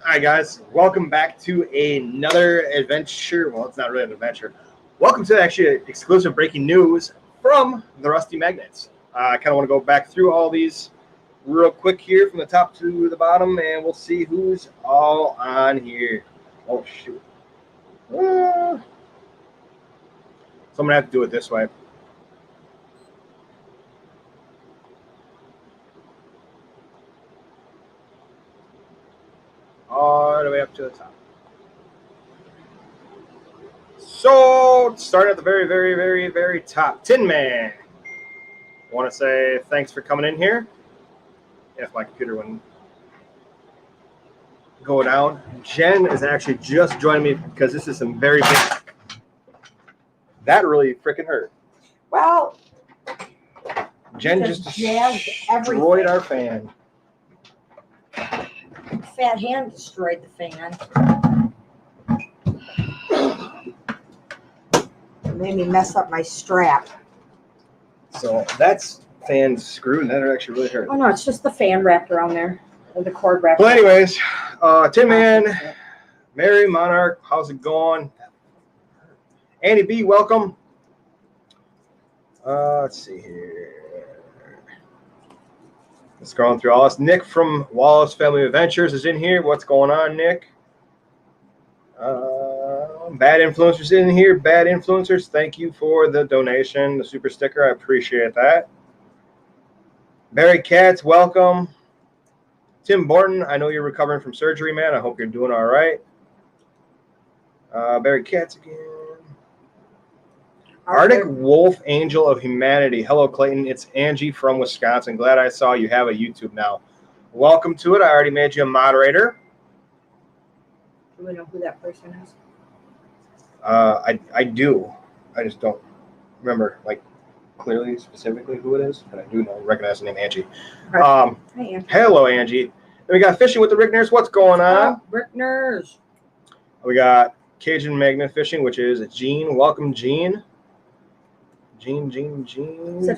Hi guys, welcome back to another adventure. Well, it's not really an adventure. Welcome to actually exclusive breaking news from the Rusty Magnets. I kind of want to go back through all these real quick here from the top to the bottom, and we'll see who's all on here. Oh shoot! So I'm gonna have to do it this way. All the way up to the top. So, starting at the very top, Tin Man. I want to say thanks for coming in here. If my computer wouldn't go down. Jen is actually just joining me because this is some very big. That really freaking hurt. Well, Jen just destroyed our fan. Fat hand destroyed the fan. It made me mess up my strap. So that's fan screwed, and that actually really hurt. Oh no, it's just the fan wrapped around there, or the cord wrapped. Well, anyways, Tin Man, Mary Monarch, how's it going? Annie B, welcome. Let's see here. Scrolling through all this. Nick from Wallace Family Adventures is in here. What's going on, Nick? Bad Influencers in here. Bad Influencers, thank you for the donation, the super sticker. I appreciate that. Barry Katz, welcome. Tim Borton, I know you're recovering from surgery, man. I hope you're doing all right. Barry Katz again. Arctic Wolf Angel of Humanity. Hello, Clayton. It's Angie from Wisconsin. Glad I saw you have a YouTube now. Welcome to it. I already made you a moderator. Do we know who that person is? I do. I just don't remember like clearly, specifically who it is, but I do recognize the name Angie. Hi, Angie. Hello, Angie. Then we got Fishing with the Rickners. What's going on? Rickners. We got Cajun Magnet Fishing, which is Gene. Welcome, Gene. Gene.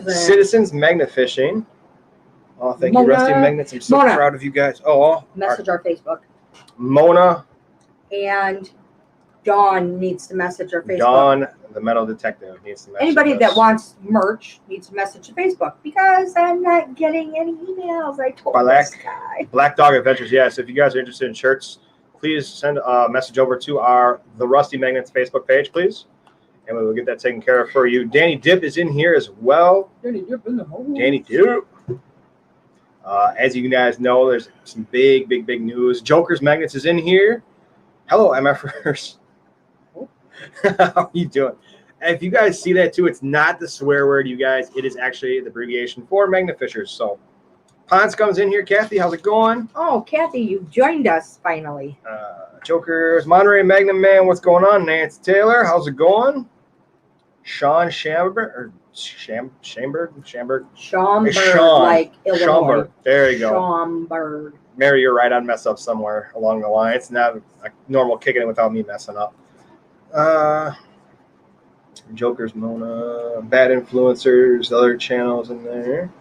Citizens Magnet Fishing. Oh, thank you, Rusty Magnets. I'm so proud of you guys. Message our Facebook. Mona. And Dawn needs to message our Facebook. Dawn, the metal detective, needs to message Anybody us. that wants merch needs to message to Facebook because I'm not getting any emails. I told this guy. Black Dog Adventures, yes. If you guys are interested in shirts, please send a message over to the Rusty Magnets Facebook page, please. And we will get that taken care of for you. Danny Dip is in here as well. Danny Dip in the hole. Danny Dip. As you guys know, there's some big news. Joker's Magnets is in here. Hello, MFers. How are you doing? If you guys see that too, it's not the swear word, you guys. It is actually the abbreviation for Magnet Fishers. So, Ponce comes in here. Kathy, how's it going? Oh, Kathy, you joined us finally. Joker's Monterey Magnum Man, what's going on? Nancy Taylor, how's it going? Sean Shamberg, Shamberg, like Illinois. Schaumburg. There you go. Schaumburg. Mary, you're right. I'd mess up somewhere along the line. It's not a normal kicking it without me messing up. Joker's Mona, Bad Influencers, other channels in there.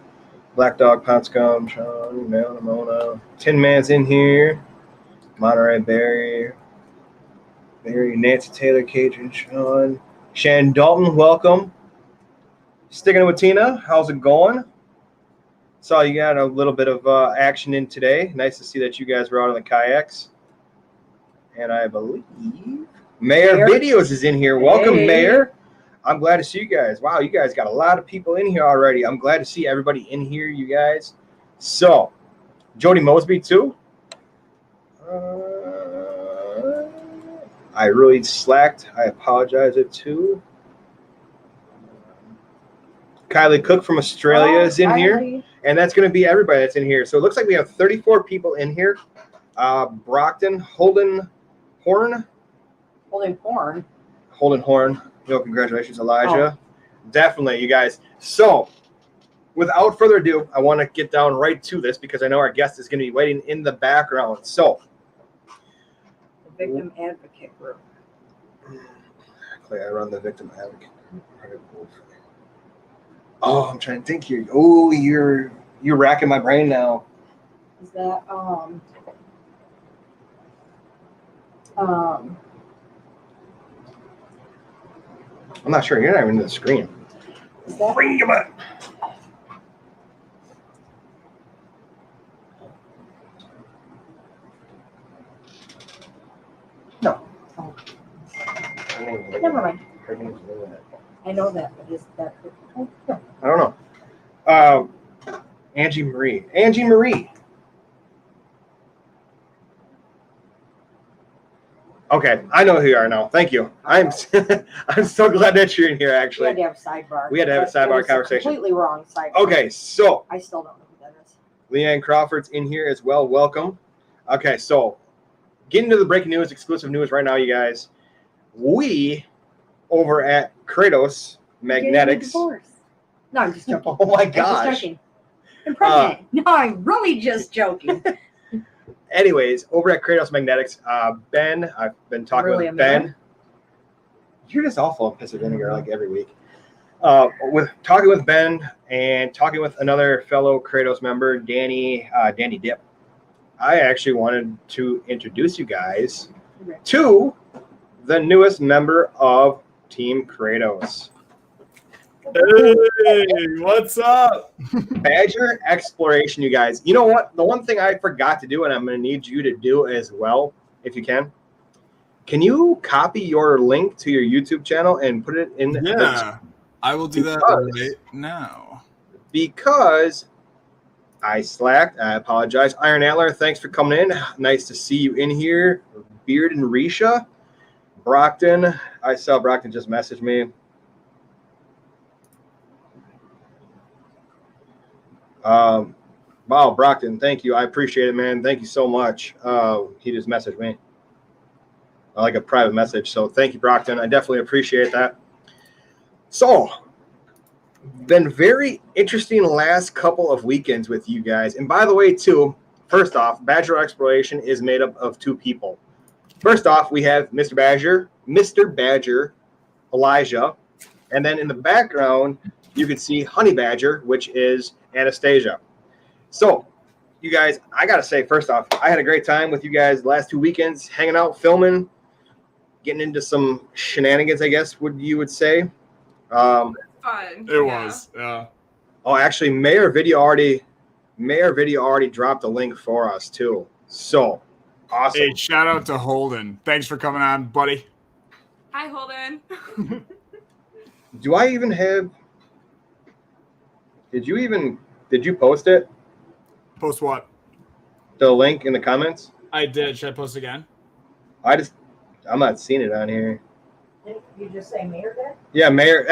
Black Dog, Potscom, Sean, Mona. Tin Man's in here. Monterey Barry, Nancy Taylor, Cajun, Sean. Shannon Dalton, welcome. Sticking with Tina, how's it going? Saw you got a little bit of action in today. Nice to see that you guys were out on the kayaks. And I believe Mayor Videos is in here. Welcome, Mayor. I'm glad to see you guys. Wow, you guys got a lot of people in here already. I'm glad to see everybody in here, you guys. So, Jody Mosby, too. I really slacked. I apologize it too. Kylie Cook from Australia is in here. And that's going to be everybody that's in here. So it looks like we have 34 people in here. Brockton, Holden Horn. Yo, congratulations, Elijah. Definitely, you guys. So, without further ado, I want to get down right to this because I know our guest is going to be waiting in the background. So, the Victim Advocate Group. I run the Victim Advocate Group. Oh, I'm trying to think here. Oh, you're racking my brain now. Is that I'm not sure. You're not even in the screen. Is that Bring him up. No. Oh. Never mind. I know that, but is that? Oh, no. I don't know. Angie Marie. Angie Marie. Okay, I know who you are now. Thank you. I'm I'm so glad that you're in here. We Actually, had to have a sidebar. We had to have a sidebar It was conversation. Completely wrong sidebar. Okay, so I still don't know who that is. Leanne Crawford's in here as well. Welcome. Okay, so getting to the breaking news, exclusive news right now, you guys. We over at Kratos Magnetics. No, I'm just joking. Oh my I'm just gosh. joking. I'm pregnant. No, I'm really just joking. Anyways, over at Kratos Magnetics, Ben, I've been talking Really, with Ben. You're just awful on piss of vinegar like every week. With talking with Ben and talking with another fellow Kratos member, Danny Dip. I actually wanted to introduce you guys to the newest member of Team Kratos. Hey, what's up? Badger Exploration, you guys. You know what? The one thing I forgot to do, and I'm going to need you to do as well, if you can. Can you copy your link to your YouTube channel and put it in? Yeah, I will do that right now. Because I slacked. I apologize. Iron Antler, thanks for coming in. Nice to see you in here. Beard and Risha. Brockton. I saw Brockton just messaged me. Wow, Brockton, thank you. I appreciate it, man. Thank you so much. He just messaged me. I like a private message. So thank you, Brockton. I definitely appreciate that. So, been very interesting last couple of weekends with you guys. And by the way, too, first off, Badger Exploration is made up of two people. First off, we have Mr. Badger, Elijah. And then in the background, you can see Honey Badger, which is Anastasia. So, you guys, I got to say, first off, I had a great time with you guys the last 2 weekends, hanging out, filming, getting into some shenanigans, I guess, you would say. Fun. It was, yeah. Oh, actually, Mayor Video already dropped a link for us, too. So, awesome. Hey, shout out to Holden. Thanks for coming on, buddy. Hi, Holden. Do I even have... Did you post it? Post what? The link in the comments? I did. Should I post again? I'm not seeing it on here. Did you just say Mayor did? Yeah, Mayor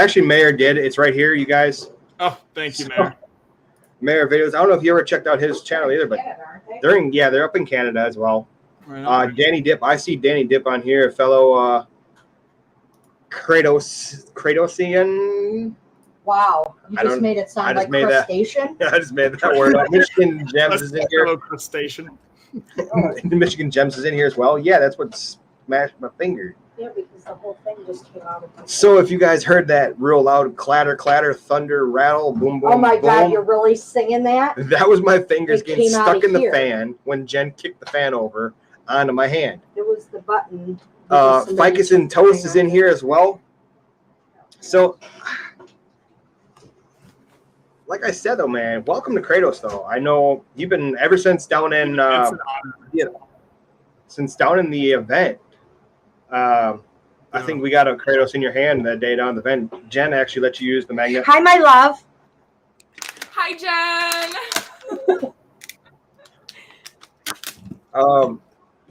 did. It's right here, you guys. Oh, thank you, Mayor. Mayor Videos. I don't know if you ever checked out his channel either, but they're up in Canada as well. Right Danny Dip. I see Danny Dip on here, a fellow Kratosian. Wow, you just made it sound like crustacean. I just made that word up. Michigan Gems is in here. Crustacean. Michigan Gems is in here as well. Yeah, that's what smashed my finger. Yeah, because the whole thing just came out of my So if you guys heard that real loud clatter, clatter, thunder, rattle, boom, boom, oh my boom, God, you're really singing that? that was my fingers It getting came out stuck of in the here. fan when Jen kicked the fan over onto my hand. It was the button. Ficus and Toast is in here as well. So, like I said, though, man, welcome to Kratos, though. I know you've been ever since down in, since down in the event. I think we got a Kratos in your hand that day down the event. Jen actually let you use the magnet. Hi, my love. Hi, Jen.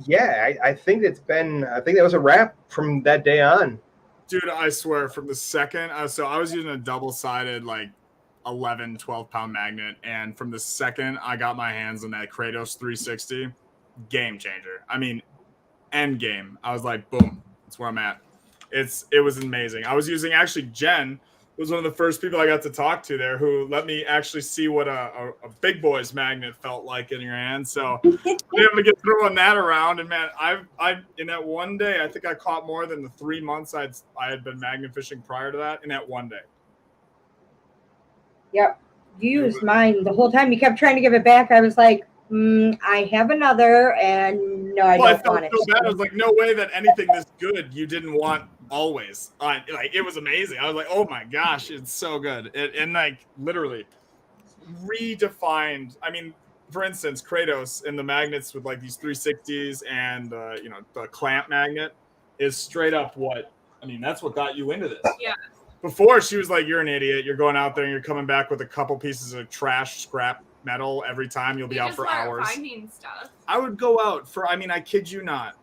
Yeah, I think that was a wrap from that day on. Dude, I swear, from the second, so I was using a double-sided, 11, 12-pound magnet, and from the second I got my hands on that Kratos 360, game changer. I mean, end game. I was like, boom, that's where I'm at. It was amazing. I was using, actually, Jen was one of the first people I got to talk to there who let me actually see what a big boy's magnet felt like in your hand. So I'm able to get throwing that around. And man, I in that one day, I think I caught more than the 3 months I had been magnet fishing prior to that in that one day. Yep. You used mine the whole time. You kept trying to give it back. I was like, I have another, and no, I Well, I don't felt want it. so bad. I was like, no way that anything this good you didn't want always. Like, it was amazing. I was like, oh my gosh, it's so good. And like literally redefined. I mean, for instance, Kratos and the magnets with like these 360s and the clamp magnet is straight up what I mean. That's what got you into this. Yeah. Before she was like, you're an idiot. You're going out there and you're coming back with a couple pieces of trash scrap metal every time. You'll be out for hours. Finding stuff. I would go out for, I mean, I kid you not,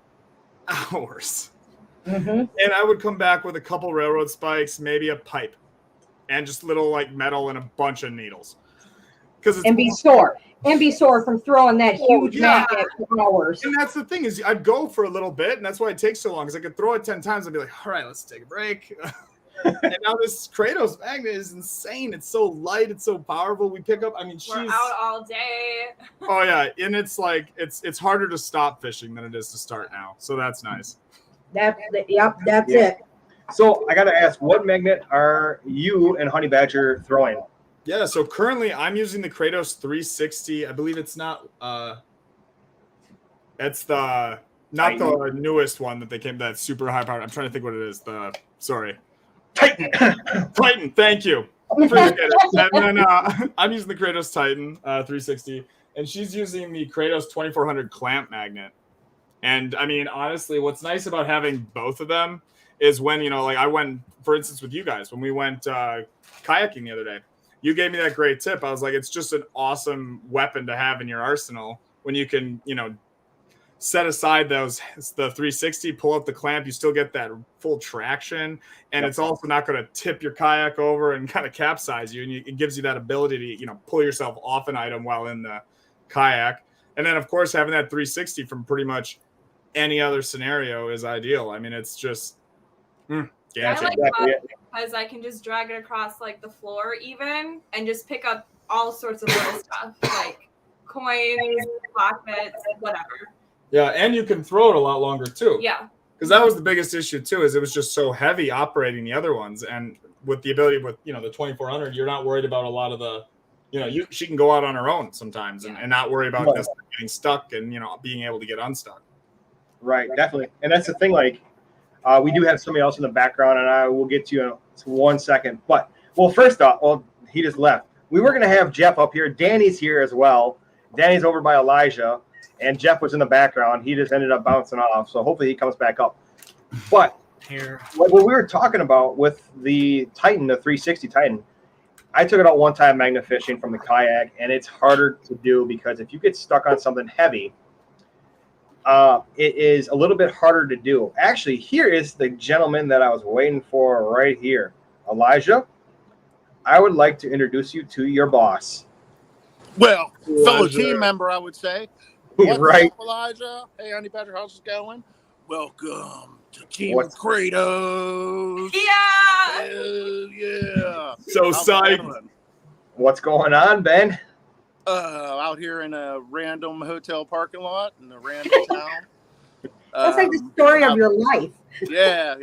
hours. Mm-hmm. And I would come back with a couple railroad spikes, maybe a pipe, and just little like metal and a bunch of needles. And be sore. And be sore from throwing that huge magnet for hours. And that's the thing is I'd go for a little bit, and that's why it takes so long, because I could throw it 10 times and be like, all right, let's take a break. And now this Kratos magnet is insane. It's so light. It's so powerful. We pick up. I mean, we're out all day. Oh yeah, and it's like it's harder to stop fishing than it is to start now. So that's nice. That's it. So I got to ask, what magnet are you and Honey Badger throwing? Yeah. So currently, I'm using the Kratos 360. I believe it's not. It's the not Titan. the newest one that they came. That super high powered. I'm trying to think what it is. Titan. Titan. Thank you. Appreciate it. And then I'm using the Kratos Titan 360, and she's using the Kratos 2400 clamp magnet. And I mean, honestly, what's nice about having both of them is when, like I went, for instance, with you guys, when we went kayaking the other day, you gave me that great tip. I was like, it's just an awesome weapon to have in your arsenal when you can, set aside the 360, pull up the clamp, you still get that full traction, and it's also not going to tip your kayak over and kind of capsize you, and it gives you that ability to pull yourself off an item while in the kayak. And then of course having that 360 from pretty much any other scenario is ideal. I mean, it's just I like that because I can just drag it across like the floor even and just pick up all sorts of little stuff like coins, pockets, whatever. Yeah, and you can throw it a lot longer too. Yeah. Because that was the biggest issue too, is it was just so heavy operating the other ones. And with the ability with, the 2400, you're not worried about a lot of the, she can go out on her own sometimes and not worry about getting stuck and, being able to get unstuck. Right, definitely. And that's the thing, like, we do have somebody else in the background, and I will get to you in 1 second. But, first off, he just left. We were going to have Jeff up here. Danny's here as well. Danny's over by Elijah. And Jeff was in the background. He just ended up bouncing off. So hopefully he comes back up. But here, what we were talking about with the Titan, the 360 Titan, I took it out one time magnet fishing from the kayak, and it's harder to do because if you get stuck on something heavy, it is a little bit harder to do. Actually, here is the gentleman that I was waiting for right here. Elijah, I would like to introduce you to your boss. Well, fellow team member, I would say. What's right, up, Elijah? Hey, Honey Badger, how's it going? Welcome to Team Kratos. Yeah. Hell yeah. So psyched. What's going on, Ben? Out here in a random hotel parking lot in a random town. That's like the story of your life. Yeah.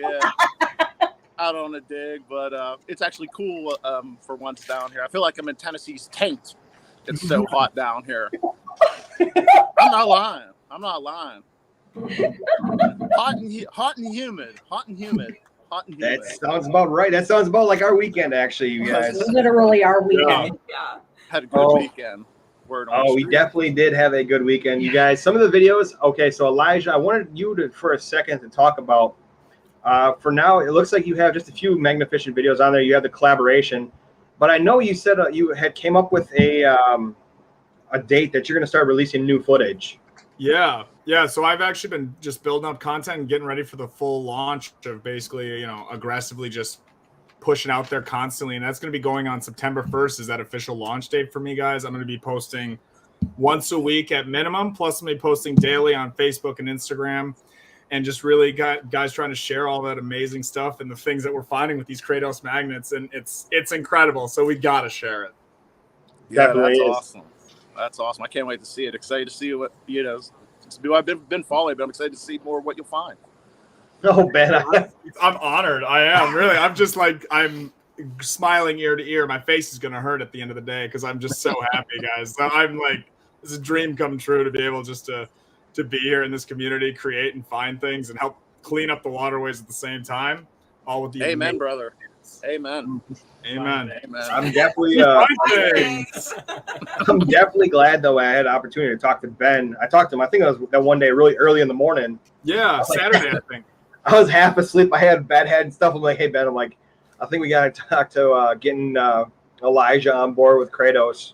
Out on a dig, but it's actually cool for once down here. I feel like I'm in Tennessee's taint. It's so hot down here. I'm not lying. Hot and humid. That sounds about right. That sounds about like our weekend, actually, you guys. Literally our weekend. Yeah. Had a good weekend. We definitely did have a good weekend, you guys. Some of the videos. Okay, so Elijah, I wanted you to for a second to talk about. For now, it looks like you have just a few magnificent videos on there. You have the collaboration, but I know you said you had came up with a date that you're going to start releasing new footage. Yeah. So I've actually been just building up content and getting ready for the full launch of basically, aggressively just pushing out there constantly. And that's going to be going on September 1st is that official launch date for me, guys. I'm going to be posting once a week at minimum. Plus I'm going to be posting daily on Facebook and Instagram and just really got guys trying to share all that amazing stuff and the things that we're finding with these Kratos magnets. And it's incredible. So we got to share it. Yeah, that's awesome. That's awesome. I can't wait to see it. Excited to see what, I've been following, but I'm excited to see more of what you'll find. Oh, Ben. I'm honored. I am. Really. I'm just like, I'm smiling ear to ear. My face is going to hurt at the end of the day because I'm just so happy, guys. So I'm like it's a dream come true to be able just to be here in this community, create and find things, and help clean up the waterways at the same time. All with the Amen, brother. Amen. Amen. Amen. I'm definitely Things. I'm definitely glad though I had the opportunity to talk to Ben. I talked to him. I think it was that one day really early in the morning. Yeah, Saturday, I think. I was half asleep. I had bedhead and stuff. I'm like, hey Ben, I'm like, I think we gotta talk to getting Elijah on board with Kratos.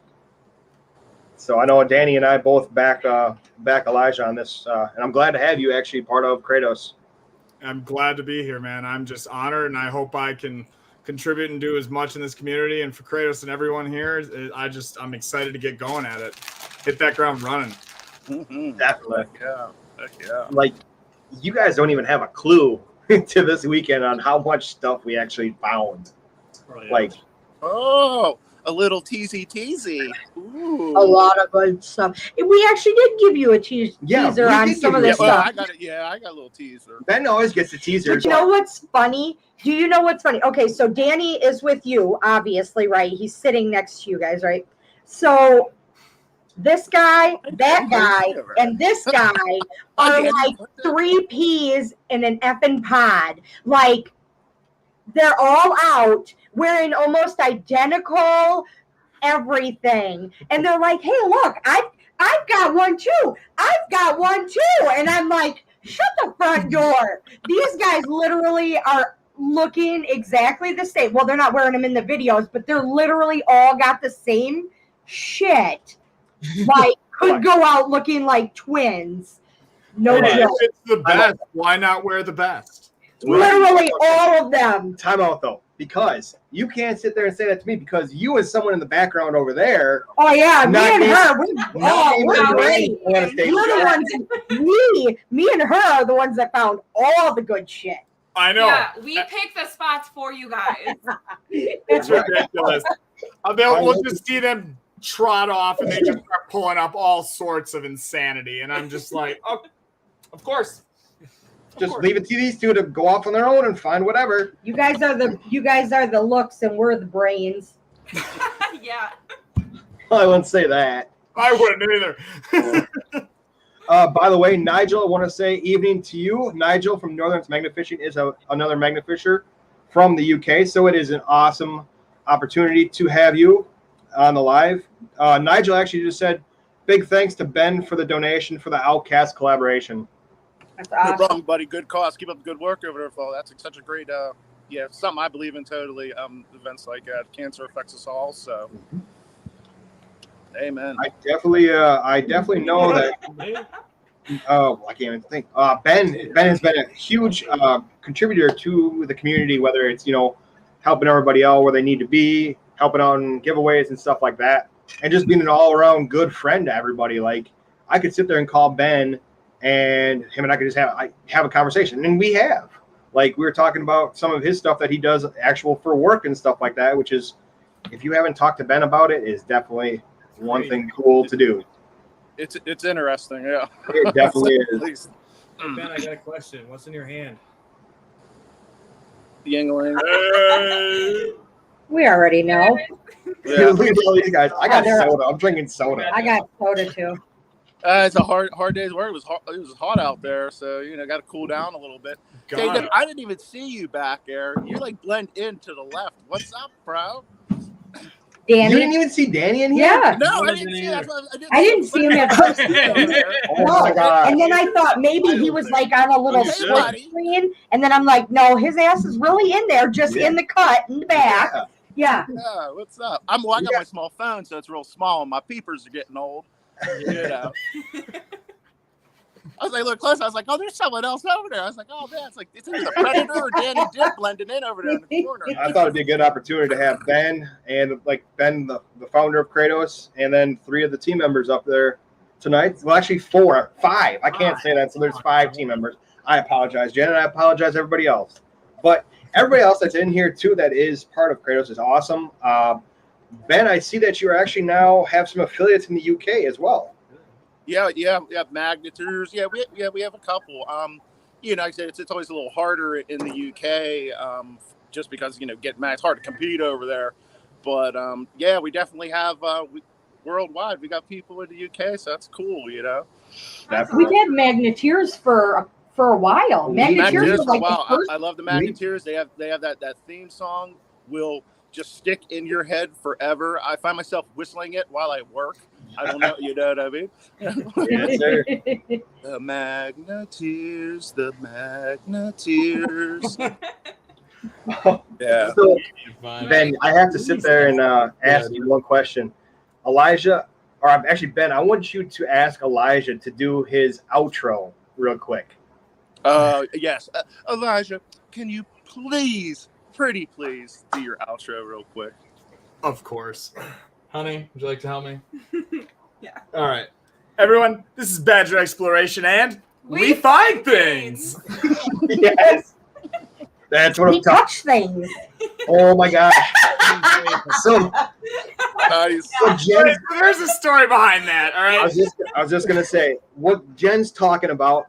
So I know Danny and I both back Elijah on this, and I'm glad to have you actually part of Kratos. I'm glad to be here, man. I'm just honored, and I hope I can contribute and do as much in this community and for Kratos and everyone here. I'm excited to get going at it. Hit that ground running. Mm-hmm. Definitely. Heck yeah. Like, you guys don't even have a clue to this weekend on how much stuff we actually found. Like, oh, a little teasy. Ooh. A lot of good stuff. And we actually did give you a teaser on some of this well, stuff. I got it. Yeah, I got a little teaser. Ben always gets the teaser. But you know what's funny? Do you know what's funny? Okay, so Danny is with you, obviously, right? He's sitting next to you guys, right? So this guy, that guy, and this guy are like 3 peas in an effing pod. Like, they're all out wearing almost identical everything. And they're like, hey, look, I've got one too. I've got one too. And I'm like, shut the front door. These guys literally are looking exactly the same. Well, they're not wearing them in the videos, but they're literally all got the same shit. Like, could go out looking like twins. No Hey, joke. if it's the best, why not wear the best? Literally all of them. Time out though, because you can't sit there and say that to me because you and someone in the background over there. Oh yeah, me Not and me. her, We're we're great. We're the ones. Me and her are the ones that found all the good shit. I know. Yeah, we pick the spots for you guys. It's ridiculous. We'll just see them trot off and they just start pulling up all sorts of insanity. And I'm just like, oh, of course. Just leave it to these two to go off on their own and find whatever. You guys are the looks and we're the brains. Yeah. I wouldn't say that. I wouldn't either. By the way, Nigel, I want to say evening to you. Nigel from Northern's Magnet Fishing is another magnet fisher from the UK, so it is an awesome opportunity to have you on the live. Nigel actually just said, big thanks to Ben for the donation for the Outcast collaboration. That's awesome. You're wrong, buddy. Good cause. Keep up the good work over there, Paul. That's such a great, something I believe in totally. Events like that. Cancer affects us all, so. Amen. I definitely know that. Oh, I can't even think. Ben has been a huge contributor to the community, whether it's helping everybody out where they need to be, helping out in giveaways and stuff like that, and just being an all-around good friend to everybody. Like, I could sit there and call Ben, and him and I could just have a conversation, and we have. Like, we were talking about some of his stuff that he does actual for work and stuff like that, which is, if you haven't talked to Ben about it, is definitely one thing cool to do. It's interesting, yeah. It definitely is. Hey, Ben, I got a question. What's in your hand? The Yingling. We already know. Yeah. Look at all these guys. I got soda. I'm drinking soda. I got soda too. It's a hard day's work. It was hot out there, so got to cool down a little bit. Hey, I didn't even see you back there. You like blend in to the left. What's up, bro? Danny? You didn't even see Danny in here? Yeah. No, I didn't see that. I didn't see him at first. Oh my God. And then I thought maybe he was like on a little split screen. And then I'm like, no, his ass is really in there, just in the cut in the back. Yeah. Yeah, what's up? I got my small phone, so it's real small, and my peepers are getting old. I was like, look close. I was like, oh, there's someone else over there. I was like, oh man, it's like it's either the Predator or Danny Dip blending in over there in the corner. I thought it'd be a good opportunity to have Ben and Ben, the founder of Kratos, and then 3 of the team members up there tonight. Well, actually 5. I can't say that, so there's 5 team members. I apologize, Jen, and I apologize everybody else. But everybody else that's in here too that is part of Kratos is awesome. Ben, I see that you actually now have some affiliates in the UK as well. Yeah, we have magnetures. Yeah, we have a couple. Like I said, it's always a little harder in the UK, just because getting mags hard to compete over there. But we definitely have worldwide. We got people in the UK, so that's cool, you know. We've had Magneteers for a while. Magneteers Magneteers are for a like while. the first. I love the Magneteers. They have that theme song will just stick in your head forever. I find myself whistling it while I work. I don't know, you know what I mean? Yes, sir. The Magneteers, the Magneteers. Yeah. So, Ben, I have to sit there and ask you one question. Elijah, or actually, Ben, I want you to ask Elijah to do his outro real quick. Yes. Elijah, can you please, pretty please, do your outro real quick? Of course. Honey, would you like to help me? Yeah. All right. Everyone, this is Badger Exploration, and we find things. Yes. That's what We I'm talking. touch things. Oh my gosh. So Nice. Jen, There's a story behind that, all I right? was just gonna say what Jen's talking about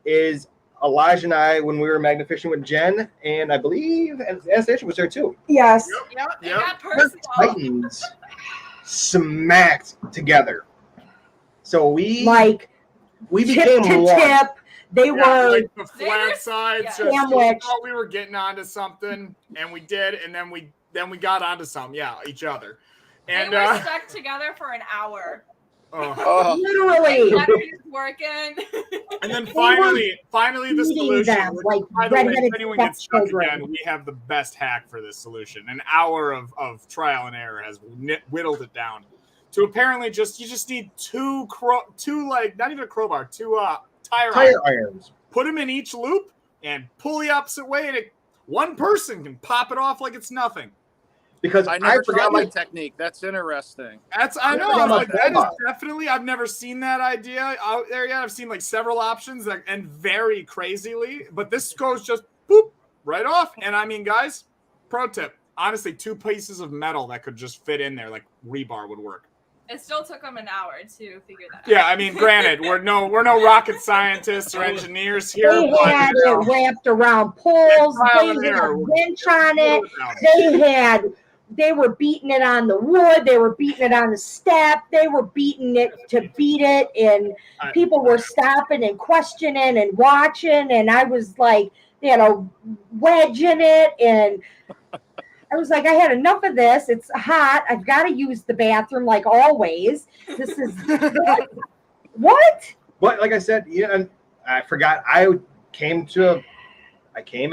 is Elijah and I when we were magnet fishing with Jen, and I believe Anastasia was there too. Yes. Yep, it Yep. got Her personal. Titans smacked together. So we Like became tip to one. tip. They Yeah, were like the They were- flat sides. yeah. Just we Sandwiched. thought we were getting onto something, and we did, and then we got onto something. Yeah, each other. And They were stuck together for an hour. oh. Oh, literally Batteries working. And then finally the feeding solution. them which, like by the way, if redheaded anyone gets stuck stepchildren. again, we have the best hack for this solution. An hour of trial and error has whittled it down to apparently you just need two like not even a crowbar, two tire irons. put them in each loop and pull the opposite way, and one person can pop it off like it's nothing. Because I never forgot tried my that technique. That's interesting. I know. Yeah, I was like, that is crowbar. definitely. I've never seen that idea out there yet. I've seen like several options that end very crazily, but this goes just boop right off. And I mean, guys, pro tip: honestly, 2 pieces of metal that could just fit in there, like rebar, would work. It still took them an hour to figure that out. Yeah, I mean, granted, we're no rocket scientists or engineers here. They but, had you know, it wrapped around poles. trial They and had a error. winch on it. They were beating it on the wood. They were beating it on the step. They were beating it to beat it. And people were stopping and questioning and watching. And I was like, they had a wedge in it. And I was like, I had enough of this. It's hot. I've got to use the bathroom like always. This is what? But like I said, yeah, and I forgot. I came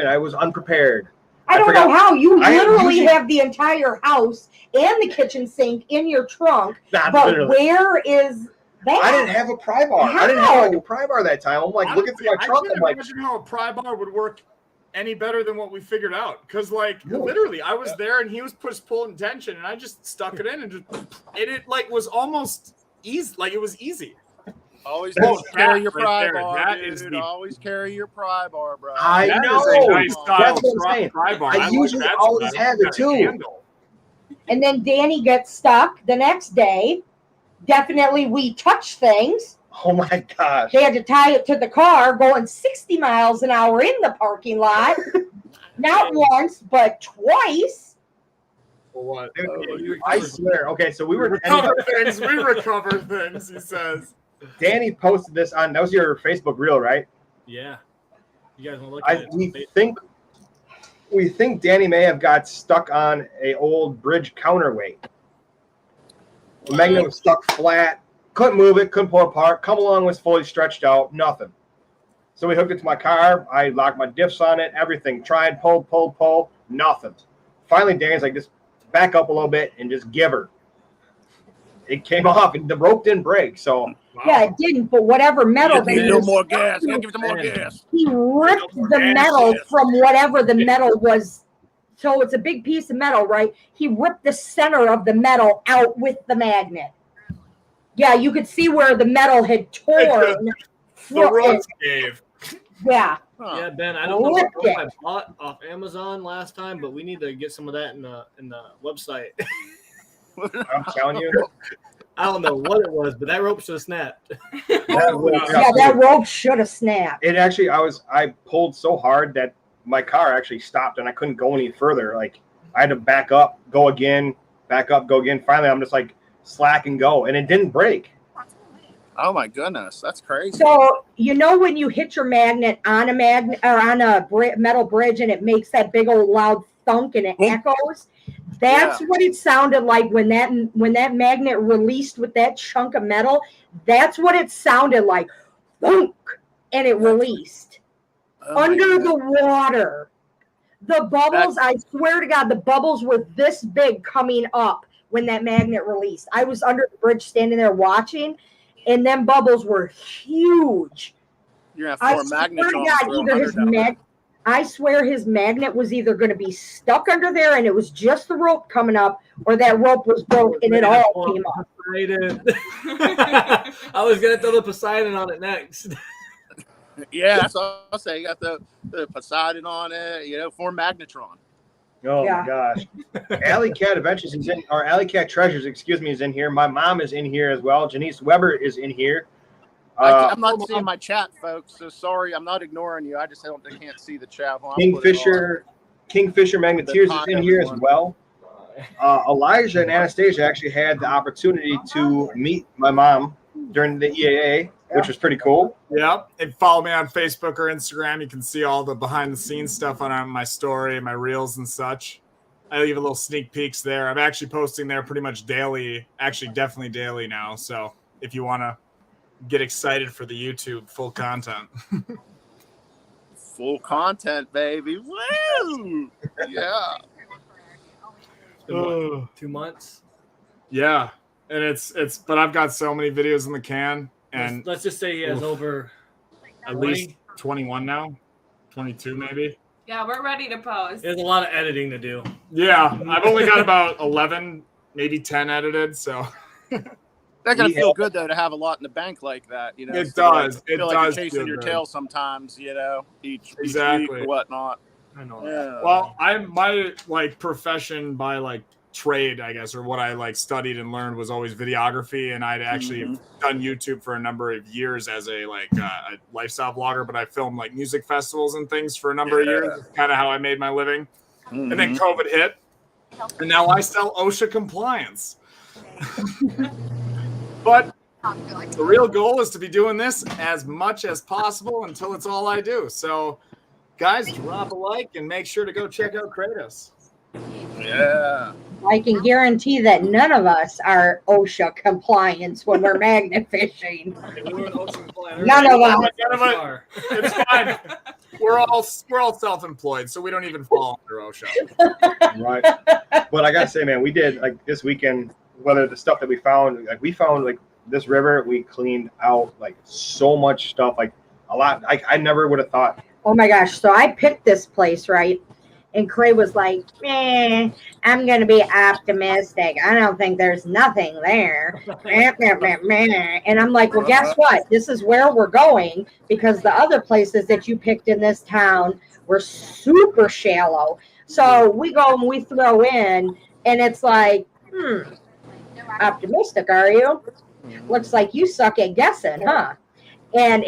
and I was unprepared. I don't forgot- know how. You I literally usually- have the entire house and the kitchen sink in your trunk. Not But literally. where is that? I didn't have a pry bar. I didn't have like a pry bar that time. I'm like looking through my I trunk. can't I'm like, imagine how a pry bar would work any better than what we figured out. Because like No. literally, I was there and he was pulling tension, and I just stuck it in and it like was almost easy. Like it was easy. Always Oh, carry your that right pry there, bar, that dude. is the- Always carry your pry bar, bro. I That know. is a nice That's style what I'm saying. pry bar. I like usually that always style. have it, Got a too. handle. And then Danny gets stuck the next day. Definitely we touch things. oh my gosh. They had to tie it to the car going 60 miles an hour in the parking lot. Not once, but twice. For what? Dude, I swear. Okay, so we We were. recover things. We recover things. He says. Danny posted this on. That was your Facebook reel, right? Yeah. You guys want to look at it? We think Danny may have got stuck on a old bridge counterweight. The magnet was stuck flat. Couldn't move it. Couldn't pull it apart. Come along was fully stretched out. Nothing. So we hooked it to my car. I locked my diffs on it. Everything. Tried, pulled. Nothing. Finally, Danny's like, just back up a little bit and just give her. It came off, and the rope didn't break. So Yeah, it didn't, but whatever metal Give they it a little used, more gas. You gotta give it some more gas. he ripped the metal from whatever the metal was. So it's a big piece of metal, right? He ripped the center of the metal out with the magnet. Yeah, you could see where the metal had torn. The ropes gave. Yeah. Huh. Yeah, Ben, I don't know Lick what it. I bought off Amazon last time, but we need to get some of that in the website. I'm telling you. I don't know what it was, but that rope should have snapped. That rope should have snapped. It actually, I pulled so hard that my car actually stopped and I couldn't go any further. Like I had to back up, go again, back up, go again. Finally, I'm just like slack and go, and it didn't break. Oh my goodness, that's crazy. So when you hit your magnet on a magnet or on a metal bridge and it makes that big old loud thunk and it echoes, that's what it sounded like when that magnet released with that chunk of metal. That's what it sounded like, thunk, and it released under the water. The bubbles, I swear to God, the bubbles were this big coming up when that magnet released. I was under the bridge standing there watching. And them bubbles were huge. You're gonna have 4 magnets on. I swear his magnet was either going to be stuck under there and it was just the rope coming up, or that rope was broke and it all came off. I was going to throw the Poseidon on it next. Yeah, that's what I'll say. You got the Poseidon on it, 4 magnetron. Oh my gosh. Alley Cat Adventures is in, or Alley Cat Treasures, is in here. My mom is in here as well. Janice Weber is in here. I'm not seeing my chat, folks, so sorry. I'm not ignoring you. I just can't see the chat. Kingfisher Magneteers is in here as well. Elijah and Anastasia actually had the opportunity to meet my mom during the EAA, which was pretty cool. Yeah, and follow me on Facebook or Instagram. You can see all the behind-the-scenes stuff on my story, my reels and such. I leave a little sneak peeks there. I'm actually posting there pretty much daily, actually definitely daily now. So if you want to get excited for the YouTube full content. Full content, baby. Woo! Yeah. It's been 2 months? Yeah. And it's but I've got so many videos in the can, and let's just say he has over at least 21 now, 22 maybe. Yeah, we're ready to post. There's a lot of editing to do. Yeah, I've only got about 11, maybe 10 edited, so That's gonna feel good though to have a lot in the bank like that, It does. It feel does. Like you're chasing feel your good. tail sometimes, each week or whatnot. I know. Yeah. Well, my profession by trade, I guess, or what I studied and learned was always videography, and I'd actually done YouTube for a number of years as a lifestyle vlogger, but I filmed music festivals and things for a number of years. That's kind of how I made my living. And then COVID hit, and now I sell OSHA compliance. But the real goal is to be doing this as much as possible until it's all I do. So guys, drop a like and make sure to go check out Kratos. Yeah. I can guarantee that none of us are OSHA compliant when we're magnet fishing. None of us. It's fine. We're all self-employed, so we don't even fall under OSHA. Right. But I gotta say, man, we did this weekend. Whether the stuff that we found this river, we cleaned out so much stuff, a lot. I never would have thought. Oh my gosh! So I picked this place, right? And Cray was like, I'm going to be optimistic. I don't think there's nothing there. And I'm like, well, guess what? This is where we're going, because the other places that you picked in this town were super shallow. So we go and we throw in, and it's like, optimistic, are you? Looks like you suck at guessing, huh? And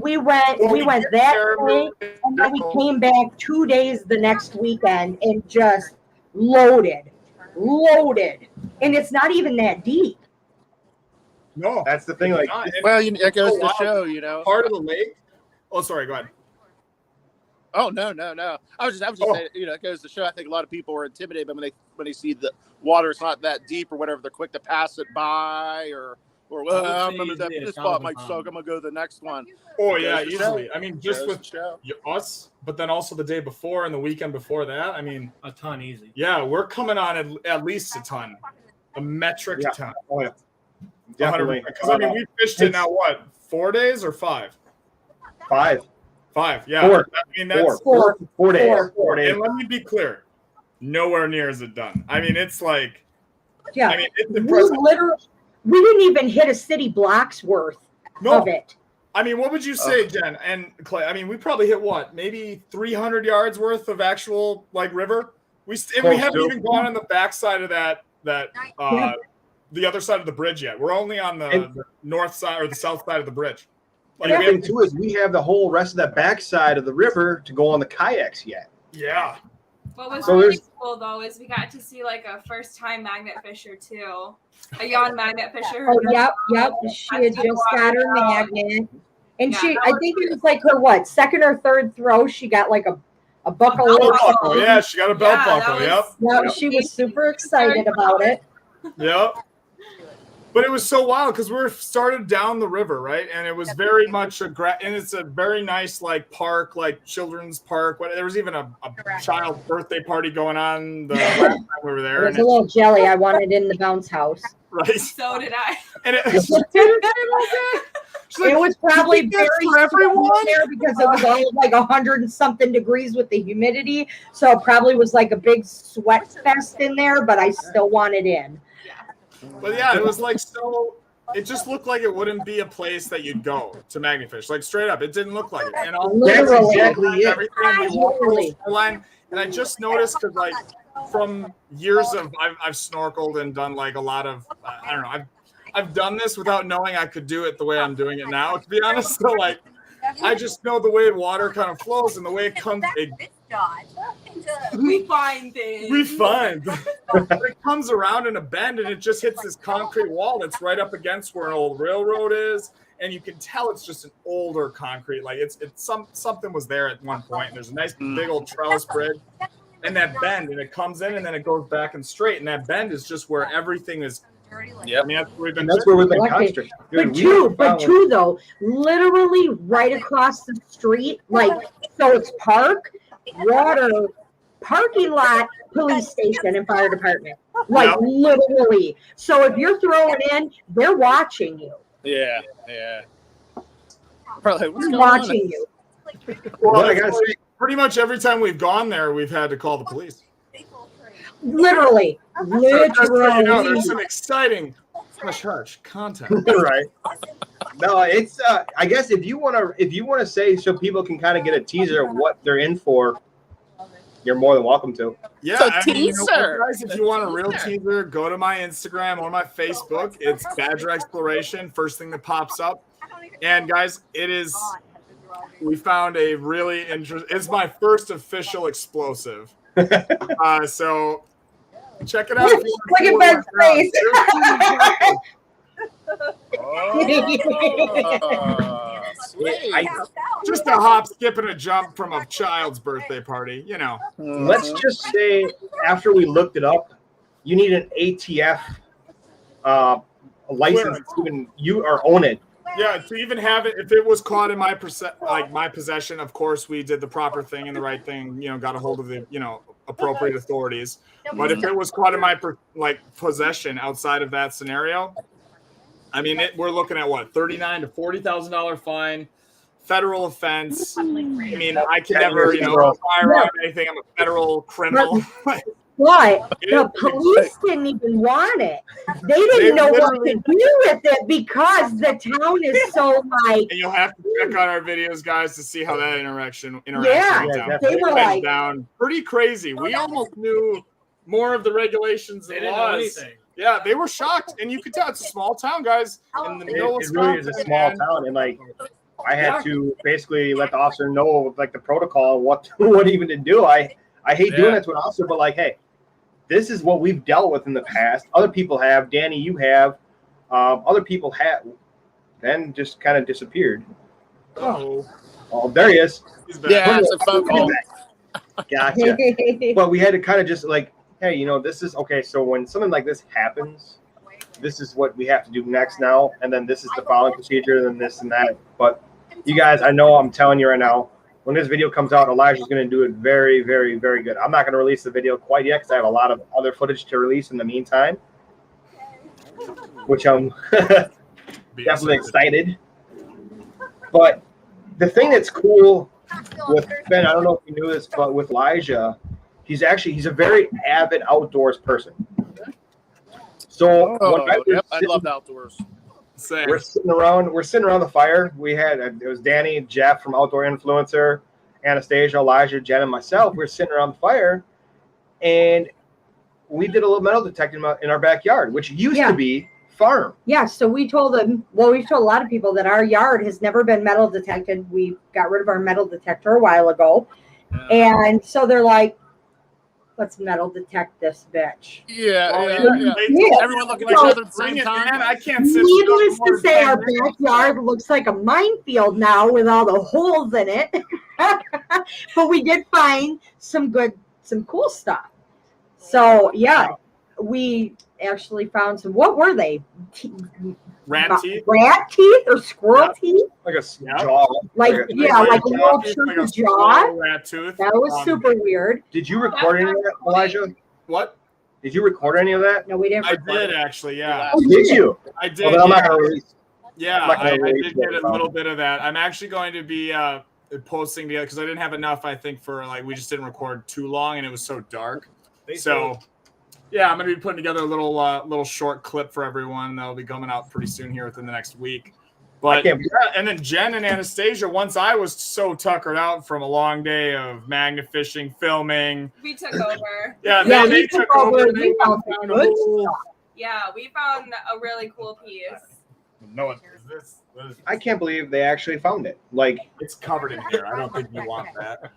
we went that way, and then we came back 2 days the next weekend and just loaded, and it's not even that deep. No, that's the thing. It goes to show, part of the lake. Oh, sorry, go ahead. Oh no! I was just saying, it goes to show. I think a lot of people are intimidated when they see the water is not that deep or whatever. They're quick to pass it by, or I remember that this spot might suck. I'm gonna go to the next one. Oh yeah, easily. I mean, just with us, but then also the day before and the weekend before that. I mean, a ton easy. Yeah, we're coming on at least a ton, a metric ton. Oh yeah, definitely. Because I mean, we fished it now. What, 4 days or 5? 5. 5. Yeah. 4. I mean, that's 4 days. 4 days. And let me be clear, nowhere near is it done. I mean, it's like, yeah. I mean, it's impressive. We didn't even hit a city block's worth of it. I mean, what would you say, Jen and Clay? I mean, we probably hit what, maybe 300 yards worth of actual river. We haven't even gone on the backside of that the other side of the bridge yet. We're only on the north side or the south side of the bridge. And the thing too is we have the whole rest of that backside of the river to go on the kayaks yet. Yeah. What was So really there's- cool though is we got to see like a first-time magnet fisher too, a yawn magnet fisher. Oh, yep. She had just got her magnet. And Yeah, she, that I was think it was like her what, second or third throw, she got like a buckle. Belt or buckle. something. Yeah, she got a belt Yeah, that buckle. was- Yeah, she was super excited about it. Yep. But it was so wild because we started down the river, right? And it was very much and it's a very nice like park, like children's park. There was even a child birthday party going on the last time we were there. It was a little jelly I wanted in the bounce house. Right. So did I. And it It was probably "You think very that's for everyone?" there because it was all like 100 and something degrees with the humidity. So it probably was like a big sweat fest in there, but I still wanted in. But yeah, it was like so. It just looked like it wouldn't be a place that you'd go to magnifish. Like straight up, it didn't look like it. And all Literally. everything we walked the Literally. shoreline, and I just noticed because like from years of I've snorkeled and done like a lot of I don't know I've done this without knowing I could do it the way I'm doing it now. To be honest, so like I just know the way water kind of flows and the way it comes. We find things. We find it comes around in a bend and it just hits this concrete wall that's right up against where an old railroad is, and you can tell it's just an older concrete. Like it's something was there at one point. There's a nice big old trellis bridge, and that bend, and it comes in and then it goes back and straight, and that bend is just where everything is. Yep. I mean, that's where we've been. That's where we've been Lucky. concentrating. But Dude, two though, literally right across the street, like so it's park, water, parking lot, police station, and fire department. Like literally. So if you're throwing in, they're watching you. Yeah. Probably what's They're going on? watching you. Well, I gotta say, pretty much every time we've gone there, we've had to call the police. Literally. Just so you know, Literally. there's some exciting hush content. right. No, it's I guess if you wanna say so people can kind of get a teaser of what they're in for, you're more than welcome to. Yeah, So I mean, teaser. guys, if you want a real teaser, go to my Instagram or my Facebook. It's Badger Exploration, first thing that pops up. And guys, we found a really interesting. It's my first official explosive. So check it out. If you Look at want Ben's to face. Sweet. just a hop, skip, and a jump from a child's birthday party. You know. Let's just say after we looked it up, you need an ATF license to even you or own it. Yeah, to even have it, if it was caught in my possession, of course we did the proper thing and the right thing. You know, got a hold of the appropriate authorities. But if it was caught in my possession outside of that scenario, I mean, we're looking at what, $39,000 to $40,000 fine, federal offense. I mean, I can never, fire out anything. I'm a federal criminal. But the police didn't even want it. They didn't know what to do with it because the town is so like. And you'll have to check out our videos, guys, to see how that interaction Yeah, went down. they were like down pretty crazy. We almost knew more of the regulations They and didn't know laws. anything. Yeah, they were shocked, and you could tell it's a small town, guys. In the middle of It really is a Wisconsin, small and- town, and like I had to basically let the officer know like the protocol, what even to do. I hate doing it to an officer, but like, hey, this is what we've dealt with in the past. Other people have. Danny, you have. Other people have. Then just kind of disappeared. Oh, There he is. he's back. Yeah, it's a phone call. Gotcha. But we had to kind of just like, hey, this is okay. So when something like this happens, this is what we have to do next now, and then this is the following procedure, and then this and that. But you guys, I know I'm telling you right now, when this video comes out, Elijah's going to do it very, very, very good. I'm not going to release the video quite yet because I have a lot of other footage to release in the meantime, which I'm definitely excited. But the thing that's cool with Ben, I don't know if you knew this, but with Elijah, he's a very avid outdoors person. So I love the outdoors. Same. we're sitting around the fire. We had it was Danny, Jeff from Outdoor Influencer, Anastasia, Elijah, Jen, and myself. We were sitting around the fire, and we did a little metal detecting in our backyard, which used to be farm. Yeah, so we told them, we've told a lot of people that our yard has never been metal detected. We got rid of our metal detector a while ago. And so they're like, Let's metal detect this bitch. Yeah, Oh, yeah. Yeah. Everyone look at each So- other at the Bring same it, time. man. I can't sit. Needless still to for say, 10 our minutes. backyard looks like a minefield now with all the holes in it. But we did find some cool stuff. So yeah, we actually found some. What were they? Rat teeth. Rat teeth or squirrel Yep. teeth? Like a Yep. jaw. Like a- yeah, like a little Like chunk a of jaw. squirrel rat tooth. That was super weird. Did you record any of that, Elijah? What? Did you record any of that? No, we didn't. I record did it. actually. Yeah. Oh, Did you? I did. Well, then I'm not yeah. gonna release. Yeah, I'm not gonna I release did what get we a little found. bit of that. I'm actually going to be posting together because I didn't have enough. I think for like we just didn't record too long and it was so dark. So yeah, I'm gonna be putting together a little short clip for everyone. That'll be coming out pretty soon here within the next week. But can't- yeah, and then Jen and Anastasia. Once I was so tuckered out from a long day of magnet fishing, filming. We took over. Yeah, Yeah, they we took over. and They we found some found a good whole- stuff. Yeah, we found a really cool piece. No, what is this? What is I can't believe they actually found it. Like, It's covered in here. I don't think you want that.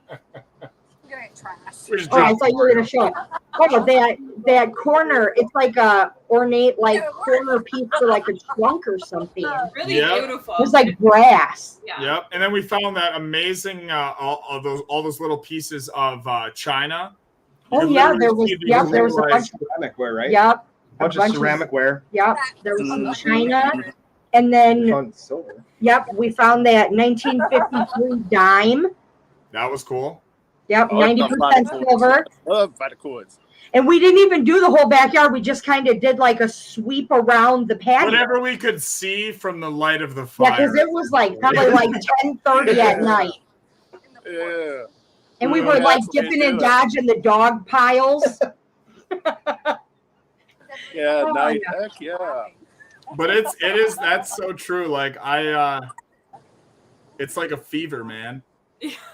Trash. We're just Oh, I drinking thought you were gonna show it. Oh, that corner. It's like a ornate, like corner piece for like a trunk or something. Really Yeah. beautiful. It's like brass. Yeah. Yep, and then we found that amazing all those little pieces of china. You Oh could yeah, literally there was. see these Yep, there was a like- bunch. ceramic ware, right? Yep, a Bunch of ceramic ware. Yep, there was some Mhm. china, and then Found silver. yep, we found that 1953 dime. That was cool. Yep, Oh, I love 90% vital silver. I love vital cords. And we didn't even do the whole backyard. We just kind of did like a sweep around the patio. Whatever we could see from the light of the Yeah, fire. because it was like probably like 10:30 at night, Yeah. and we Yeah, were like that's the way to dipping do and it. dodging the dog piles. Yeah, Oh, night. yeah. Heck yeah. But that's so true. Like it's like a fever, man.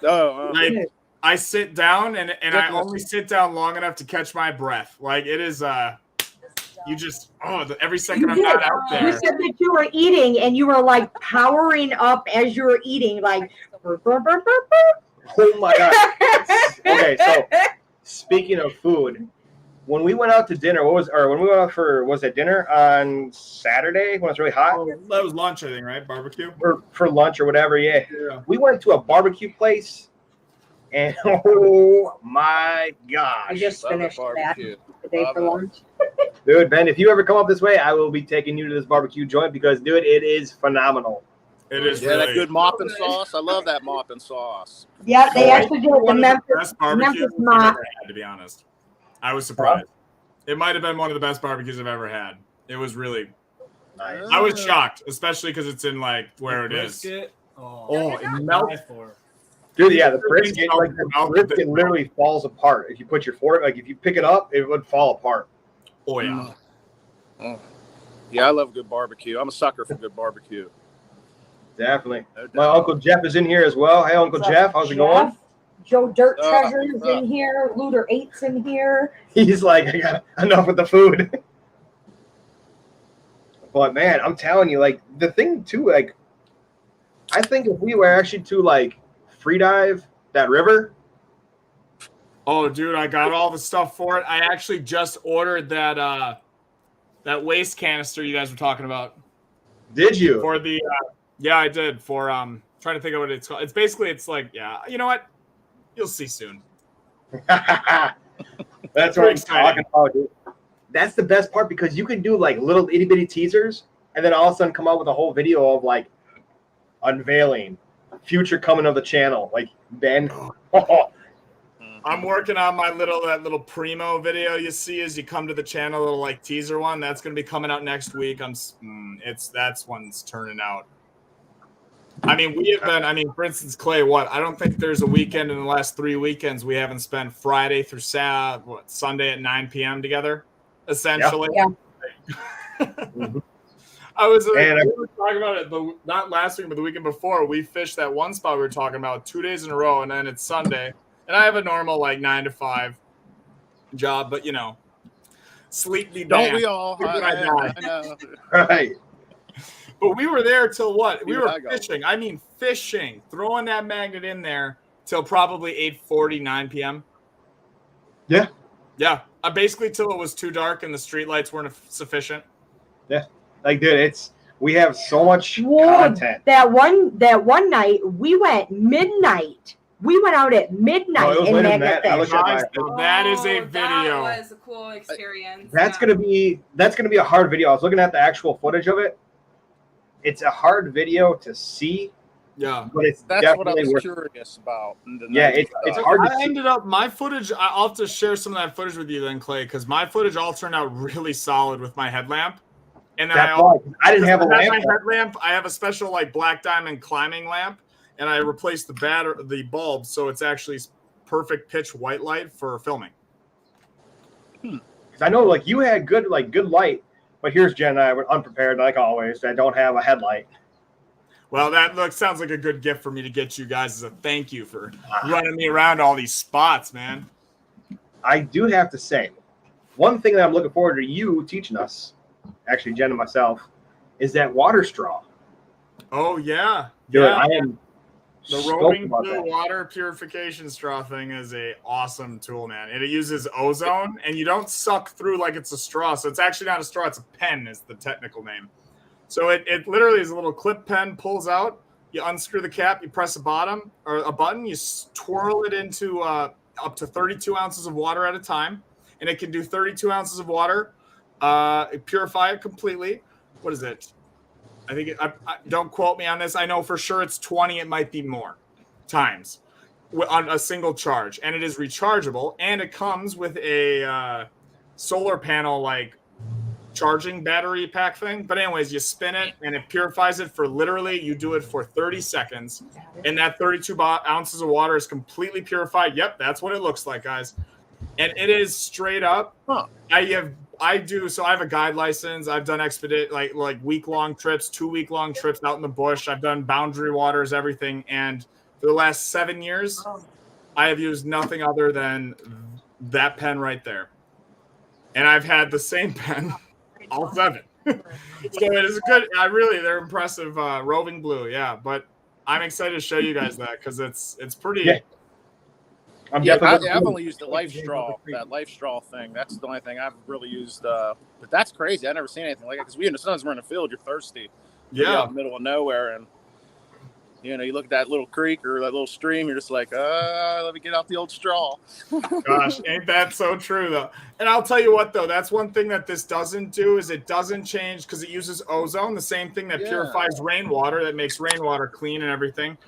Oh, Like I sit down and I only sit down long enough to catch my breath. Like it is you just every second You I'm did. not out You there. said that you were eating, and you were like powering up as you were eating, like. Burp, burp, burp, burp, Oh my god. burp. Okay, so speaking of food, when we went out to dinner, when we went out was it dinner on Saturday when it was really hot? Oh, that was lunch, I think, right? Barbecue. Or for lunch or whatever, yeah. Yeah. We went to a barbecue place, and oh my I gosh. just love the finished that barbecue. today for Love it. lunch. Dude, Ben, if you ever come up this way, I will be taking you to this barbecue joint because, dude, it is phenomenal. It is Yeah, really that good mopping sauce. I love that mopping sauce. Yeah, they actually did the one of the Memphis. best barbecues Memphis I've mop. ever had, to be honest. I was surprised. It might have been one of the best barbecues I've ever had. It was really. Nice. I was shocked, especially because it's in like where it is. Brisket. Oh, it melts. Dude, yeah, the brisket, Melt- like the melt- brisket literally falls apart. If you put your fork, like if you pick it up, it would fall apart. Oh yeah. Yeah, I love good barbecue. I'm a sucker for good barbecue. Definitely. No My doubt. Uncle Jeff is in here as well. Hey, Uncle What's up, Jeff, how's it going? Jeff? Joe Dirt Oh, Treasure is what's up? in here. Looter 8's in here. He's like, I got enough with the food. But man, I'm telling you, like the thing too, like I think if we were actually to like free dive that river, Oh, dude, I got all the stuff for it. I actually just ordered that waste canister you guys were talking about did you? for the. Yeah, I did for trying to think of what it's called. It's like you know what? You'll see soon. That's what I'm talking about, dude. That's the best part because you can do like little itty bitty teasers and then all of a sudden come out with a whole video of like unveiling, future coming of the channel. Like Ben. I'm working on my that little primo video you see as you come to the channel, little like teaser one. That's gonna be coming out next week. That's one's turning out. I mean, for instance, Clay, I don't think there's a weekend in the last 3 weekends we haven't spent Friday through Sunday at 9 p.m. together, essentially. Yeah. I was And we were talking about it, not last week, but the weekend before. We fished that one spot we were talking about 2 days in a row, and then it's Sunday. And I have a normal like 9 to 5 job, but sleep me Don't damned. we all? I know. Right. But we were there till what? We Here were I go. fishing. I mean, fishing, throwing that magnet in there till probably 8:40, 9 p.m. Yeah. Yeah, basically till it was too dark and the street lights weren't sufficient. Yeah, like dude, we have so much content. That one night we went midnight. We went out at midnight it was in later than Magnet that. I Fish. looked at Guys, that is a video. That was a cool experience. That's gonna be a hard video. I was looking at the actual footage of it. It's a hard video to see. Yeah, but it's That's definitely what I was worth. curious about. Yeah, it's hard to I see. ended up my footage. I'll have to share some of that footage with you then, Clay, because my footage all turned out really solid with my headlamp. And then I didn't have a lamp. My headlamp. I have a special like black diamond climbing lamp, and I replaced the bulb, so it's actually perfect pitch white light for filming. I know, like you had good light, but here's Jen and I were unprepared, like always. I don't have a headlight. Well, that sounds like a good gift for me to get you guys as a thank you for running me around all these spots, man. I do have to say, one thing that I'm looking forward to you teaching us, actually Jen and myself, is that water straw. Oh yeah, Dude, yeah. I am The stoked roving about blue that. water purification straw thing is a awesome tool, man. It uses ozone, and you don't suck through like it's a straw. So it's actually not a straw; it's a pen, is the technical name. So it literally is a little clip pen, pulls out. You unscrew the cap, you press a button, you twirl it into up to 32 ounces of water at a time, and it can do 32 ounces of water. Purify it completely. What is it? I think don't quote me on this. I know for sure it's 20. It might be more times on a single charge, and it is rechargeable, and it comes with a solar panel like charging battery pack thing. But anyways, you spin it and it purifies it for literally, you do it for 30 seconds, and that 32 ounces of water is completely purified. Yep, that's what it looks like, guys. And it is straight up. I have a guide license. I've done expedite like week-long trips, 2-week-long trips out in the bush. I've done boundary waters, everything. And for the last 7 years, I have used nothing other than that pen right there. And I've had the same pen all 7. So it is good. They're impressive. Roving blue, yeah. But I'm excited to show you guys that because it's pretty. Yeah. I've only used the life straw, that life straw thing. That's the only thing I've really used. But that's crazy. I've never seen anything like it because sometimes we're in a field, you're thirsty. Yeah. You're out in the middle of nowhere, and you look at that little creek or that little stream, you're just like, let me get out the old straw. Gosh, ain't that so true, though? And I'll tell you what, though, that's one thing that this doesn't do is it doesn't change because it uses ozone, the same thing that purifies rainwater, that makes rainwater clean and everything.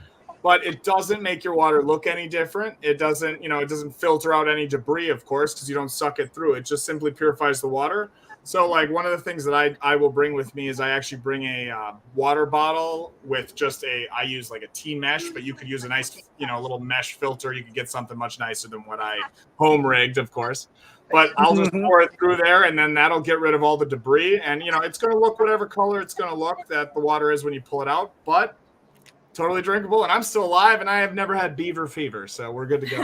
But it doesn't make your water look any different. It doesn't, it doesn't filter out any debris, of course, because you don't suck it through. It just simply purifies the water. So, like, one of the things that I will bring with me is I actually bring a water bottle with I use like a T-mesh, but you could use a nice, little mesh filter. You could get something much nicer than what I home rigged, of course. But I'll just pour it through there, and then that'll get rid of all the debris. And, it's going to look whatever color it's going to look that the water is when you pull it out. But totally drinkable, and I'm still alive, and I have never had beaver fever, so we're good to go.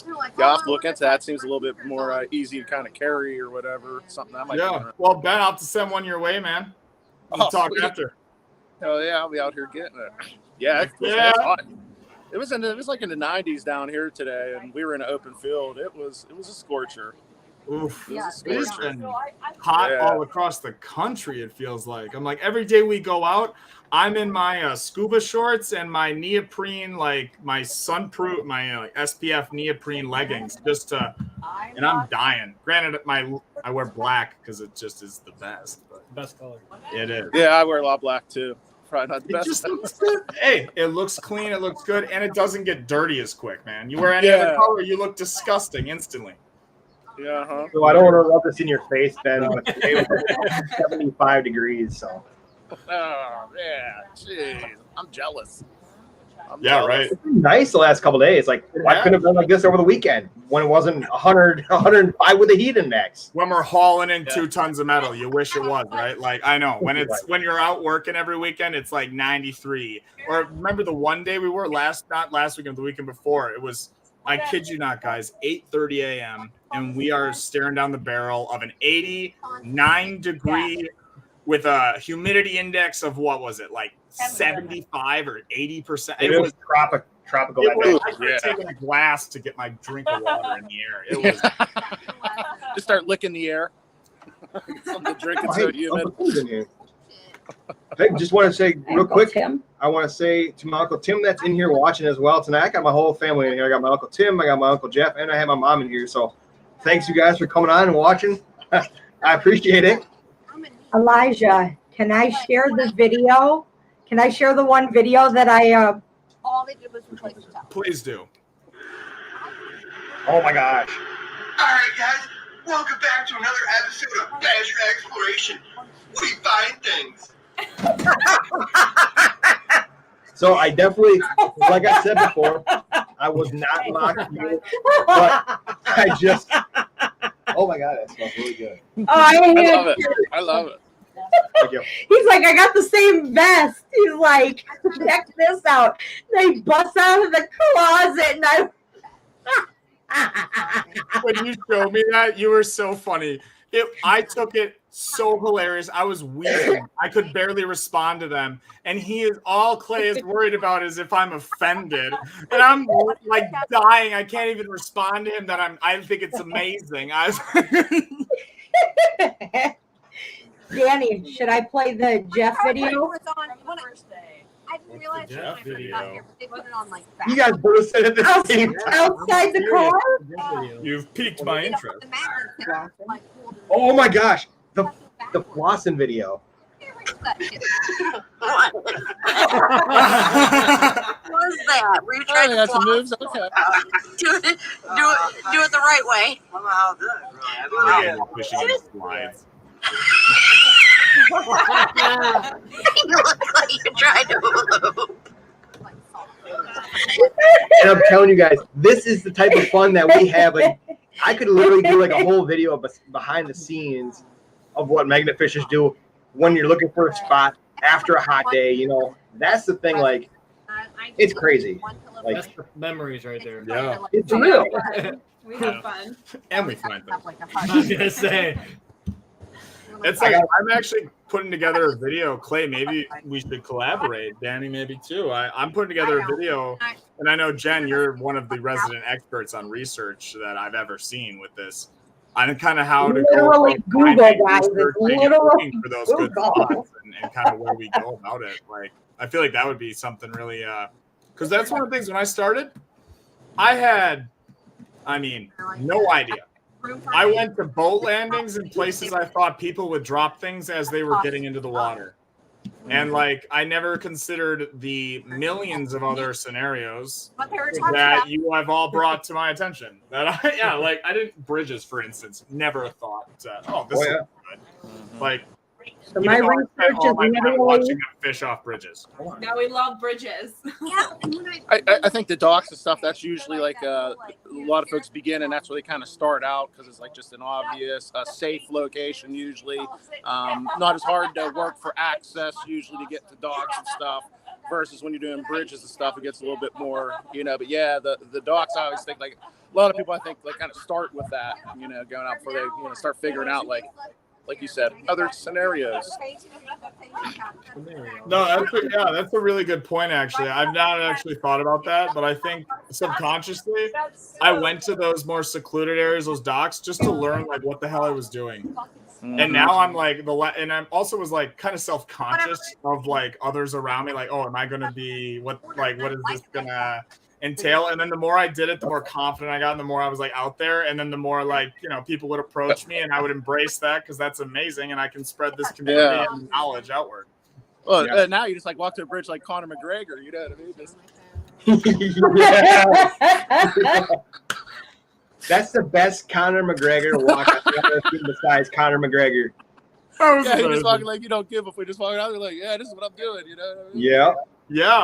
Yeah, I'll have to look into that. Seems a little bit more easy to kind of carry or whatever. Something that might. Yeah. Well, Ben, I'll have to send one your way, man. We'll talk sweet. after. Oh yeah, I'll be out here getting it. Yeah, it's hot. It was like in the 90s down here today, and we were in an open field. It was a scorcher. Oof. It was a It's scorcher. been hot all across the country, it feels like. I'm like, every day we go out, I'm in my scuba shorts and my neoprene, like my sunproof, my SPF neoprene leggings, and I'm dying. Granted, I wear black because it just is the best. But Best color. it is. Yeah, I wear a lot of black too. Probably not the It best. just looks good. Hey, it looks clean, it looks good, and it doesn't get dirty as quick, man. You wear any other color, you look disgusting instantly. Yeah. Huh? So I don't want to rub this in your face, Ben, but today was 75 degrees, so. Oh yeah, jeez, I'm jealous. Right. It's been nice the last couple of days. Like, why couldn't it have been like this over the weekend when it wasn't 100, 105 with the heat index? When we're hauling in 2 tons of metal, you wish it was, right? Like, I know when you're out working every weekend, it's like 93. Or remember the one day we were not last weekend, the weekend before, it was, I kid you not, guys, 8:30 a.m. and we are staring down the barrel of an 89 degree with a humidity index of what was it, like 75 or 80%? It was tropical. It that was, day. I could have taken a glass to get my drink of water in the air. It was. Just start licking the air. Something to drink. It's Hey, so humid. Uncle Tim's in here. Hey, just want to say real Uncle quick, Tim. I want to say to my Uncle Tim that's in here watching as well tonight. I got my whole family in here. I got my Uncle Tim, I got my Uncle Jeff, and I have my mom in here. So thanks you guys for coming on and watching. I appreciate it. Elijah, can I share the video? Can I share the one video that I All they did was replace the top. Please do. Oh my gosh. All right, guys, welcome back to another episode of Badger Exploration. We find things. So I definitely, like I said before, I was not locked in, but I just, oh my God, that smells really good. Oh, I love it. I love it. Thank you. He's like, I got the same vest. He's like, check this out. They bust out of the closet, and When you showed me that, you were so funny. I took it so hilarious. I was weeping. I could barely respond to them. And all Clay is worried about is if I'm offended. And I'm like dying. I can't even respond to him that I think it's amazing. Danny, should I play the Jeff video? I didn't realize it when I first got here, but they put it on like that. You guys both said at the same time. Outside the car? You've piqued my interest. The magnets that, like, hold it. Oh my gosh, the flossing video. That shit. What was that? Were you trying I to got some flop? moves. Okay. do it the right way. Somehow good. Yeah, fishing in slides. You look like you're trying to move. And I'm telling you guys, this is the type of fun that we have. Like, I could literally do like a whole video of behind the scenes of what magnet fishers do when you're looking for a spot after a hot day. You know, that's the thing. Like, it's crazy. Like, That's the memories right there. Yeah. it's real. We have fun. And we find them. I was gonna say. It's like I'm actually putting together a video. Clay, maybe we should collaborate. Danny, maybe too. I'm putting together a video, and I know Jen, you're one of the resident experts on research that I've ever seen with this. On kind of how to Literally go Google, finding guys. research It's and literal looking for those good Google. spots and kind of where we go about it. Like, I feel like that would be something really, because that's one of the things when I started, I had, no idea. I went to boat landings and places I thought people would drop things as they were getting into the water. And like, I never considered the millions of other scenarios that you have all brought to my attention. That I didn't, bridges, for instance, never thought, this is good. Like, So my even though I research spent all is my time literally watching them fish off bridges. Now we love bridges. I think the docks and stuff, that's usually like a lot of folks begin, and that's where they kind of start out because it's like just an obvious, safe location usually. Not as hard to work for access usually to get to docks and stuff. Versus when you're doing bridges and stuff, it gets a little bit more, But yeah, the docks, I always think like a lot of people, I think, like kind of start with that, going out before they start figuring out like you said, other scenarios. No, that's a really good point, actually. I've not actually thought about that, but I think subconsciously I went to those more secluded areas, those docks, just to learn like what the hell I was doing. And now I'm like and I also was like kind of self-conscious of like others around me, like, oh, am I gonna be what is this gonna entail? And then the more I did it, the more confident I got, and the more I was like out there, and then the more like people would approach me, and I would embrace that because that's amazing, and I can spread this community and knowledge outward. Well, now you just like walk to a bridge like Conor McGregor, you know what I mean? That's the best Conor McGregor walk I've ever seen besides Conor McGregor. Yeah, you're just walking like you don't give a fuck. Just walking out there like, yeah, this is what I'm doing, what I mean? Yeah.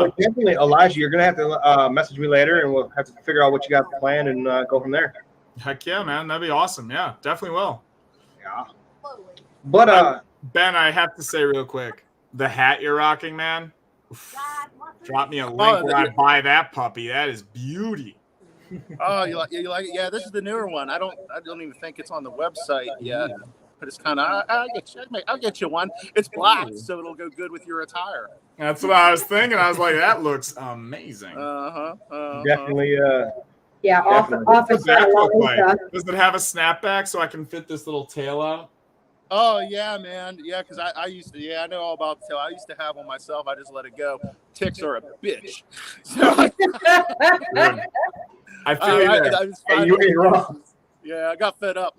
But definitely, Elijah, you're gonna have to message me later, and we'll have to figure out what you got planned and go from there. Heck yeah, man, that'd be awesome. Yeah, definitely will. Yeah. But Ben, I have to say real quick, the hat you're rocking, man. Oof, drop me a link where I buy that puppy. That is beauty. Oh, you like it? Yeah, this is the newer one. I don't even think it's on the website yet. but it's kind of I'll get you one. It's black, so it'll go good with your attire. That's what I was thinking. I was like, that looks amazing. Definitely. Yeah, Definitely. What's the officer back look Elijah. like? Does it have a snapback so I can fit this little tail out? Oh yeah, man. Yeah, because I used to. Yeah, I know all about the tail. I used to have one myself. I just let it go. Ticks are a bitch. So I feel you ain't wrong. Yeah, I got fed up.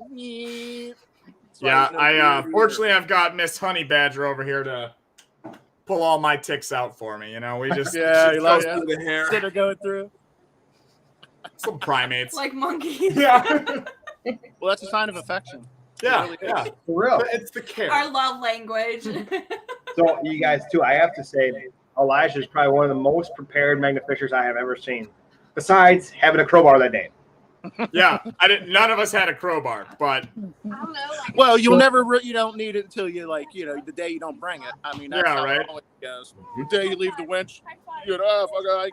Fortunately, I've got Miss Honey Badger over here to pull all my ticks out for me. You know, we just through the hair. Instead of going through. Some primates, like monkeys. Yeah. Well, that's a sign of affection. Yeah, really yeah, for real. It's the care. Our love language. So you guys too, I have to say, Elijah is probably one of the most prepared magnet fishers I have ever seen. Besides having a crowbar that day. Yeah, none of us had a crowbar, but well, you don't need it until you the day you don't bring it. I mean, that's how right. it always goes. The day you leave the winch, I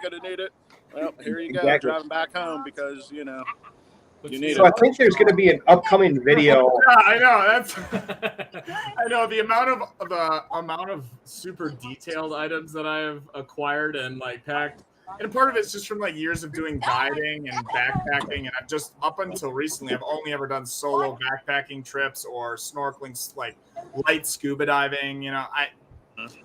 gotta need it. Well, here you go, Exactly. driving back home because you need So it. I think there's going to be an upcoming video. Yeah, I know I know the amount of super detailed items that I have acquired and like packed. And part of it's just from like years of doing guiding and backpacking, and I've just up until recently I've only ever done solo backpacking trips or snorkeling, like light scuba diving.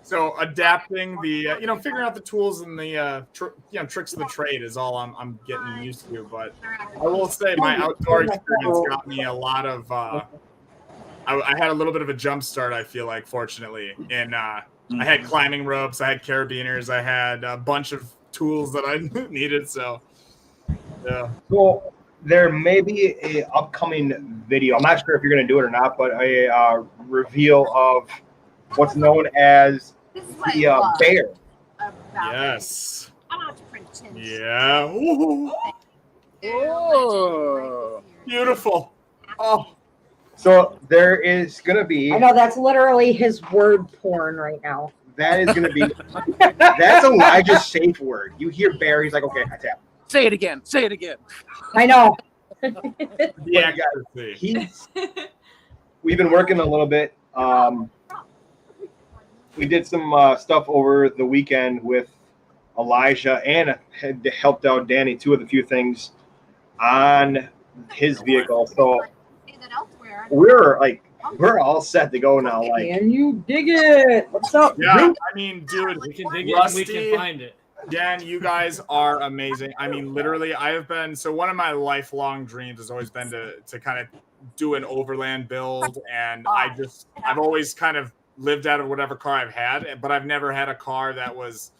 So adapting the figuring out the tools and the tricks of the trade is all I'm getting used to. But I will say my outdoor experience got me a lot of. I had a little bit of a jump start. I feel like fortunately, and I had climbing ropes, I had carabiners, I had a bunch of tools that I needed. So yeah. So there may be a upcoming video. I'm not sure if you're going to do it or not, but a reveal of what's known as the bear. Yes. I'm not to pretend. Yeah. Ooh. Oh, Beautiful. Oh. So there is going to be. I know that's literally his word porn right now. That is going to be. That's Elijah's safe word. You hear bear, he's like, okay, I tap. say it again. Say it again. I know. Yeah, we've been working a little bit. We did some stuff over the weekend with Elijah and had helped out Danny too with a few things on his vehicle. So we're all set to go now. Like, can you dig it? What's up? Yeah, Dude? I mean, dude, We can dig it Rusty, and we can find it. Dan, you guys are amazing. I mean, literally, I have been one of my lifelong dreams has always been to kind of do an overland build, and I've always kind of lived out of whatever car I've had, but I've never had a car that was,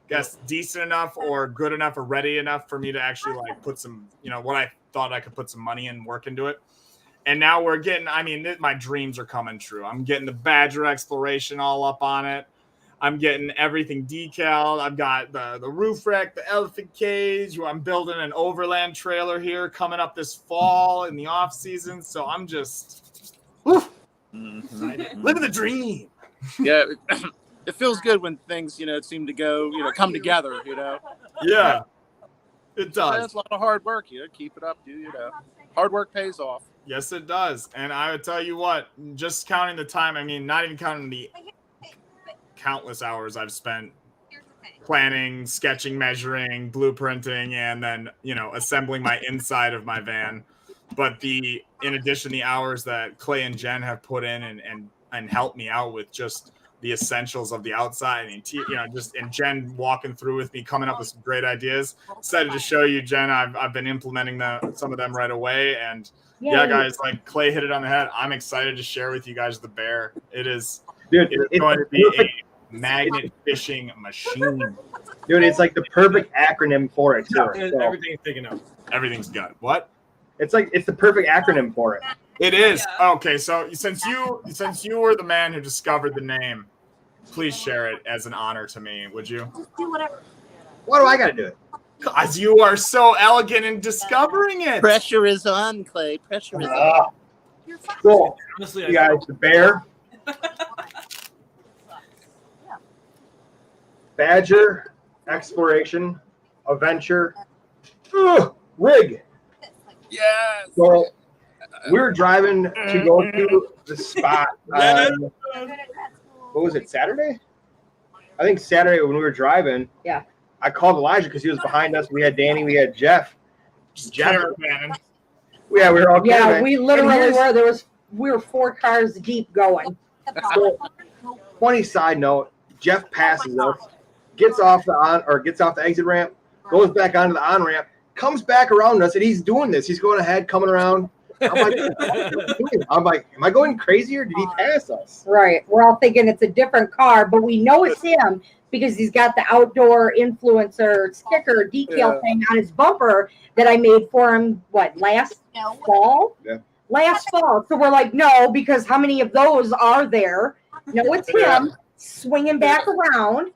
I guess, decent enough or good enough or ready enough for me to actually like put some, what I thought I could put some money and work into it. And now we're getting, my dreams are coming true. I'm getting the Badger Exploration all up on it. I'm getting everything decaled. I've got the roof rack, the elephant cage. I'm building an overland trailer here coming up this fall in the off season. So I'm just living the dream. Yeah, it feels good when things seem to go come together. Yeah, it does. It's a lot of hard work. Keep it up, hard work pays off. Yes, it does. And I would tell you what, just counting the time. Not even counting the countless hours I've spent planning, sketching, measuring, blueprinting, and then assembling my inside of my van. But in addition, the hours that Clay and Jen have put in and helped me out with just the essentials of the outside, and Jen walking through with me, coming up with some great ideas. Excited to show you, Jen. I've been implementing some of them right away, and yeah, guys, like Clay hit it on the head. I'm excited to share with you guys the bear. It's going to be a magnet fishing machine. Dude, it's like the perfect acronym for it too. Yeah, everything's taken up. Everything's good. What? It's the perfect acronym for it. It is. Okay, so since you were the man who discovered the name, please share it as an honor to me, would you? Do whatever. Why do I got to do it? Because you are so elegant in discovering it. Pressure is on, Clay. Pressure is on. So, Honestly, you guys, the bear, Badger Exploration, Adventure, rig. Yes. So We were driving to go to the spot. What was it, Saturday? I think Saturday when we were driving. Yeah. I called Elijah because he was behind us. We had Danny, we had Jeff. Caravanning. Yeah, we were all Yeah, caravanning. we literally were. We were 4 cars deep going. So, funny side note, Jeff passes us, gets off the exit ramp, goes back onto the on ramp, comes back around us, and he's doing this. He's going ahead, coming around. I'm like, am I going crazy or did he pass us? Right. We're all thinking it's a different car, but we know it's him because he's got the outdoor influencer sticker decal thing on his bumper that I made for him, last fall? Yeah. Last fall. So we're like, no, because how many of those are there? No, it's him swinging back around.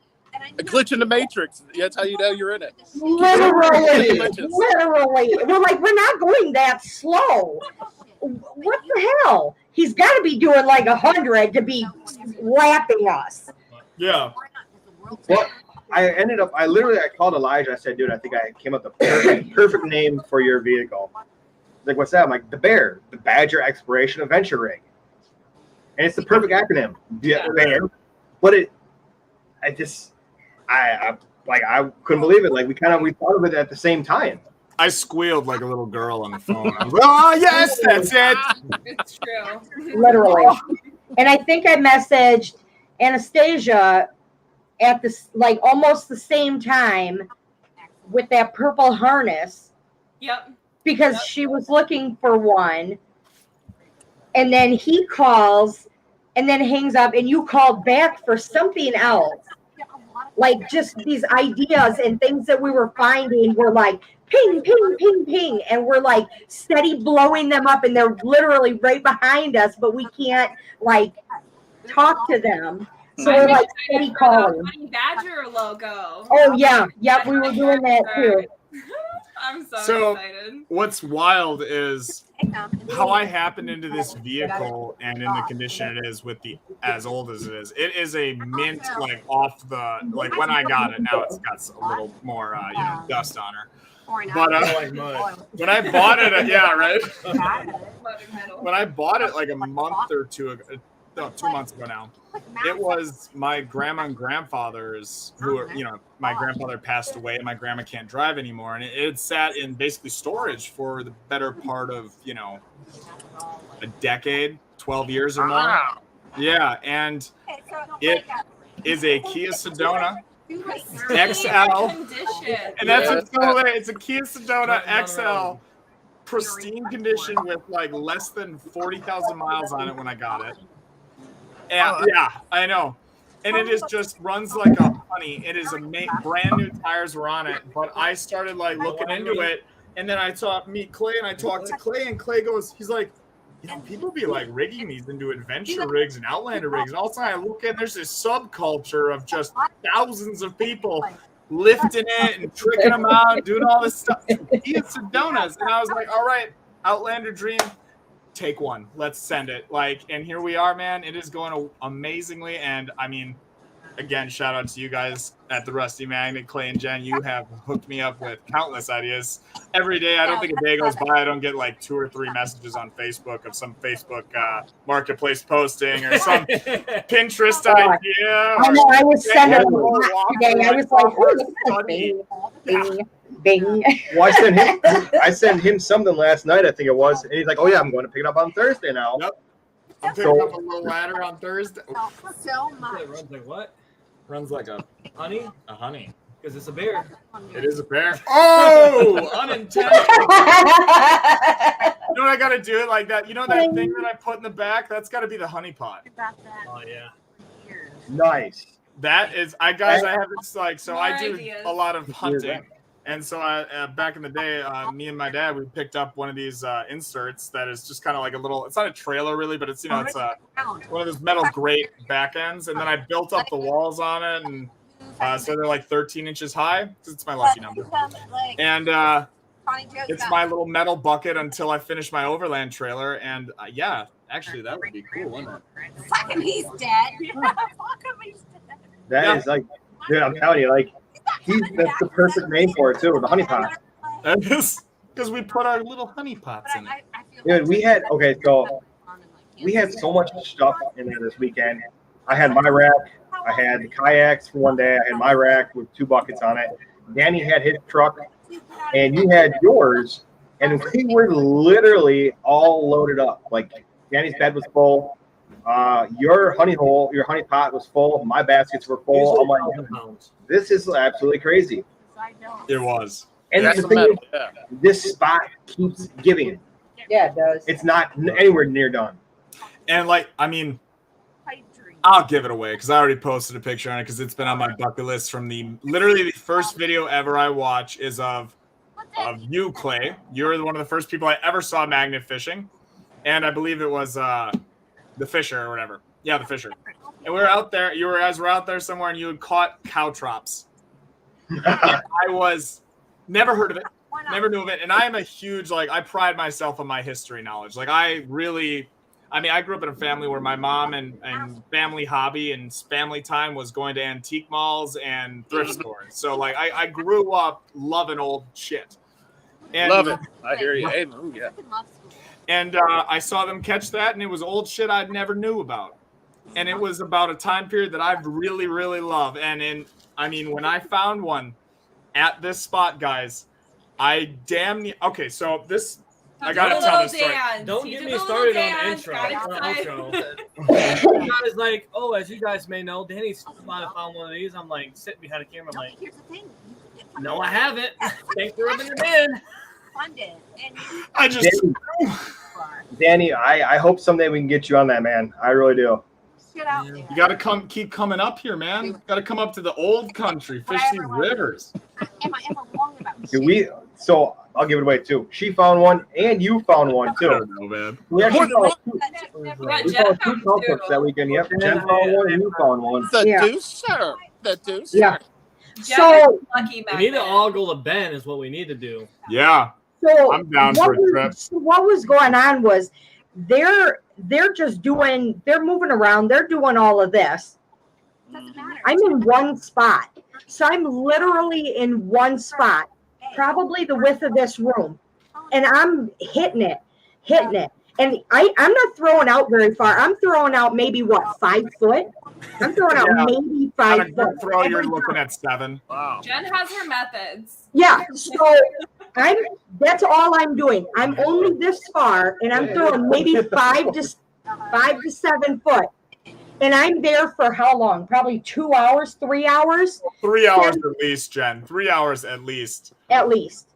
A glitch in the matrix. That's how you know you're in it. Literally. We're like, we're not going that slow. What the hell? He's got to be doing like 100 to be lapping us. Yeah. Well, I called Elijah. I said, dude, I think I came up with the perfect name for your vehicle. Like, what's that? I'm like, the Bear, the Badger Exploration Adventure Rig. And it's the perfect acronym. Yeah. Bear. But I couldn't believe it. Like, we thought of it at the same time. I squealed like a little girl on the phone. I was like, oh, yes, that's it. It's true. Literally. And I think I messaged Anastasia at this, like, almost the same time with that purple harness. Yep. Because she was looking for one. And then he calls and then hangs up, and you called back for something else. Like, just these ideas and things that we were finding were like ping, ping, ping, ping. And we're like steady blowing them up, and they're literally right behind us, but we can't like talk to them. So we're like steady calling. Honey Badger logo. Oh, yeah. Yep, we were doing that too. I'm so excited. What's wild is how I happened into this vehicle and in the condition it is with the as old as it is. It is a mint, like off the when I got it. Now it's got a little more dust on her. But when I bought it, yeah, right. When I bought it like a month or two ago, no, 2 months ago now, it was my grandma and grandfather's. My grandfather passed away, and my grandma can't drive anymore, and it sat in basically storage for the better part of a decade, 12 years or more. Wow. Yeah, and it is a Kia Sedona XL, and it's a Kia Sedona XL, pristine condition with like less than 40,000 miles on it when I got it. Yeah, I know. And it is just runs like a honey. It is brand new tires were on it, but I started like looking into it, and then I meet Clay, and I talked to Clay, and Clay he's like, people be like rigging these into adventure rigs and Outlander rigs, and all of a sudden I look and there's this subculture of just thousands of people lifting it and tricking them out, doing all this stuff. Kia Sedonas, and I was like, all right, Outlander dream. Take one. Let's send it. And here we are, man. It is going amazingly. And I mean, again, shout out to you guys at the Rusty Magnet, Clay and Jen. You have hooked me up with countless ideas every day. I don't think a day goes by I don't get like 2 or 3 messages on Facebook of some Facebook marketplace posting or some Pinterest idea. I know. I was sending them today. I was like, oh, bing. Well, I sent him something last night, I think it was, and he's like, "Oh yeah, I'm going to pick it up on Thursday now." Yep. I'm picking up a little ladder on Thursday. So much. It runs like what? Runs like a Honey? A honey. Because it's a bear. It is a bear. Oh, unintended. You know what I got to do it like that? You know that thing that I put in the back? That's got to be the honey pot. Oh yeah. Nice. That is, I have this like, so I do a lot of hunting. And so back in the day, me and my dad, we picked up one of these inserts that is just kind of like a little, it's not a trailer really, but it's, it's one of those metal grate back ends. And then I built up the walls on it. And so they're like 13 inches high. It's my lucky number. And it's my little metal bucket until I finish my overland trailer. And actually that would be cool, wouldn't it? Fuck him, he's dead. Fuck him, he's dead. That is like, dude, I'm telling you, like, that's the perfect name for it too, the honey pot. That is because we put our little honey pots in it. Dude, we had so much stuff in there this weekend. I had my rack. I had the kayaks for one day. I had my rack with 2 buckets on it. Danny had his truck, and you had yours. And we were literally all loaded up. Like Danny's bed was full. Your honey pot was full. My baskets were full. I'm like, this is absolutely crazy. It was. And the thing is, this spot keeps giving. Yeah, it does. It's not anywhere near done. And like, I mean, I'll give it away because I already posted a picture on it because it's been on my bucket list from literally the first video ever I watch is of you, Clay. You're one of the first people I ever saw magnet fishing. And I believe it was the Fisher or whatever. Yeah, the Fisher. And we were out there. You guys were out there somewhere and you had caught caltrops. I was never heard of it. Never knew of it. And I am a huge, I pride myself on my history knowledge. I grew up in a family where my mom and family hobby and family time was going to antique malls and thrift stores. So, I grew up loving old shit. And, love it. I hear you. Hey, yeah. And I saw them catch that, and it was old shit I never knew about. And it was about a time period that I've really, really loved. And when I found one at this spot, guys, I gotta tell this story. Don't get me started on outro. I was like, as you guys may know, Danny's might have found one of these. I'm like sitting behind a camera. I'm like, here's the thing. No, I haven't. Thanks for rubbing it in. Danny, I hope someday we can get you on that, man. I really do. You gotta keep coming up here, man. You gotta come up to the old country, fish these rivers. Am I ever wrong about So I'll give it away too. She found one, and you found one too. I don't know, man. We actually found two culprits that weekend. Yep, Jen found one, and you found one. The deuce. Yeah. So lucky we need to all go to Ben is what we need to do. Yeah. So I'm down for a trip. What was going on was they're moving around. They're doing all of this. I'm in one spot. So I'm literally in one spot, probably the width of this room. And I'm hitting it. And I'm not throwing out very far. I'm throwing out maybe 5 foot? I'm throwing out maybe 5 foot. Throw, you're looking at 7. Wow. Jen has her methods. Yeah, so that's all I'm doing. I'm only this far, and I'm throwing maybe 5 to 7 foot. And I'm there for how long? Probably 2 hours, 3 hours? 3 hours at least, Jen. 3 hours at least. At least.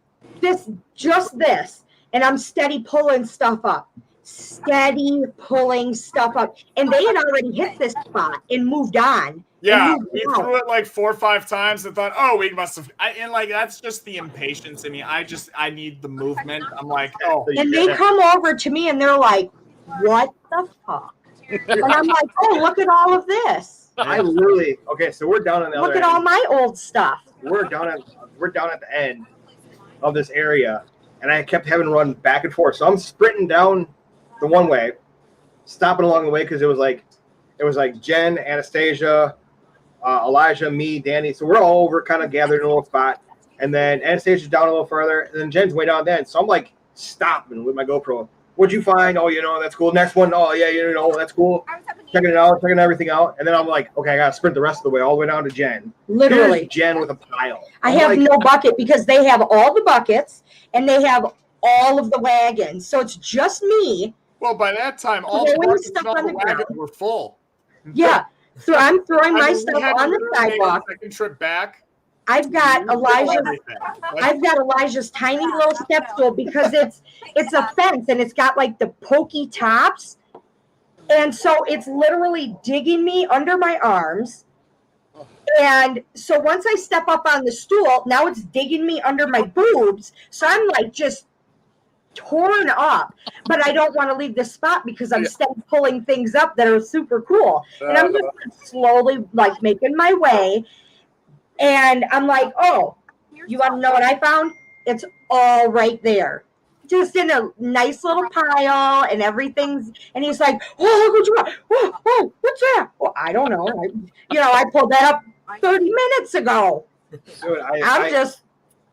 Just this. And I'm steady pulling stuff up. And they had already hit this spot and moved on. Yeah, we threw it 4 or 5 times and thought, we must have. That's just the impatience in me. I need the movement. I'm like, And they come over to me and they're like, what the fuck? And I'm like, look at all of this. I literally, so we're down on the Look at all my old stuff. We're down at the end of this area, and I kept having to run back and forth. So I'm sprinting down the one way, stopping along the way because it was like Jen, Anastasia, Elijah, me, Danny. So we're all over, kind of gathered in a little spot, and then Anastasia's down a little further, and then Jen's way down then. So I'm like stopping with my GoPro. What'd you find? That's cool. Next one. Oh yeah, that's cool. Checking it out, checking everything out, and then I'm like, I gotta sprint the rest of the way all the way down to Jen. Literally, here's Jen with a pile. I have no bucket because they have all the buckets and they have all of the wagons, so it's just me. Well, by that time, all the buckets and all the wagons were full. Yeah, so I'm throwing my stuff on the sidewalk. Second trip back. I've got Elijah's tiny little step stool because it's a fence and it's got the pokey tops. And so it's literally digging me under my arms. And so once I step up on the stool, now it's digging me under my boobs. So I'm just torn up, but I don't want to leave the spot because I'm still pulling things up that are super cool. And I'm just slowly making my way. And I'm like, you want to know what I found? It's all right there. Just in a nice little pile and everything's, and he's like, look what you got. What's that? Well, I don't know. I pulled that up 30 minutes ago. Dude,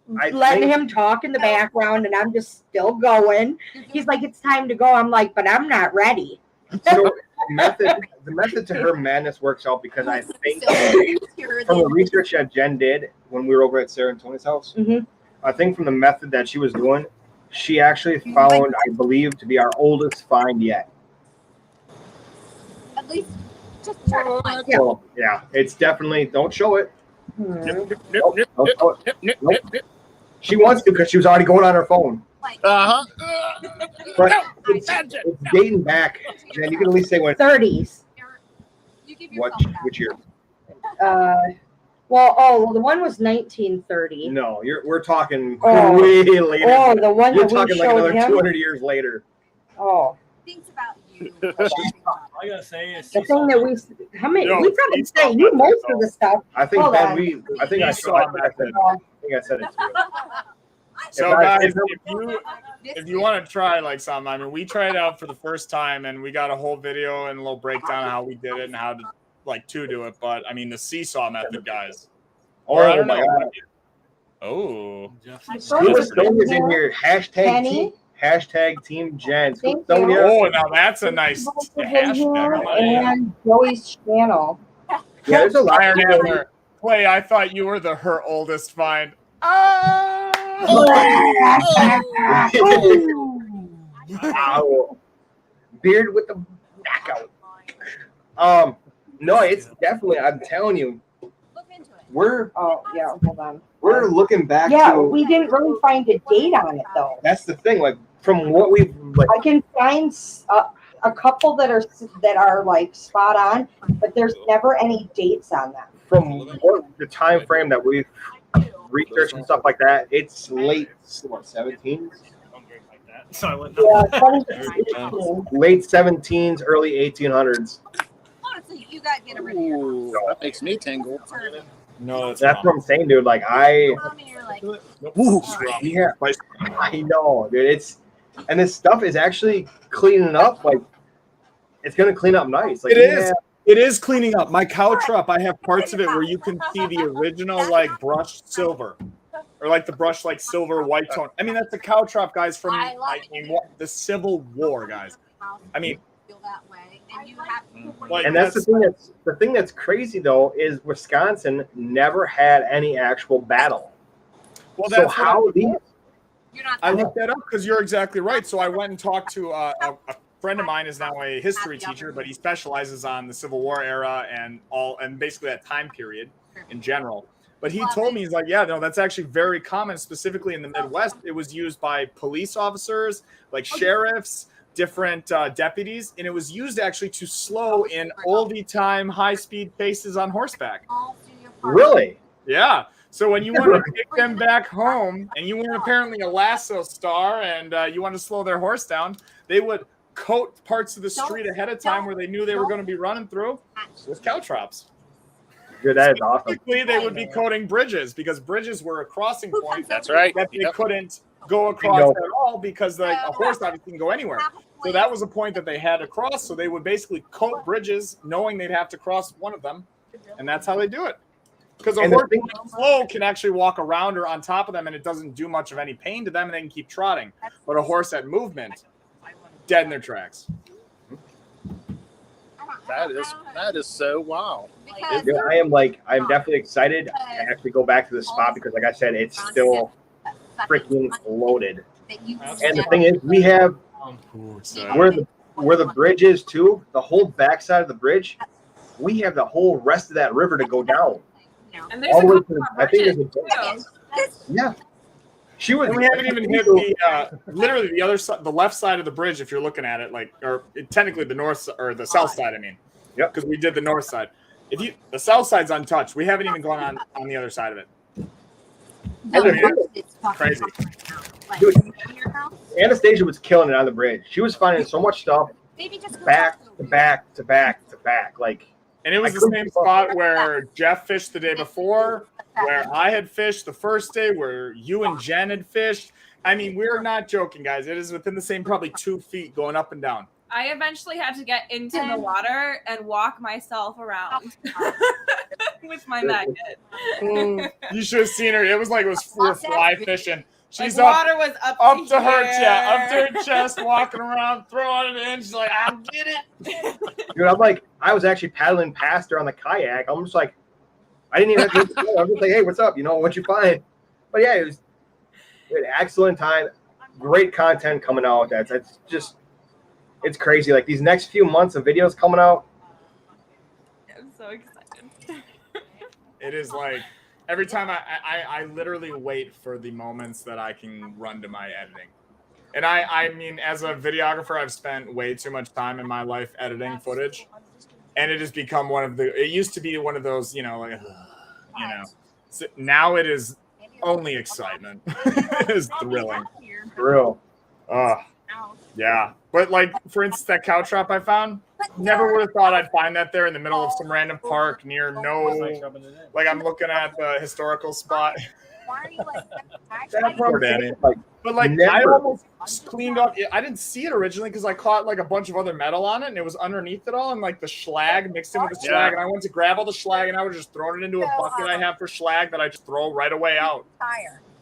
letting him talk in the background, and I'm just still going. He's like, it's time to go. I'm like, but I'm not ready. So the method to her madness works out because I think from the research that Jen did when we were over at Sarah and Tony's house, I think from the method that she was doing, she actually found, I believe, to be our oldest find yet. At least just try to find it. So, yeah, it's definitely, don't show it. Don't show it. Nope. She wants to because she was already going on her phone. Uh-huh. But it's dating back. Jen, you can at least say what 30s. Which year? Well, the one was 1930. No, we're talking way later. Oh, the one you're that we talking like showed another him? 200 years later. Oh. Thinks about you. I gotta say, it's The thing that we Yo, we probably say you most of the stuff. I think Hold Ben, on. I think I said it too. So guys, if you want to try like something, I mean, we tried it out for the first time, and we got a whole video and a little breakdown of how we did it and how to do it. But I mean, the seesaw method, guys. Or I don't know. Oh, Stone is in here. Hashtag Team Jen. Oh, now that's a nice hashtag. And Joey's channel. Yeah, there's a lot. Iron Antler. Clay, I thought you were her oldest find. Wow. Beard with the knockout. No, it's definitely. I'm telling you, we're. Oh yeah, hold on. We're looking back. Yeah, to, we didn't really find a date on it though. That's the thing. Like from what we've. Like, I can find a couple that are like spot on, but there's never any dates on them. From the time frame that we've researched and stuff like that, it's late 17s. So I went late 17s, early 1800s. Honestly, you gotta get rid of your house. That makes me tingle. No, that's what I'm saying, dude. Like yeah, I know, dude. And this stuff is actually cleaning up. Like it's gonna clean up nice. Like, it is. It is cleaning up. My couch up, I have parts of it where you can see the original like brushed silver, or like the brushed like silver white tone. I mean, that's the cow trap, guys, from the Civil War, guys. I mean, and that's the thing that's crazy though is Wisconsin never had any actual battle. Well, that's so how I looked that up because you're exactly right. So I went and talked to a friend of mine is now a history teacher, but he specializes on the Civil War era and basically that time period in general. But he told me, he's like, yeah, no, that's actually very common, specifically in the Midwest. It was used by police officers, like sheriffs, different deputies, and it was used actually to slow in oldie time high-speed paces on horseback. Really? Yeah. So when you want to take them back home and you weren't apparently a lasso star and you want to slow their horse down, they would coat parts of the street ahead of time where they knew they were going to be running through with cow traps. Dude, that is awesome. Typically, they would be coating bridges because bridges were a crossing point. That's right. That they couldn't go across at all because a horse obviously can go anywhere. So that was a point that they had to cross. So they would basically coat bridges knowing they'd have to cross one of them. And that's how they do it. Because a horse slow can actually walk around or on top of them and it doesn't do much of any pain to them and they can keep trotting. But a horse at movement, dead in their tracks. That is so wow. I'm definitely excited to actually go back to the spot because like I said, it's still freaking loaded. And the thing is, we have where the bridge is too, the whole backside of the bridge, we have the whole rest of that river to go down. And there's a couple I think there's yeah. She was. We haven't even hit the literally the other side, the left side of the bridge. If you're looking at it, technically the north or the south side. I mean, yep. Because we did the north side. The south side's untouched. We haven't even gone on the other side of it. It's crazy. Dude, Anastasia was killing it on the bridge. She was finding so much stuff back to back to back to back. And it was the same spot where Jeff fished the day before, where I had fished the first day, where you and Jen had fished. I mean, we're not joking, guys. It is within the same probably 2 feet going up and down. I eventually had to get into the water and walk myself around. with my magnet. You should have seen her. It was like we were fly fishing. She's like water was up to her chest, up to her chest, walking around, throwing it in. She's like, I'll get it. Dude, I'm like, I was actually paddling past her on the kayak. I'm just like, I didn't even have to. I'm just like, hey, what's up? You know, what you find? But yeah, it was an excellent time. Great content coming out. That's just, it's crazy. Like these next few months of videos coming out. I'm so excited. It is like every time I literally wait for the moments that I can run to my editing. And I mean, as a videographer, I've spent way too much time in my life editing footage. And it has become it used to be one of those, like, so now it is only excitement. It is thrilling. Real. Yeah. But like, for instance, that cow trap I found, never would have thought I'd find that there in the middle of some random park near like I'm looking at the historical spot. Poor Danny. But like, I almost cleaned up. I didn't see it originally because I caught like a bunch of other metal on it and it was underneath it all and like the schlag mixed in with the schlag. And I went to grab all the schlag and I was just throwing it into a bucket I have for schlag that I just throw right away out.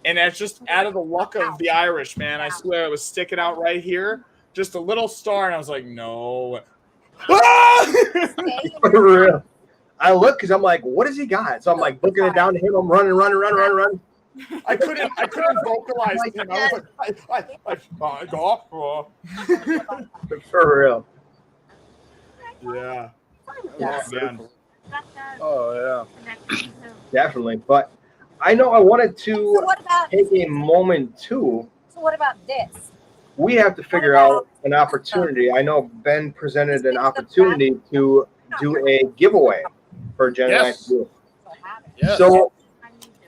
And that's just out of the luck of the Irish, man. I swear it was sticking out right here. Just a little star. And I was like, no. For real. I look because I'm like, what has he got? So I'm like looking it down to him. I'm running. I couldn't vocalize to him. I was like, go. For real. Yeah. Oh yeah. Definitely. But I know I wanted to take a moment too. So what about this? We have to figure out an opportunity. I know Ben presented an opportunity to do a giveaway for Jen and I to do. Yes. So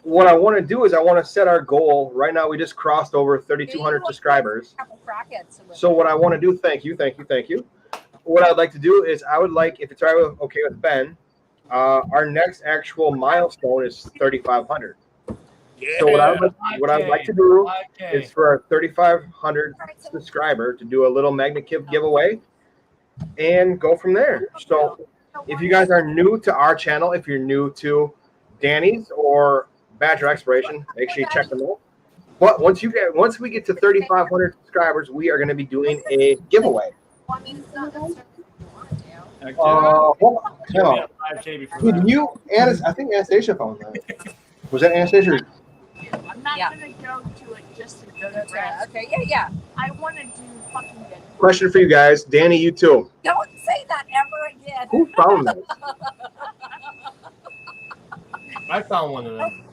what I want to do is I want to set our goal. Right now we just crossed over 3,200 subscribers. So what I want to do, thank you. What I'd like to do is I would like, if it's okay with Ben, our next actual milestone is 3,500. Yeah. So what I'd like to do is for our 3,500 subscriber to do a little magnet giveaway and go from there. So if you guys are new to our channel, if you're new to Danny's or Badger Exploration, make sure you check them out. But once we get to 3,500 subscribers, we are going to be doing a giveaway. Could you, I think Anastasia found that. Was that Anastasia? I'm not gonna go to it just to go to rest. Okay, yeah. I want to do fucking good. Question for you guys, Danny, you too. Don't say that ever again. Who found that? I found one of them.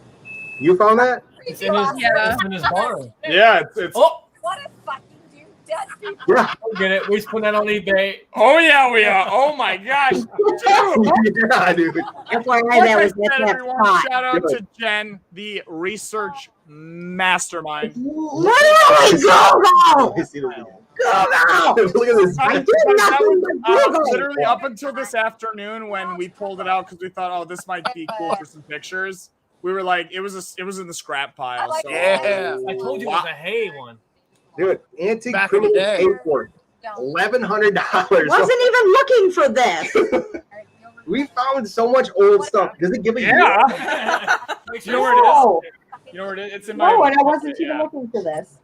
You found that? It's in his bar. Yeah, it's. What a fucking dude, Dusty. Yeah. We'll get it. We just put that on eBay. Oh yeah, we are. Oh my gosh, dude. Yeah, dude. FYI, that was Everyone, that shout out to Jen, the research mastermind. Literally, go! Look at this. I did nothing but Google. Literally up until this afternoon when we pulled it out because we thought, oh, this might be cool for some pictures. We were like, it was in the scrap pile. So Yeah. I told you it was a hay one. Dude, antique Back in the criminal day. paid for $1,100. Wasn't even looking for this. We found so much old stuff. Does it give a yeah. You know where it is? You know where it is? It's in my. No, and I wasn't even looking for this.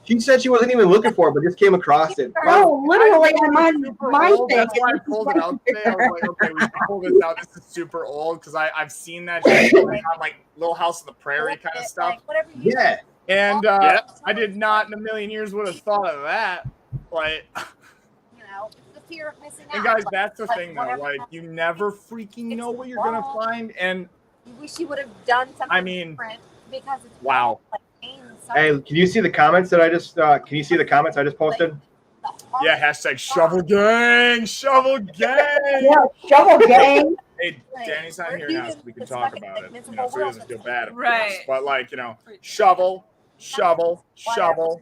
She said she wasn't even looking for it, but just came across it. Oh, literally, I'm on my thing. That's why I pulled it out today. I was like, okay, we can pull this out. This is super old because I've seen that shit on like Little House on the Prairie kind of stuff. Yeah. And I did not in a million years would have thought of that. Like, The fear of missing out. and guys, that's the thing though. Like, you never freaking know what you're gonna find. And You wish you would have done something I mean, different because it's wow. Hey, can you see the comments that I just? Can you see the comments I just posted? Yeah, hashtag shovel gang, shovel gang. Yeah, shovel gang. Hey, Danny's not here now, so we can talk about it. So he doesn't feel bad. Right. But like, shovel. No shovel.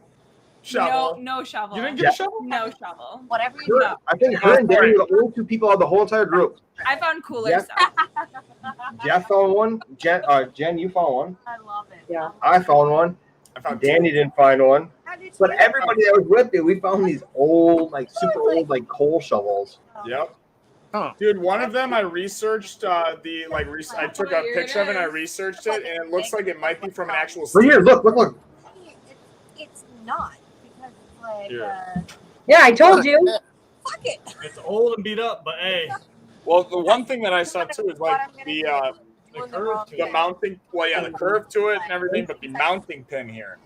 You didn't get a shovel? No shovel. Whatever you know. I think her and Danny are the only two people out of the whole entire group. I found cooler Yeah. stuff. Jeff found one. Jen, you found one. I love it. Yeah. I found one. I found Danny didn't find one. But everybody that was with me, we found these old, like super old, like coal shovels. Yep. Dude, one of them I researched I took a picture of it and I researched it, and it looks like it might be from an actual. Right here, look. It's not because it's like. Yeah, I told you. Fuck it. It's old and beat up, but hey. Well, the one thing that I saw too is like the mounting. Well, yeah, the curve to it and everything, but the mounting pin here.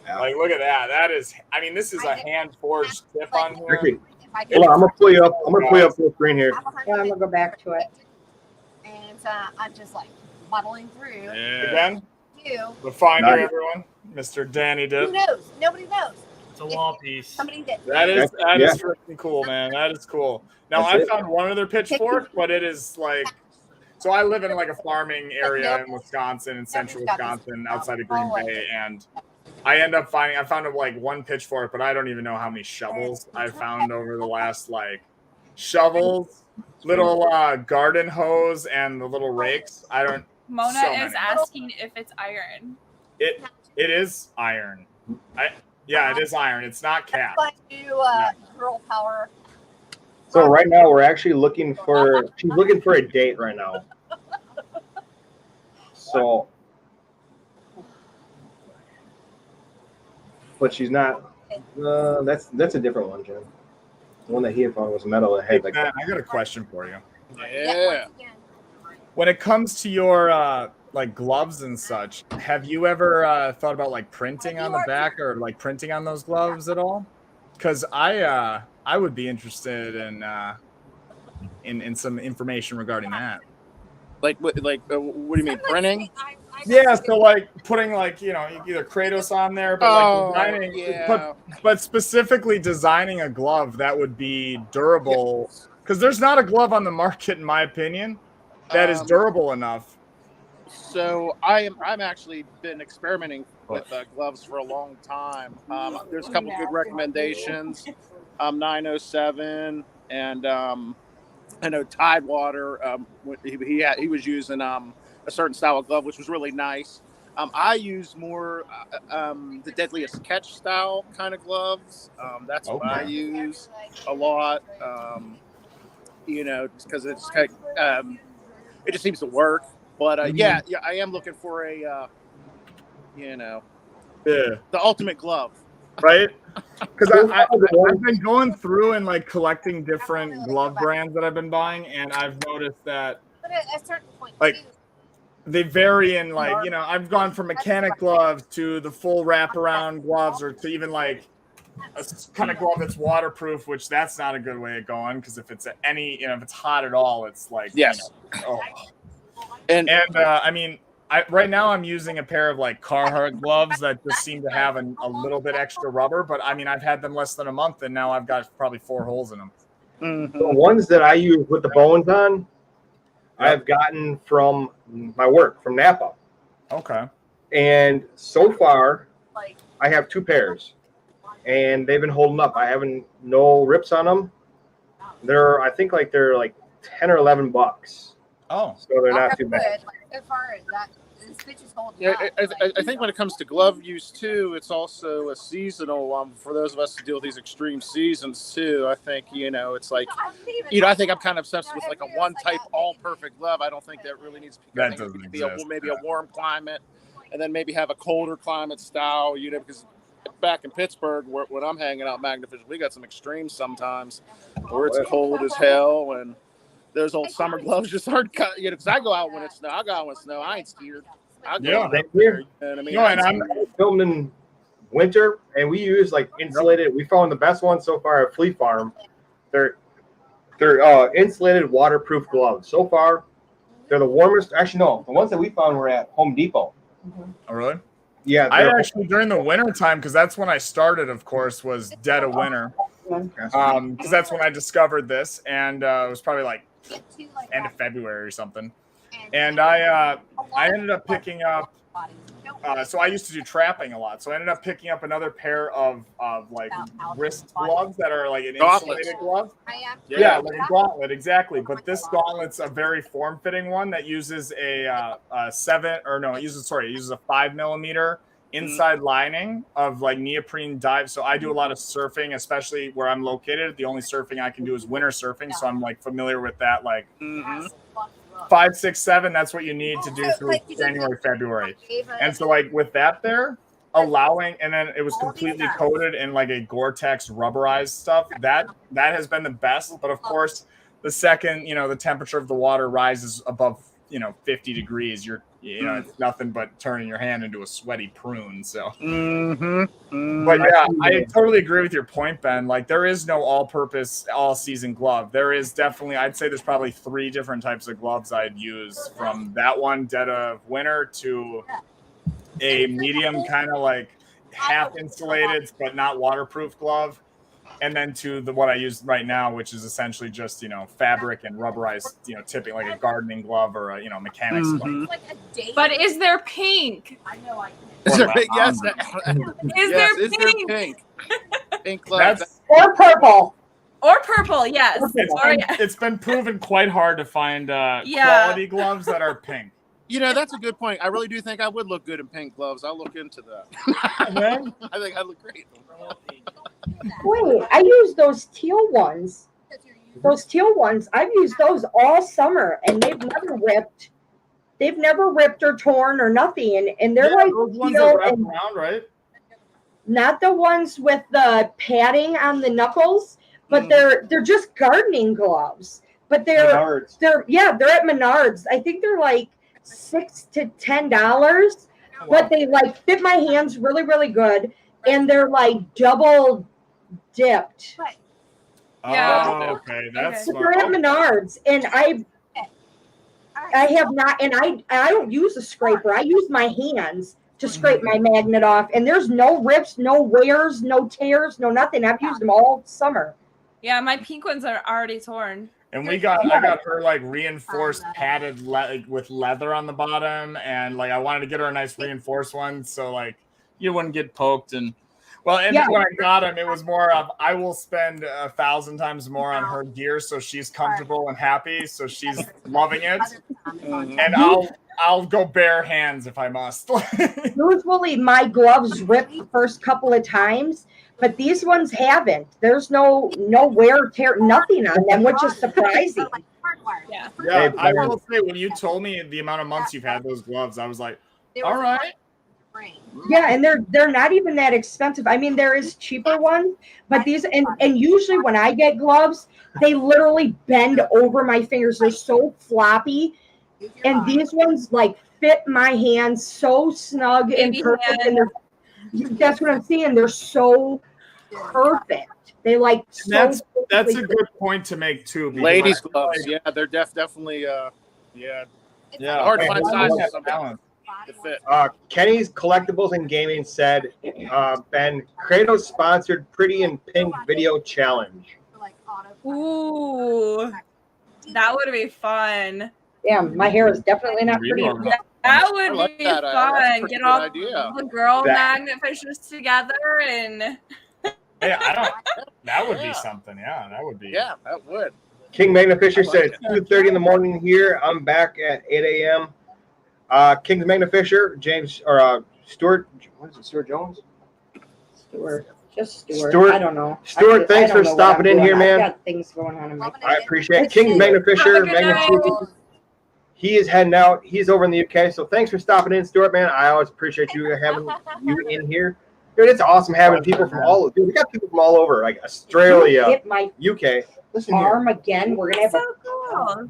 Like, look at that. That is. I mean, this is a hand forged tip on here. Ricky, hold on, I'm gonna pull you up. I'm gonna pull you up full screen here. Yeah, I'm gonna go back to it. And I'm just like muddling through. Again, You. the finder, everyone, Mr. Danny Dip. Who knows? Nobody knows. It's a wall piece. Somebody did. That is freaking cool, man. That is cool. Now I found one other pitchfork, but it is like. So I live in like a farming area in Wisconsin, in central Wisconsin, outside of Green Bay, and I found like one pitchfork, but I don't even know how many shovels I found over the last shovels, little garden hose, and the little rakes. I don't. Mona so is asking if it's iron. It is iron. It is iron. It's not cast. But you girl power. So right now we're actually looking for. She's looking for a date right now. So, but she's not. That's a different one, Jim. The one that he had found was metal. That had like. I got a question for you. Yeah. When it comes to your like gloves and such, have you ever thought about like printing on the back or like printing on those gloves at all? Because I would be interested in some information regarding that. Like what do you mean, printing? Yeah, so like putting like either Kratos on there, but like designing, but specifically designing a glove that would be durable. Because there's not a glove on the market, in my opinion, that is durable enough. So I'm actually been experimenting with gloves for a long time. There's a couple good recommendations. 907 and I know Tidewater. He was using a certain style of glove, which was really nice. I use more the Deadliest Catch style kind of gloves. That's what I use a lot. Because it's kind of, it just seems to work. But I am looking for a the ultimate glove. Right? Because I've been going through and like collecting different glove brands that I've been buying, and I've noticed that at a certain point, like they vary in like I've gone from mechanic gloves to the full wraparound gloves, or to even like a kind of glove that's waterproof, which that's not a good way of going, because if it's if it's hot at all, it's like And I mean, right now I'm using a pair of like Carhartt gloves that just seem to have a little bit extra rubber, but I mean, I've had them less than a month and now I've got probably 4 holes in them. The ones that I use with the bones on, I've gotten from my work, from Napa. Okay. And so far, I have 2 pairs, and they've been holding up. I haven't no rips on them. I think they're like $10 or $11. Oh, so they're not too bad. So far, this bitch is holding up. I think when it comes to glove use too, it's also a seasonal. For those of us who deal with these extreme seasons too, I think it's like I think I'm kind of obsessed with like a one type all perfect glove. I don't think that really needs to be. That doesn't exist. Maybe a warm climate, and then maybe have a colder climate style. Because back in Pittsburgh, when I'm hanging out Magnificent, we got some extremes sometimes where it's cold as hell and. Those old summer gloves just aren't cut, because I go out when it's snow. I go out when it's snow. I ain't scared. I go out there, and I'm filmed in winter, and we use like insulated. We found the best one so far at Flea Farm. They're insulated waterproof gloves. So far, they're the warmest. Actually, no, the ones that we found were at Home Depot. Oh, really? Yeah. I actually during the winter time, because that's when I started. Of course, was dead of winter. Because that's when I discovered this, and it was probably like end of February or something. And I ended up picking up. So I used to do trapping a lot. So I ended up picking up another pair of like wrist gloves that are like an insulated glove. Yeah, like a gauntlet, exactly. But this gauntlet's a very form-fitting one that uses it uses a 5 millimeter inside lining of like neoprene dive. So I do a lot of surfing, especially where I'm located. The only surfing I can do is winter surfing. So I'm like familiar with that. Like 5, 6, 7, that's what you need to do through January, February. And so like with that there, allowing, and then it was completely coated in like a Gore-Tex rubberized stuff. That has been the best. But of course, the second, the temperature of the water rises above, 50 degrees, it's nothing but turning your hand into a sweaty prune. So, but yeah, I totally agree with your point, Ben. Like there is no all-purpose, all-season glove. There is definitely, I'd say there's probably 3 different types of gloves I'd use, from that one dead of winter to a medium kind of like half insulated but not waterproof glove, and then to what I use right now, which is essentially just fabric and rubberized tipping, like a gardening glove or a mechanic's glove. But is there pink? I know I Is there pink? Yes. Is there pink? Pink gloves. Or purple. Or purple, yes. It's been proven quite hard to find quality gloves that are pink. That's a good point. I really do think I would look good in pink gloves. I'll look into that. I think I look great. Wait, I use those teal ones. Those teal ones, I've used those all summer, and they've never ripped. They've never ripped or torn or nothing, and they're like those ones teal that wrap and around, right? not the ones with the padding on the knuckles, but they're just gardening gloves. But they're at Menards. I think they're like $6 to $10, but they like fit my hands really, really good, and they're like double dipped. Oh, okay, that's but they're at Menards, and I have not, and I don't use a scraper. I use my hands to scrape my magnet off, and there's no rips, no wears, no tears, no nothing. I've used them all summer. Yeah, my pink ones are already torn. And I got her like reinforced padded with leather on the bottom, and like I wanted to get her a nice reinforced one so like you wouldn't get poked. And when I got him, it was more of I will spend 1,000 times more on her gear so she's comfortable and happy, so she's loving it, and I'll go bare hands if I must. Usually my gloves rip the first couple of times, but these ones haven't. There's no wear, tear, nothing on them, which is surprising. Yeah, I will say when you told me the amount of months you've had those gloves, I was like, all right. Yeah, and they're not even that expensive. I mean, there is cheaper ones, but these and usually when I get gloves, they literally bend over my fingers. They're so floppy, and these ones like fit my hands so snug and perfect. And that's what I'm saying. They're so perfect. They like that's a good point to make too. Ladies' gloves, yeah, they're definitely hard to find sizes. Kenny's Collectibles and Gaming said, Ben, Kratos sponsored Pretty in Pink video challenge. Ooh, that would be fun. Yeah, my hair is definitely not pretty. That would be fun. Get all the girl magnet fishers together and. That would be something. Yeah, that would be. Yeah, that would. King Magna Fisher said 2:30 in the morning here. I'm back at 8 a.m. King's Magna Fisher, James or Stuart. What is it? Stuart Jones? Stuart. I don't know. Stuart, thanks for stopping in here, man. I've got things going on in my. I appreciate it. King's Magna Fisher, he is heading out. He's over in the UK, so thanks for stopping in, Stuart, man. I always appreciate you having you in here. Dude, it's awesome having people from all over. Dude, we got people from all over, like Australia, UK. Listen arm here. Again. We're gonna have cool.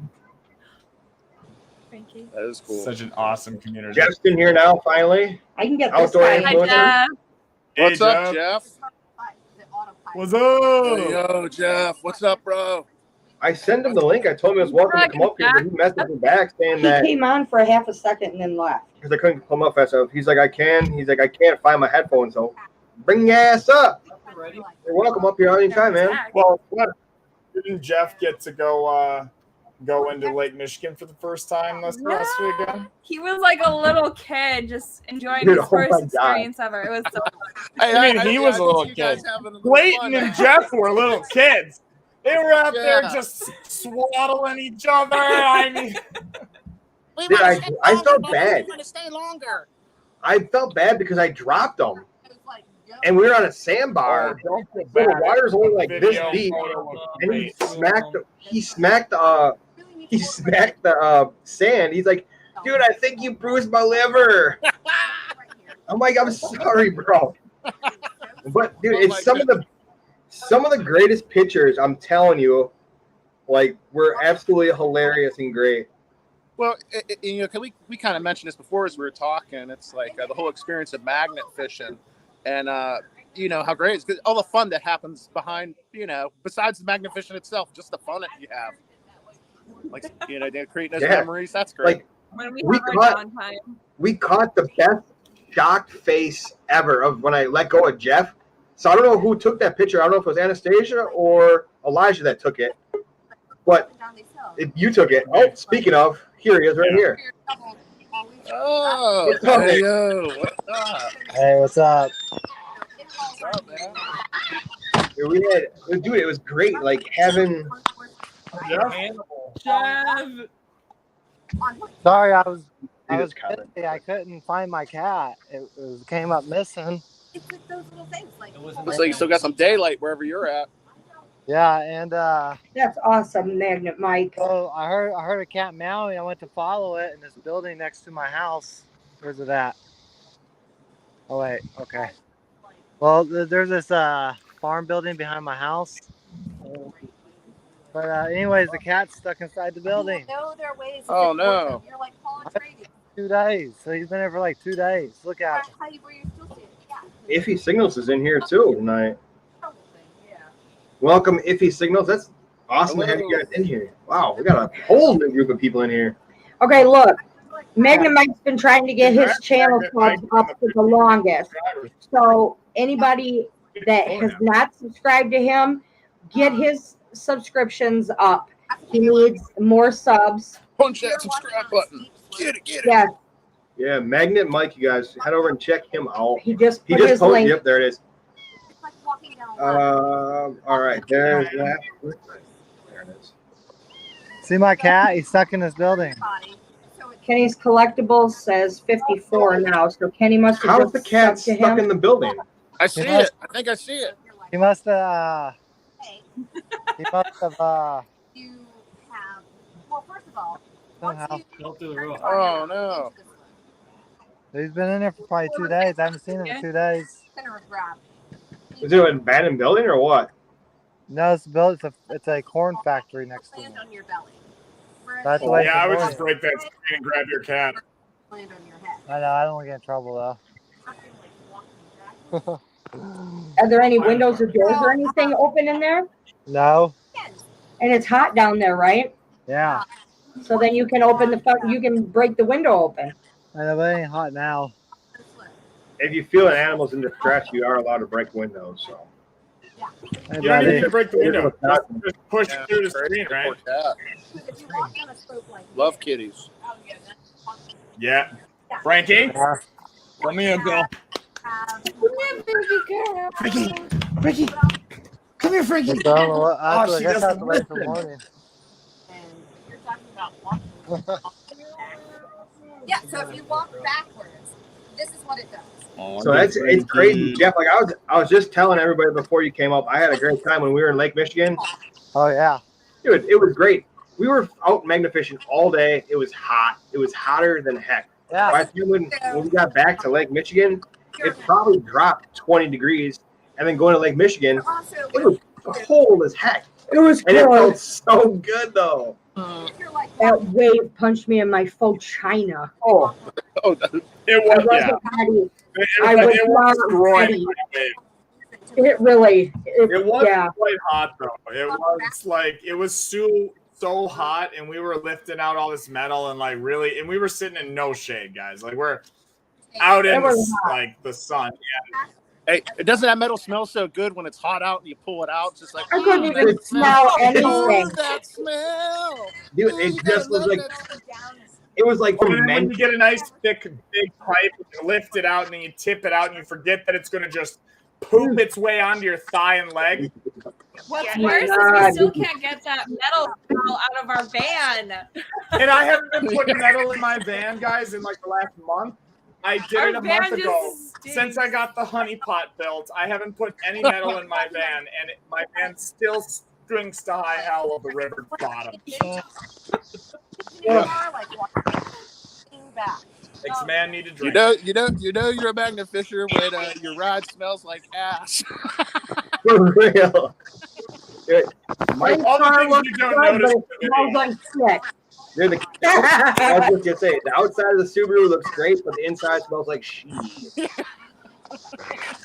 Thank you. That is cool. Such an awesome community. Jeff's in here now, finally. I can get outdoor influencer. What's up, Jeff? What's up? Yo, Jeff. What's up, bro? I sent him the link. I told him he was welcome to come up here, but he messaged me back saying that he came on for a half a second and then left. Because I couldn't come up fast enough. He's like, I can't find my headphones, so bring your ass up. You're welcome up here anytime, man. Well, didn't Jeff get to go into Lake Michigan for the first time last weekend? He was like a little kid, just enjoying his first experience ever. It was so fun. He was a little kid. Clayton and Jeff were little kids. They were out there just swaddling each other. I mean, I felt bad. Want to stay longer. I felt bad because I dropped them, and we were on a sandbar. Don't feel So the bad. water's only like this Video, deep, photo was and great. he smacked the sand. He's like, dude, I think you bruised my liver. I'm like, I'm sorry, bro. But dude, it's some of the greatest pictures. I'm telling you, like, were absolutely hilarious and great. Well, you know, we kind of mentioned this before as we were talking. It's like the whole experience of magnet fishing, and you know how great it's all the fun that happens behind. You know, besides the magnet fishing itself, just the fun that you have. Like, you know, they create those memories. That's great. Like, When we have our downtime. We caught the best shocked face ever of when I let go of Jeff. So I don't know who took that picture. I don't know if it was Anastasia or Elijah that took it. But if you took it. Oh, speaking of, here he is right here. Oh, hey, yo. What's up? Hey, what's up? What's up, man? Dude, it was great. Like having. Jeff. Sorry, I was busy. I couldn't find my cat. It came up missing. It's like those little things. Like, Looks like you still got some daylight wherever you're at. Yeah, and that's awesome, Magnet Mike. So I heard a cat meowing. I went to follow it in this building next to my house. Where's it at? Oh wait, okay. Well, there's this farm building behind my house. But anyways, the cat's stuck inside the building. know their ways. Oh no! You're like Paul and Brady. 2 days. So he's been there for like 2 days. Look at him. How you where you still see it? Yeah. Iffy Signals is in here too tonight. Welcome, Iffy Signals. That's awesome to have you guys in here. Wow, we got a whole new group of people in here. Okay, look. Magnet Mike's been trying to get his channel subs up for the longest. So anybody that has not subscribed to him, get his subscriptions up. He needs more subs. Punch that subscribe button. Get it, get it. Yes. Yeah, Magnet Mike, you guys head over and check him out. He just put his posted. link. Yep, there it is. All right, there's that. There it is. See my cat? He's stuck in this building. Kenny's Collectibles says 54 now, so Kenny must have How's just the cat subbed to stuck him. in the building? I see it. I think I see it. He must have. He must have. You have. Well, first of all, Somehow. Go through the roof. Oh no! He's been in there for probably 2 days. I haven't seen him in 2 days. center of gravity. Is it an abandoned building or what? No, it's a corn factory next to Land him. on your belly. That's the way Yeah, I would it's just break that screen and grab your cat. Land on your head. I know. I don't want to get in trouble though. Are there any windows or doors or anything open in there? No. And it's hot down there, right? Yeah. So then you can open you can break the window open. I know, but it ain't hot now. If you feel an animal's in distress, you are allowed to break windows. So. Hey, You don't need buddy. to break the window. Just push it through the screen, right? Poor cat. If you walk down a slope like Love kitties. Yeah. Frankie, Yeah. come here, girl. Frankie, come here, Frankie. So, I she guess I have doesn't to wait till listen. morning. and you're talking about walking. Yeah, so if you walk backwards, this is what it does. So it's crazy, Jeff. Like I was just telling everybody before you came up, I had a great time when we were in Lake Michigan. Oh yeah. Dude, it was great. We were out magnet fishing all day. It was hot. It was hotter than heck. Yeah. By the time when we got back to Lake Michigan, it probably dropped 20 degrees. And then going to Lake Michigan, Also, it was cold as heck. It was And it cool. felt so good though. if you're like That wave punched me in my faux china. Oh, Oh, It I was, yeah. wasn't ready. It I was, was it was not destroying ready. my wave. It really, It was yeah. quite hot though. It was like it was so hot, and we were lifting out all this metal and like really, and we were sitting in no shade, guys. Like we're out in It was hot. like the sun. Yeah. hey, doesn't that metal smell so good when it's hot out and you pull it out? It's just like I couldn't that even smell anything. Oh, that smell. dude, it just was like it was like And then when fermented. you get a nice thick big pipe, you lift it out and then you tip it out, and you forget that it's gonna just poop its way onto your thigh and leg. What's Oh my worse is God. we still can't get that metal smell out of our van. And I haven't been putting metal in my van, guys, in like the last month. I did Our it a month van ago. just stinks. Since I got the honey pot built, I haven't put any metal in my van, and my van still stinks to high hell of the river bottom. Makes a man need to drink. You know you're a magnet fisher when your ride smells like ass. For real. All the things you don't notice. Smells like shit. Dude, I was just gonna say the outside of the Subaru looks great, but the inside smells like shit.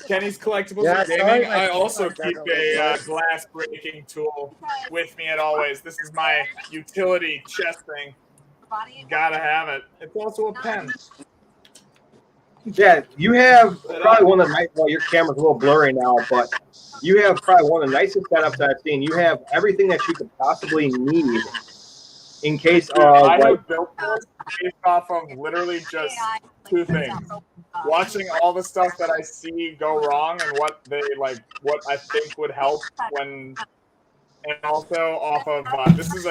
Kenny's Collectibles Yeah, and sorry, Gaming. I my also teeth keep are a glass breaking tool with me at always. This is my utility chest thing. You gotta have it. It's also a pen. Yeah, you have probably one of the nice. Well, your camera's a little blurry now, but you have probably one of the nicest setups I've seen. You have everything that you could possibly need in case of. I like, have built this based off of literally just two things: watching all the stuff that I see go wrong and what I think would help when, and also off of this is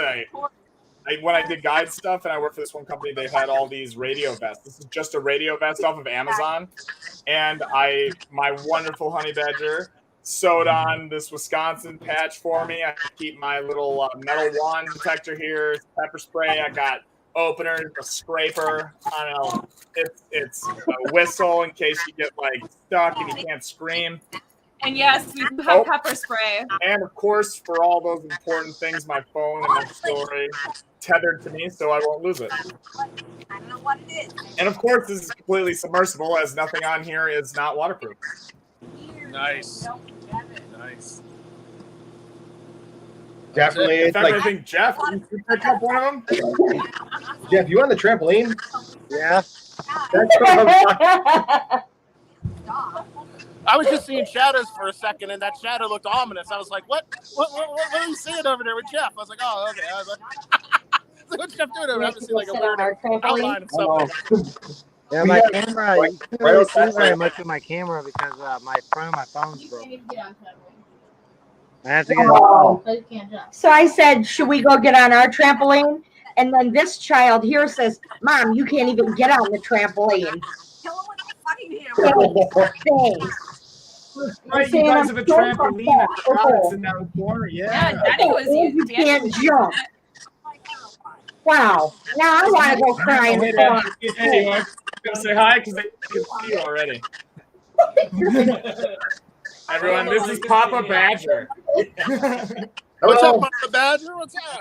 when I did guide stuff and I worked for this one company, they had all these radio vests. This is just a radio vest off of Amazon. And my wonderful honey badger sewed on this Wisconsin patch for me. I keep my little metal wand detector here, pepper spray. I got openers, a scraper. I don't know. It's a whistle in case you get stuck and you can't scream. And yes, we do have pepper spray. And of course, for all those important things, my phone and my story tethered to me so I won't lose it. I don't know what it is. And of course, this is completely submersible as nothing on here is not waterproof. Nice. Nice. Definitely. In It's fact, like, I think Jeff, you pick up one of them? Jeff, you on the trampoline? Yeah. That's what I'm I was just seeing shadows for a second, and that shadow looked ominous. I was like, "What are you seeing over there with Jeff?" I was like, "Oh, okay." I was like, "What's Jeff doing over there?" I haven't seen like a weird outline of something. Yeah, my camera. You couldn't really see very much with my camera because my front of my phone's broken. I have to get. Oh. So I said, should we go get on our trampoline? And then this child here says, Mom, you can't even get on the trampoline. Right, you guys have a trampoline at the house in that corner. Yeah, Daddy was You can't jump. Wow. Now I want to go cry in the corner. Hey, you want to say hi? Because they can see you already. Everyone, this is Papa Badger. What's up, Papa Badger? What's up?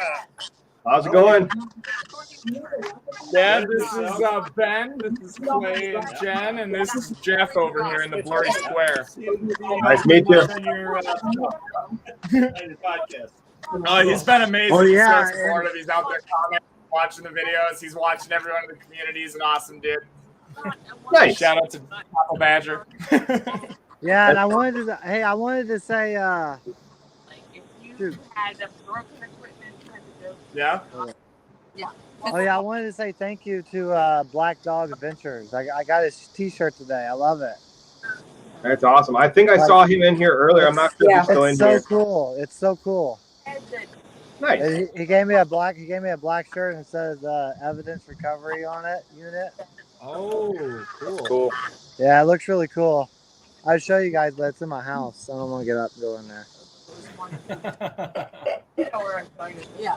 How's it going? Yeah, this is Ben, this is Clay and Jen, and this is Jeff over here in the blurry square. Nice to meet you. He's been amazing. Oh, yeah, He's so supportive. He's out there commenting, watching the videos. He's watching everyone in the community. He's an awesome dude. Nice. Shout out to Papa Badger. Yeah, and I wanted to say, dude. Yeah? Yeah. Oh yeah, I wanted to say thank you to Black Dog Adventures. I got his T-shirt today. I love it. That's awesome. I think I saw him in here earlier. I'm not sure if he's still in It's here. so cool. It's so cool. Nice. He gave me a black shirt and it says evidence recovery on it unit. Oh, cool. Cool. Yeah, it looks really cool. I'll show you guys, but it's in my house. I don't want to get up and go in there.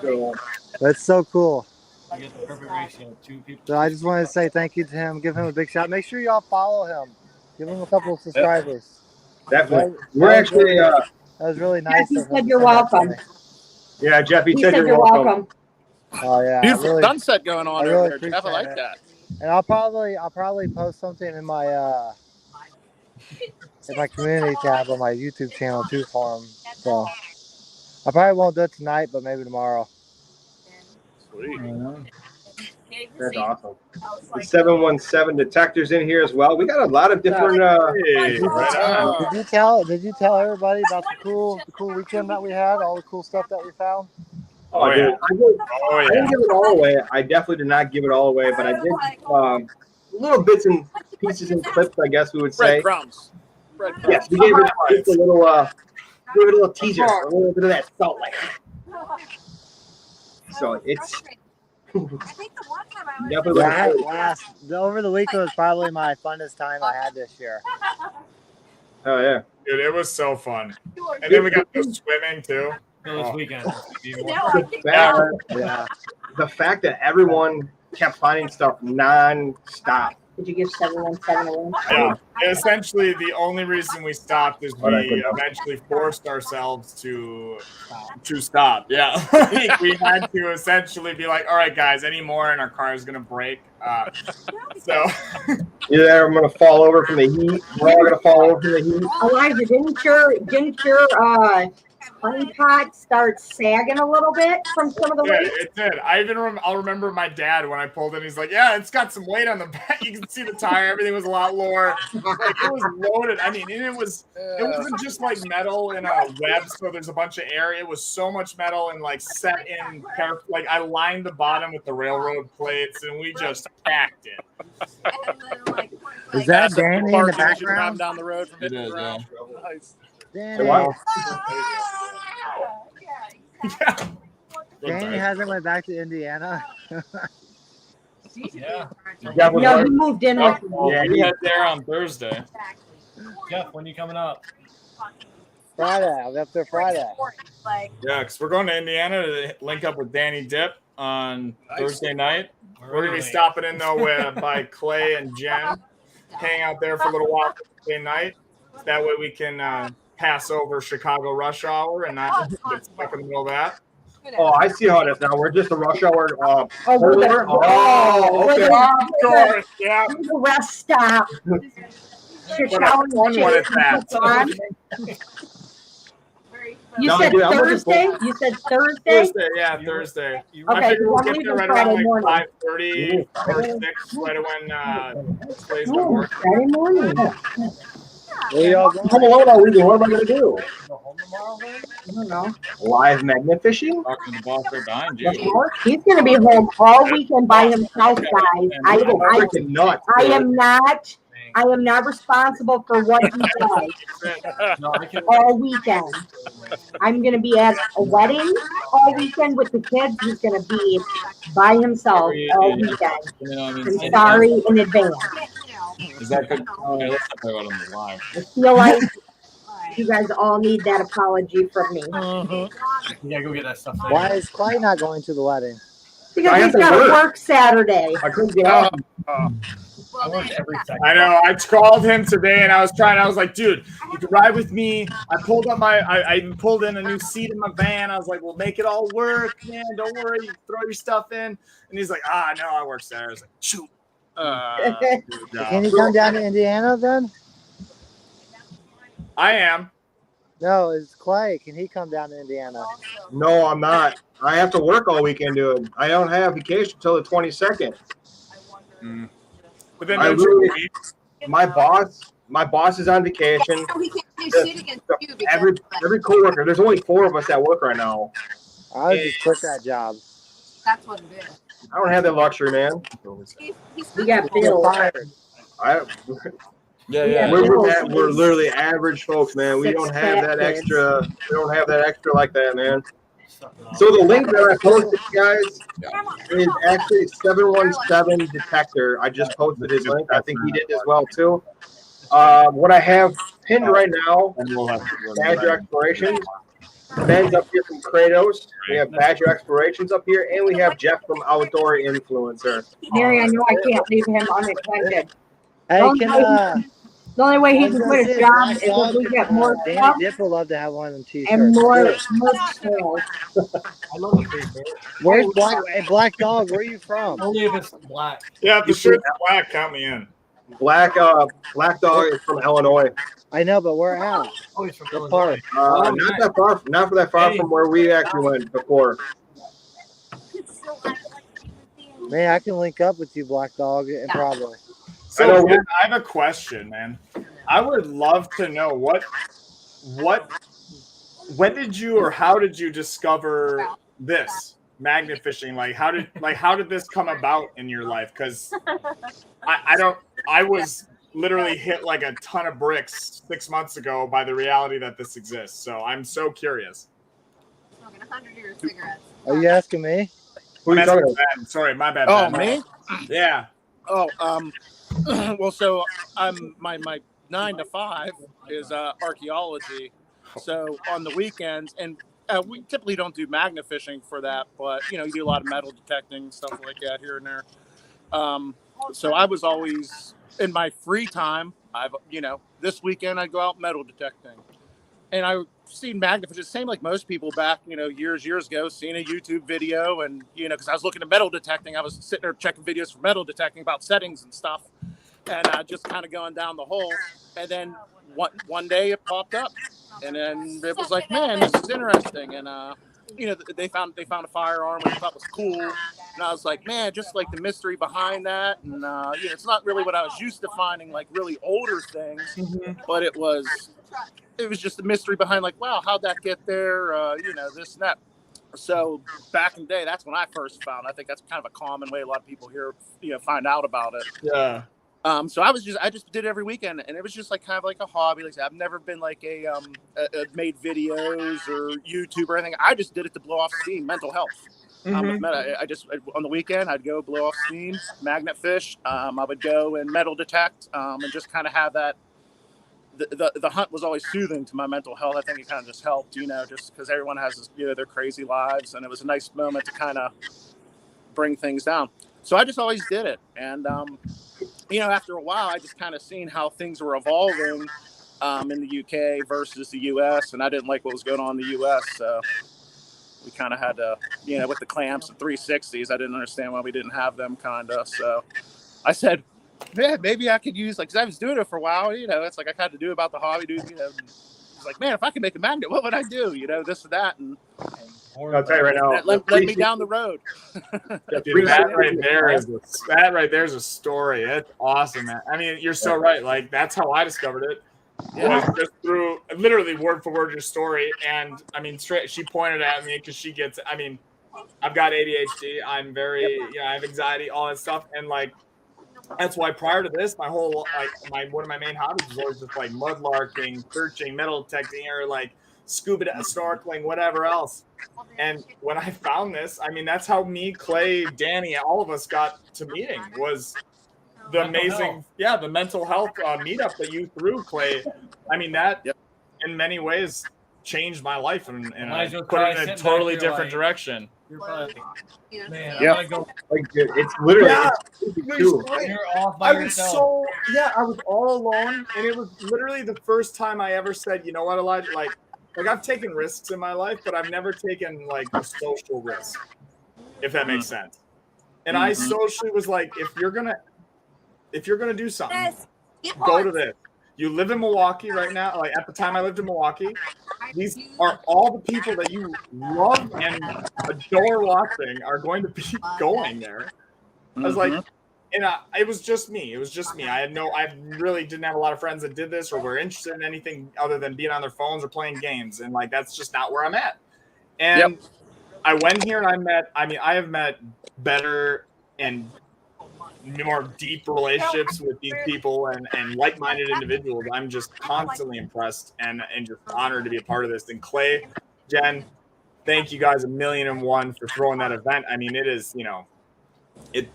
So, But it's so cool. You get the perfect ratio of 2 people. So I just wanted to say thank you to him. Give him a big shout. Make sure y'all follow him. Give him a couple of subscribers. definitely. We're actually. That was really nice. He of him said to you're send that to welcome. me. Yeah, Jeff, he He said said you're welcome. Oh yeah. Beautiful I really, sunset going on I really over there, Jeff. I appreciate like it. that. And I'll probably post something in my community tab on my YouTube channel too for him. So I probably won't do it tonight, but maybe tomorrow. Sweet. That's awesome. The 717 detectors in here as well. We got a lot of different. Hey, right on. Did you tell everybody about the cool weekend that we had? All the cool stuff that we found. Oh, yeah. dude. I didn't give it all away. I definitely did not give it all away, but I did little bits and pieces and clips, I guess we would say. Breadcrumbs. Yes, we gave it just a little teaser, a little bit of that salt light. So it's I think the one time I was Definitely Yeah, I had a blast. Over the week was probably my funnest time I had this year. Oh yeah. Dude, it was so fun. And then we got to go swimming too. This weekend. Yeah. The fact that everyone kept finding stuff non-stop. Did you give 717 a win? Yeah. Essentially, the only reason we stopped is Oh, that's we good. eventually forced ourselves to stop. Yeah. We had to essentially be like, all right, guys, any more and our car is going to break. So Yeah, I'm gonna fall over from the heat. We're all gonna fall over from the heat. Elijah, didn't your honey pot start sagging a little bit from some of the weight? it did. I'll remember my dad when I pulled in. He's like, "Yeah, it's got some weight on the back. You can see the tire. Everything was a lot lower. Like, it was loaded. I mean, and it wasn't just like metal in a web. So there's a bunch of air. It was so much metal and like set in. Like I lined the bottom with the railroad plates, and we just packed it. Is that Danny in the background? Down the road from It is, yeah. Nice. Danny. Wow. Danny hasn't went back to Indiana. Yeah. No, he moved in with me. Yeah, we head there on Thursday. Jeff, when you coming up? Friday. I'll be up there Friday. Yeah, because we're going to Indiana to link up with Danny Dip on Thursday night. We're gonna be stopping in though by Clay and Jen, hang out there for a little while Thursday night. That way we can pass over Chicago rush hour and not get stuck in the middle of that. Oh, I see how it is now. We're just a rush hour. Oh, we're Okay. Of course, yeah. the rest stop. What a fun one it's at. You No, said dude, I'm looking Thursday? forward- You said Thursday? Thursday, yeah, Thursday. I Okay, figure we'll I'm get leaving there right Friday around like morning. 5:30 or 6, right when Clay's done Ooh, work. Friday morning. Where y'all going? I'm alone all weekend. What am I gonna do? Go home tomorrow, then? I don't know. Live magnet fishing? Talking to the boss right behind you. He's going to be home all weekend by himself, guys. Freaking nuts. I dude. am not responsible for what he does No, I can. all weekend. I'm going to be at a wedding all weekend with the kids. He's going to be by himself all weekend. I'm sorry in advance. Is that good? Okay, let's talk about it live. I feel like you guys all need that apology from me. Yeah, go get that stuff. Why is Clay not going to the wedding? Because I he's have to got to work. work Saturday. I couldn't get out. I worked every second. I know. I called him today, and I was like, dude, you can ride with me. I pulled up I pulled in a new seat in my van. I was like, we'll make it all work, man. Don't worry. Throw your stuff in. And he's like, no, I work Saturday. I was like, shoot. Can you come down to Indiana then? I am. No, it's Clay. Can he come down to Indiana? No, I'm not. I have to work all weekend, dude. I don't have vacation until the 22nd. But then I don't really- you My boss is on vacation. We can't do shit against you because Every coworker. There's only 4 of us at work right now. I would just quit that job. that's what it is. I don't have that luxury, man. We got Get bills. fired. Yeah. We're literally average folks, man. We don't have that Kids. extra. We don't have that extra like that, man. So the link that I posted, guys, is actually 717 detector. I just posted his link. I think he did as well too. What I have pinned right now, Badger Explorations. Ben's up here from Kratos. We have Badger Explorations up here, and we have Jeff from Outdoor Influencer. Mary, I know I can't leave him unattended. Hey, can The only way he I was can gonna quit his say, job Black is if Dog, we get more Danny stuff Dip would love to have one of them t-shirts. and more merch sales. I love the t-shirt. Where's Black? Hey, Black Dog, where are you from? Only if it's black. Yeah, if the shirt's black, count me in. Black Dog is from Illinois. I know, but where at? Oh, he's from What Illinois. part? Not that far from where we actually went before. Man, I can link up with you, Black Dog, and probably. So Ben, I have a question, man. I would love to know when did you or how did you discover this magnet fishing? How did this come about in your life? Because I was literally hit like a ton of bricks 6 months ago by the reality that this exists. So I'm so curious. Smoking 100-year cigarettes. Are you asking me? Who are you talking about? Ben. Sorry, my bad. Oh, Ben. me? Yeah. Oh, well, so I'm my 9 to 5 is archaeology. So on the weekends, and we typically don't do magnet fishing for that, but you do a lot of metal detecting stuff like that here and there. So I was always in my free time. This weekend I go out metal detecting, and I've seen magnet fishing. Same like most people back, years ago, seeing a YouTube video, and because I was looking at metal detecting, I was sitting there checking videos for metal detecting about settings and stuff, and just kind of going down the hole. And then one day it popped up, and then it was like, man, this is interesting. And they found a firearm, which I thought was cool. And I was like, man, just like the mystery behind that. And it's not really what I was used to finding, like really older things, but it was just the mystery behind, like, wow, how'd that get there? This and that. So back in the day, that's when I first found. I think that's kind of a common way a lot of people here, find out about it. Yeah. So I just did it every weekend, and it was just like kind of like a hobby. Like I've never been like a made videos or YouTube or anything. I just did it to blow off steam, mental health. I just on the weekend I'd go blow off steam, magnet fish. I would go and metal detect, and just kind of have that. The hunt was always soothing to my mental health. I think it kind of just helped, just because everyone has their crazy lives, and it was a nice moment to kind of bring things down. So I just always did it, and after a while, I just kind of seen how things were evolving in the UK versus the US, and I didn't like what was going on in the US, so we kind of had to, with the clamps and 360s, I didn't understand why we didn't have them, kind of. So I said, yeah, maybe I could use, like, because I was doing it for a while, it's like I had to do about the hobby, dude, it's like, man, if I could make a magnet, what would I do, this or that, and I'll tell you right now. Let me down the road. Dude, that right there is a story. It's awesome, man. I mean, you're so right. Like, that's how I discovered it. Was just through literally word for word your story. And I mean, she pointed at me because she gets. I mean, I've got ADHD. I'm very, I have anxiety, all that stuff, and like. That's why prior to this, my whole one of my main hobbies was always just like mudlarking, searching, metal detecting, or like scuba snorkeling, whatever else. And when I found this, I mean, that's how me, Clay, Danny, all of us got to meeting, was the amazing, the mental health meetup that you threw, Clay. I mean, that in many ways changed my life and put it in a totally different direction. You're probably like, man, I go. Like, dude, it's literally. You're off by yourself. I was all alone, and it was literally the first time I ever said, you know what, Elijah, like I've taken risks in my life, but I've never taken like a social risk, if that makes sense. And I socially was like, if you're gonna do something, go to this. You live in Milwaukee right now. Like at the time I lived in Milwaukee, these are all the people that you love and adore watching are going to be going there. I was like, and it was just me. I really didn't have a lot of friends that did this or were interested in anything other than being on their phones or playing games. And like, that's just not where I'm at. And I went here and I have met better and more deep relationships with these people and like-minded individuals. I'm just constantly impressed and just honored to be a part of this. And Clay, Jen, thank you guys 1,000,001 for throwing that event. I mean, it is, it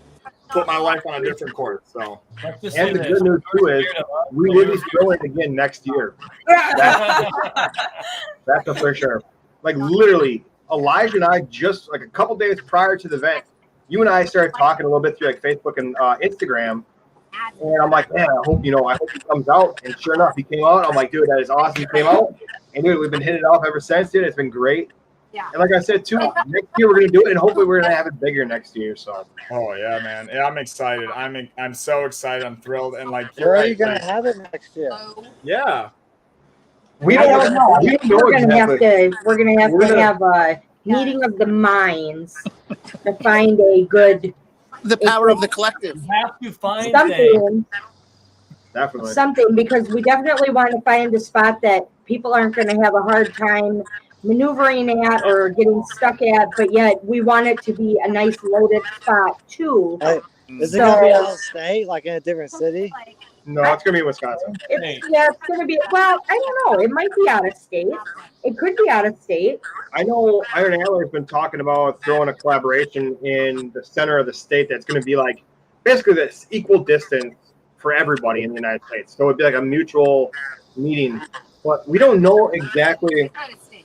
put my life on a different course. So, and the good news too is we will be throwing again next year. That's a for sure. Like literally, Elijah and I just like a couple days prior to the event, you and I started talking a little bit through like Facebook and Instagram, and I'm like, man, I hope he comes out. And sure enough, he came out. I'm like, dude, that is awesome. He came out, and dude, we've been hitting it off ever since. Dude, it's been great. Yeah. And like I said too, next year we're gonna do it, and hopefully we're gonna have it bigger next year. So. Oh yeah, man. Yeah, I'm excited. I'm so excited. I'm thrilled. And like, you're already gonna have it next year. Yeah. We don't know. We're gonna have to have a meeting of the minds to find a good. The power of the collective. You have to find something because we definitely want to find a spot that people aren't going to have a hard time maneuvering at or getting stuck at, but yet we want it to be a nice loaded spot too. Is it gonna be out of state, like in a different city? No, it's gonna be Wisconsin. It's going to be. Well, I don't know. It might be out of state. It could be out of state. I know Iron Antler's been talking about throwing a collaboration in the center of the state that's going to be like basically this equal distance for everybody in the United States. So it'd be like a mutual meeting. But we don't know exactly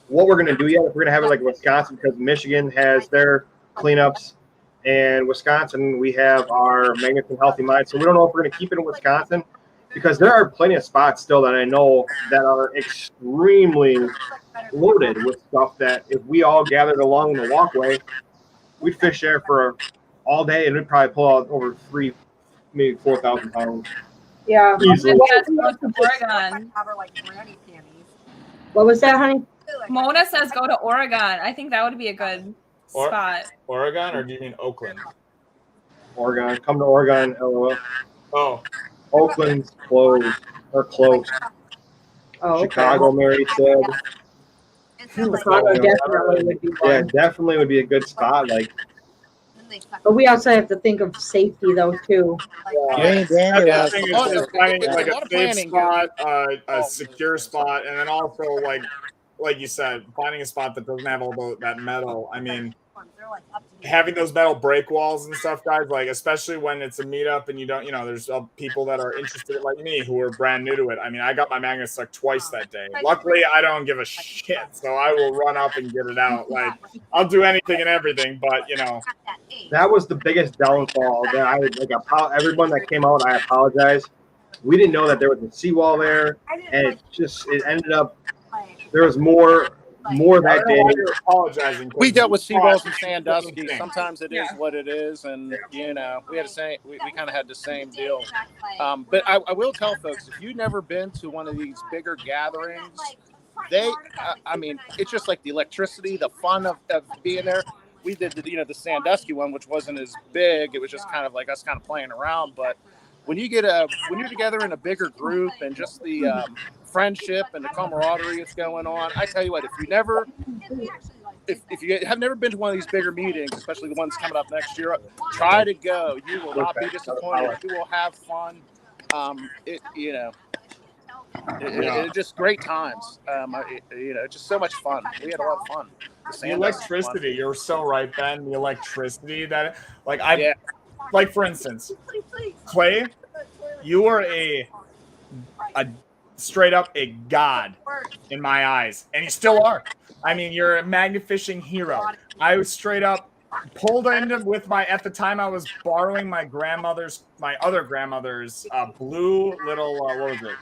what we're going to do yet. If we're going to have it like Wisconsin, because Michigan has their cleanups, and Wisconsin, we have our Magnets and Healthy Minds. So we don't know if we're going to keep it in Wisconsin, because there are plenty of spots still that I know that are extremely loaded with stuff that if we all gathered along the walkway, we'd fish there for all day, and we'd probably pull out over 3, maybe 4,000 pounds. Yeah. Easily. Oregon. What was that, honey? Mona says go to Oregon. I think that would be a good spot. Oregon, or do you mean Oakland? Oregon. Come to Oregon, LOL. Oh. Oakland's closed. Or close. Oh, okay. Chicago, Mary said. Chicago definitely would be one. Yeah, definitely would be a good spot. Like, but we also have to think of safety, though, too. Finding like a safe spot, a secure spot, and then also like you said, finding a spot that doesn't have all that metal. I mean, having those metal break walls and stuff, guys, like especially when it's a meetup and you don't, there's people that are interested like me who are brand new to it. I mean, I got my magnet stuck twice that day. Luckily, I don't give a shit, so I will run up and get it out. Like, I'll do anything and everything, but that was the biggest downfall. That I everyone that came out, I apologize. We didn't know that there was a seawall there, and it ended up there was more that day. Apologizing. We dealt with seawalls and Sandusky. Sometimes it is what it is, and we had we kind of had the same deal. But I will tell folks, if you've never been to one of these bigger gatherings, I mean, it's just like the electricity, the fun of being there. We did the Sandusky one, which wasn't as big. It was just kind of like us kind of playing around. But when you're together in a bigger group and just the friendship and the camaraderie that's going on, I tell you what, if you have never been to one of these bigger meetings, especially the ones coming up next year, try to go. You will not be disappointed. You will have fun. It's just great times. Just so much fun. We had a lot of fun. The electricity, you're so right, Ben. The electricity that, like for instance, Clay, you are a straight up a god in my eyes, and you still are. I mean, you're a magnet fishing hero. I was straight up pulled into at the time I was borrowing my other grandmother's blue little what was it?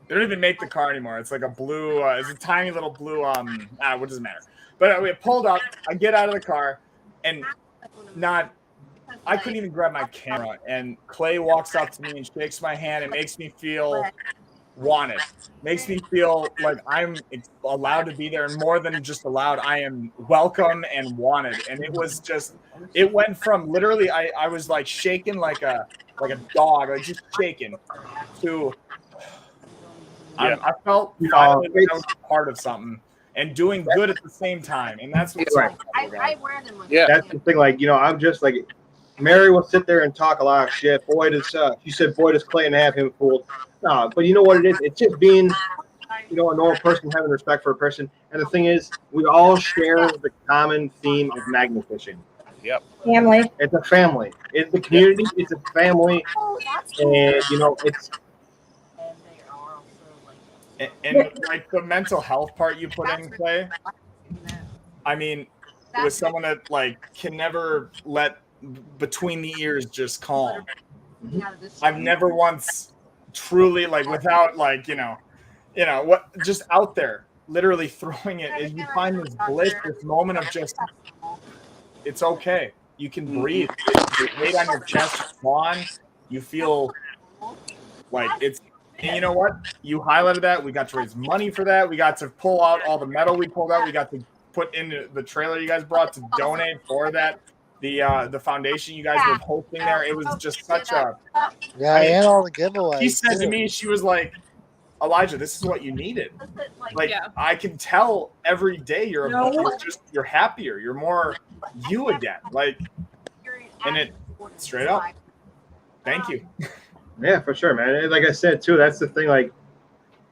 They don't even make the car anymore. It's like a blue. It's a tiny little blue. What does it matter? But we pulled up. I get out of the car, and I couldn't even grab my camera. And Clay walks up to me and shakes my hand. It makes me feel wanted. Makes me feel like I'm allowed to be there, and more than just allowed, I am welcome and wanted. And it went from literally I was like shaking like a dog, like just shaking, to I felt finally I was part of something and doing good at the same time, and that's what's I wear them. That's the thing. Like, I'm just like, Mary will sit there and talk a lot of shit. Boy, does she said, boy, does Clayton have him fooled. No, but you know what it is? It's just being, a normal person, having respect for a person. And the thing is, we all share the common theme of magnet fishing. Yep. Family. It's a family. It's the community. It's a family. And it's. And like the mental health part you put in play, I mean, with someone that like can never let between the ears just calm. I've never once truly without what just out there literally throwing it, and you find this bliss, this moment of just it's okay. You can breathe. Your weight on your chest is gone. You feel like it's. And you know what? You highlighted that. We got to raise money for that. We got to pull out all the metal we pulled out. We got to put in the trailer you guys brought to donate for that. The foundation you guys were hosting there. It was just such a and all the giveaways. She said to me, she was like, Elijah, this is what you needed. I can tell every day you're happier. You're more you again. And it straight up. Thank you. Yeah, for sure, man. And like I said too, that's the thing. Like,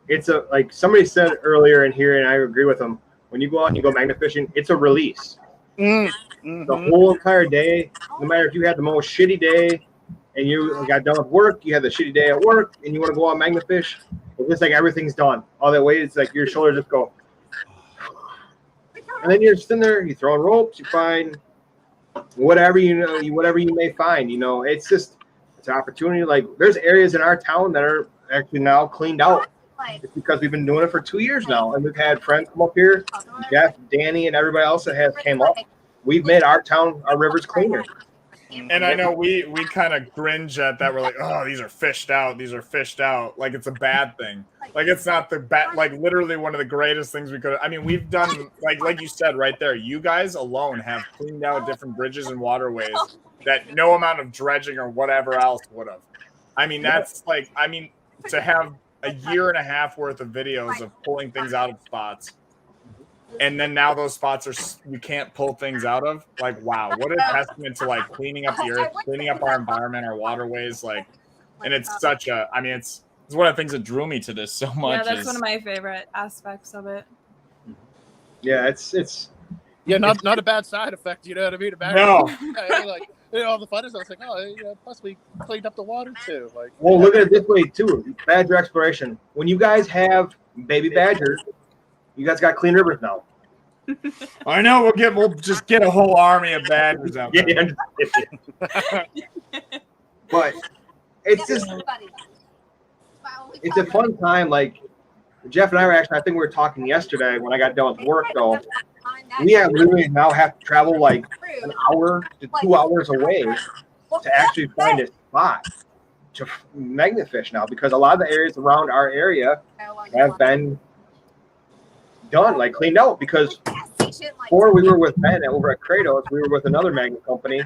it's a like somebody said earlier in here, and I agree with them. When you go out and you go magnet fishing, it's a release. Mm-hmm. The whole entire day, no matter if you had the most shitty day and you got done with work, you had the shitty day at work, and you want to go out magnet fish, it's just like everything's done. All that weight, it's like your shoulders just go. And then you're just in there, you throw ropes, you find whatever whatever you may find. You know, it's just it's an opportunity. Like there's areas in our town that are actually now cleaned out. It's because we've been doing it for 2 years now, and we've had friends come up here, Jeff, Danny, and everybody else that has came up. We've made our town, our rivers cleaner. And I know we kind of cringe at that. We're like, oh, these are fished out. These are fished out. Like it's a bad thing. Like it's not the bad. Like literally one of the greatest things we could. I mean, we've done like you said right there. You guys alone have cleaned out different bridges and waterways that no amount of dredging or whatever else would have. I mean, that's like. I mean, to have a year and a half worth of videos of pulling things out of spots. And then now those spots we can't pull things out of. Like, wow, what a testament to like cleaning up the earth, cleaning up our environment, our waterways. Like, and it's such a, I mean, it's one of the things that drew me to this so much. Yeah, that's one of my favorite aspects of it. Yeah, it's yeah, not a bad side effect. You know what I mean? No. Like, you know, all the fun is I was like, oh, you know, plus we cleaned up the water too. Like, well, look at it this way too. Badger exploration. When you guys have baby badgers, you guys got clean rivers now. I know we'll just get a whole army of badgers out there. Yeah. But it's just it's a fun time. Like Jeff and I were actually, I think we were talking yesterday when I got done with work though. We have literally now have to travel like an hour to 2 hours away to actually find a spot to magnet fish now, because a lot of the areas around our area have been done, like cleaned out. Because before we were with Ben over at Kratos, we were with another magnet company,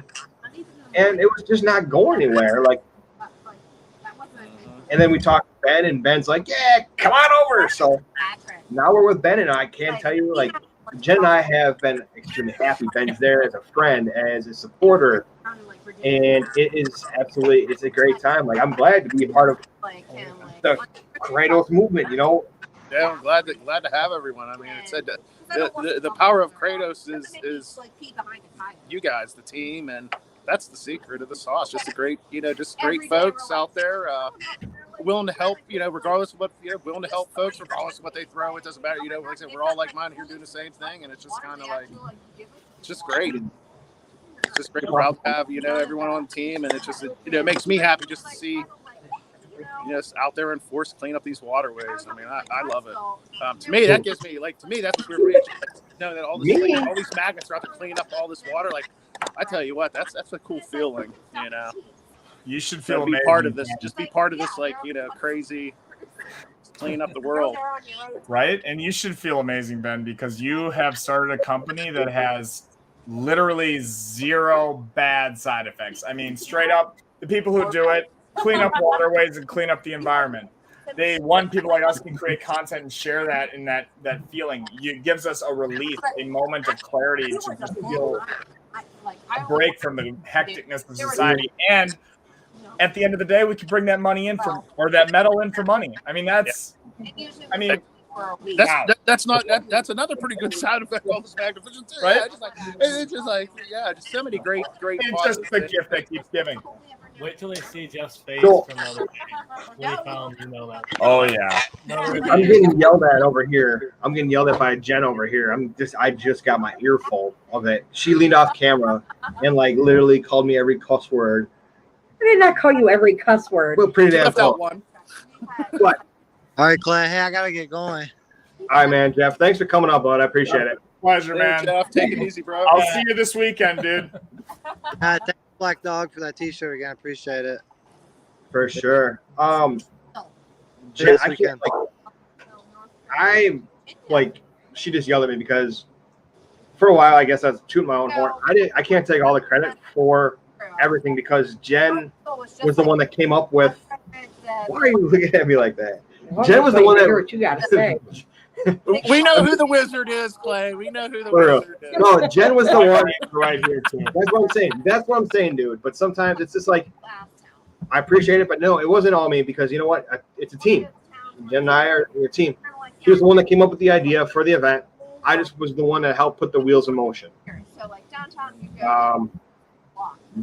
and it was just not going anywhere. Like, and then we talked to Ben, and Ben's like, "Yeah, come on over." So now we're with Ben, and I can't tell you, like, Jen and I have been extremely happy. Ben's there as a friend, as a supporter, and it is absolutely, it's a great time. Like, I'm glad to be a part of the Kratos movement, you know. Yeah, I'm glad to have everyone. I mean, it said the power of Kratos is you guys, the team, and that's the secret of the sauce. Just a great, you know, just great folks out there, willing to help, you know, regardless of what, you know, willing to help folks regardless of what they throw. It doesn't matter, you know. Like I said, we're all like-minded here doing the same thing, and it's just kind of like, it's just great. It's just great to have, you know, everyone on the team, and it just, you know, it makes me happy just to see, you know, out there and force clean up these waterways. I mean, I love it. To me, that gives me, like, to me, that's what we're reaching. Knowing that all these magnets are out there cleaning up all this water, like, I tell you what, that's a cool feeling, you know. You should feel be part of this. Just be part of this, like, you know, crazy clean up the world. Right? And you should feel amazing, Ben, because you have started a company that has literally zero bad side effects. I mean, straight up, the people who do it clean up waterways and clean up the environment. People like us can create content and share that, in that feeling. It gives us a relief, a moment of clarity to just feel a break from the hecticness of society. And at the end of the day, we can bring that money in that metal in for money. I mean, that's that's another pretty good side effect of this magnification too. Right? Yeah, just so many great. It's just the gift that keeps giving. Wait till they see Jeff's face from the other day. When he found, you know, that. Oh yeah. I'm getting yelled at over here. I'm getting yelled at by Jen over here. I just got my earful of it. She leaned off camera and like literally called me every cuss word. I did not call you every cuss word. Well, pretty damn close. What? All right, Clay. Hey, I gotta get going. All right, man, Jeff. Thanks for coming up, bud. I appreciate it. Pleasure, man. Jeff, take it easy, bro. I'll see you this weekend, dude. Thanks, Black Dog, for that T-shirt again. Appreciate it. For sure. Jen, she just yelled at me because for a while, I guess I was tooting my own horn. I can't take all the credit for everything because Jen was the one that came up with. Why are you looking at me like that? Jen was the one that. Hear what you gotta say. We know who the wizard is, Clay. We know who the wizard is. No, Jen was the one right here too. That's what I'm saying. That's what I'm saying, dude. But sometimes it's just like I appreciate it, but no, it wasn't all me because you know what? It's a team. Jen and I are a team. She was the one that came up with the idea for the event. I just was the one that helped put the wheels in motion. So like downtown, you go.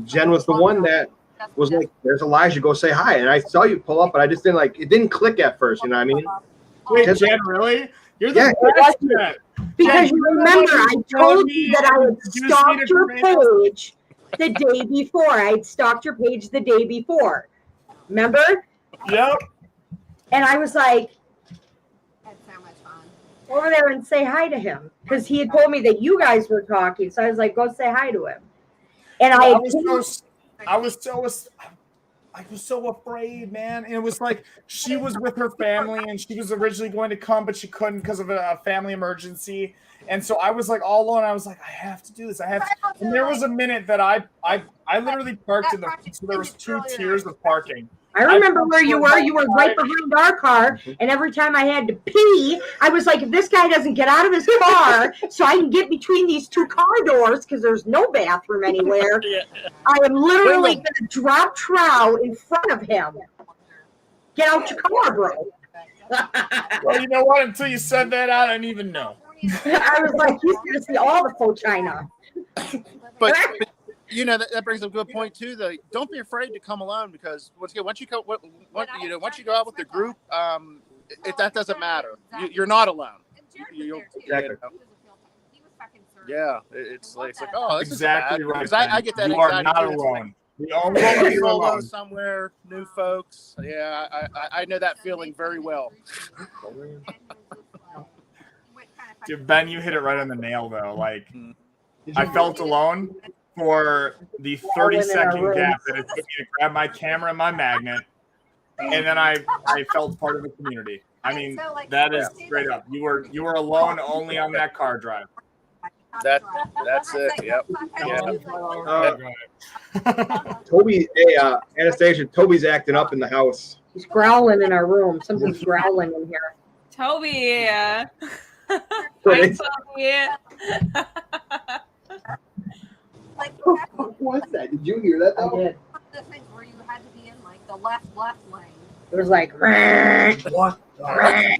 Jen was the one that was like, "There's Elijah, go say hi." And I saw you pull up, but I just didn't like. It didn't click at first. You know what I mean? Wait, Jen, really? You're the Yeah. best Jen. Because Jen, you you're the remember, one I who told me you that I and had introduced me stalked to your Kratos. page the day before. I had stalked your page the day before. Remember? Yep. And I was like, That's so much fun. over there and say hi to him. Because he had told me that you guys were talking. So I was like, go say hi to him. And I was so afraid, man. And it was like she was with her family and she was originally going to come, but she couldn't because of a family emergency. And so I was like all alone. I was like, I have to do this. I have to. And there was a minute that I literally parked in so there was 2 tiers of parking. I remember where you were. You were right behind our car. And every time I had to pee, I was like, if this guy doesn't get out of his car so I can get between these 2 car doors because there's no bathroom anywhere, I am literally going to drop trow in front of him. Get out your car, bro. Well, you know what? Until you said that out, I didn't even know. I was like, he's going to see all the faux china. But you know that brings up a good point too. Though, don't be afraid to come alone because once you go out with the group, that doesn't matter. You're not alone. Exactly. Yeah, it's like oh, this exactly is bad. right. Because I get that you anxiety. are not too. alone. We all know you're solo alone. somewhere, new folks. Yeah, I know that feeling very well. Dude, Ben, you hit it right on the nail though. Like, I felt alone for the 30-second gap that it took me to grab my camera and my magnet, and then I felt part of the community. I mean, that is straight up. You were alone only on that car drive. That's it. Yep. Toby, Anastasia, Toby's acting up in the house. He's growling in our room. Something's growling in here. Toby. Hi, Right. Toby. What was that? Did you hear that? I did. The things where you had to be in like the left lane. It was like, What? Sorry.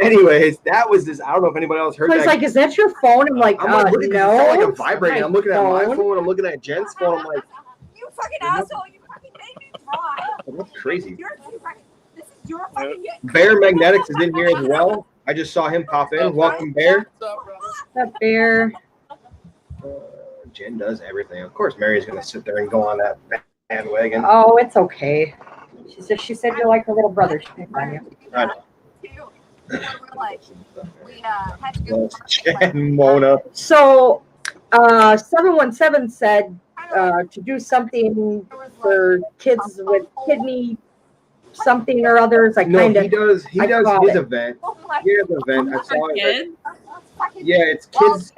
Anyways, that was this. I don't know if anybody else heard I was that. like, is that your phone? I'm like, I'm like, looking, no. it felt like I'm vibrating. I'm looking at my phone. phone. I'm looking at Jen's phone. I'm like, You fucking asshole! You fucking made me cry. that's crazy. This is your fucking. Bear Magnetics is in here as well. I just saw him pop in. Welcome, Bear. What's up, Bear? Jen does everything. Of course, Mary's going to sit there and go on that bandwagon. Oh, it's okay. She said you're like her little brother. She picked on you. I know. We had to go. Jen, Mona. So, 717 said to do something for kids with kidney something or others. I No, kind of. he does his event. He has an event. I saw it. Kids? Yeah, it's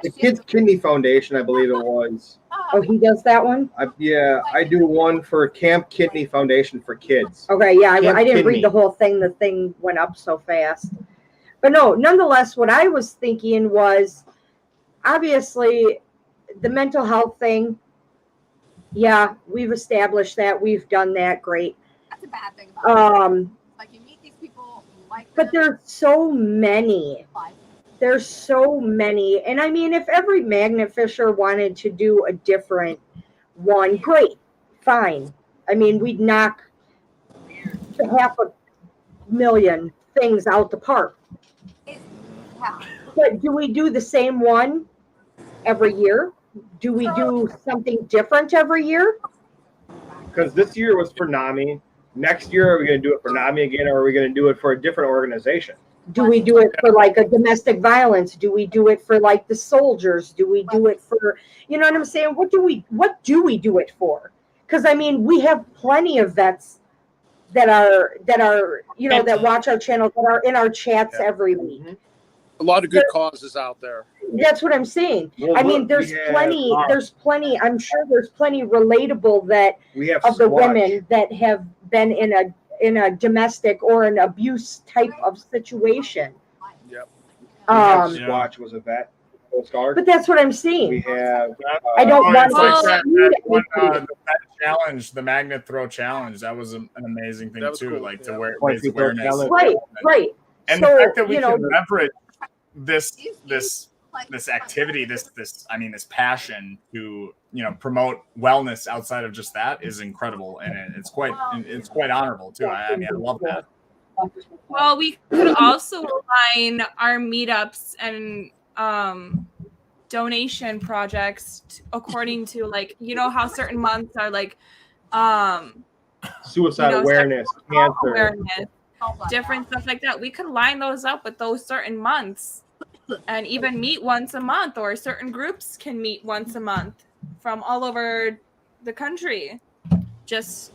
the Kids Kidney Foundation, I believe it was. Oh, he does that one? I do one for Camp Kidney Foundation for kids. Okay, yeah, Camp I didn't Kidney. read the whole thing. The thing went up so fast. But no, nonetheless, what I was thinking was obviously the mental health thing. Yeah, we've established that. We've done that. Great. That's a bad thing about it. Like you meet these people, you like But there's so many. There's so many. And I mean, if every magnet fisher wanted to do a different one, great, fine. I mean, we'd knock 500,000 things out the park. But do we do the same one every year? Do we do something different every year? Because this year was for NAMI. Next year, are we going to do it for NAMI again, or are we going to do it for a different organization? Do we do it for like a domestic violence? Do we do it for like the soldiers? Do we do it for, you know what I'm saying? What do we do it for? Because I mean, we have plenty of vets that are you know, that watch our channel, that are in our chats every week. A lot of good causes out there. That's what I'm saying. Well, I mean, there's plenty. I'm sure there's plenty relatable that we have of the Swatch. women that have been in a domestic or an abuse type of situation. Yep. Swatch was a vet. But that's what I'm saying. We have. I don't want it's to like that one, see that challenge, the magnet throw challenge. That was an amazing thing too. Cool. Like to raise awareness. Right. And so, the fact that we you can know, leverage this activity, this passion to promote wellness outside of just that is incredible, and it's quite honorable too. I mean, I love that. Well, we could also align our meetups and donation projects according to, like, how certain months are like suicide awareness, cancer awareness, different stuff like that. We could line those up with those certain months and even meet once a month, or certain groups can meet once a month from all over the country, just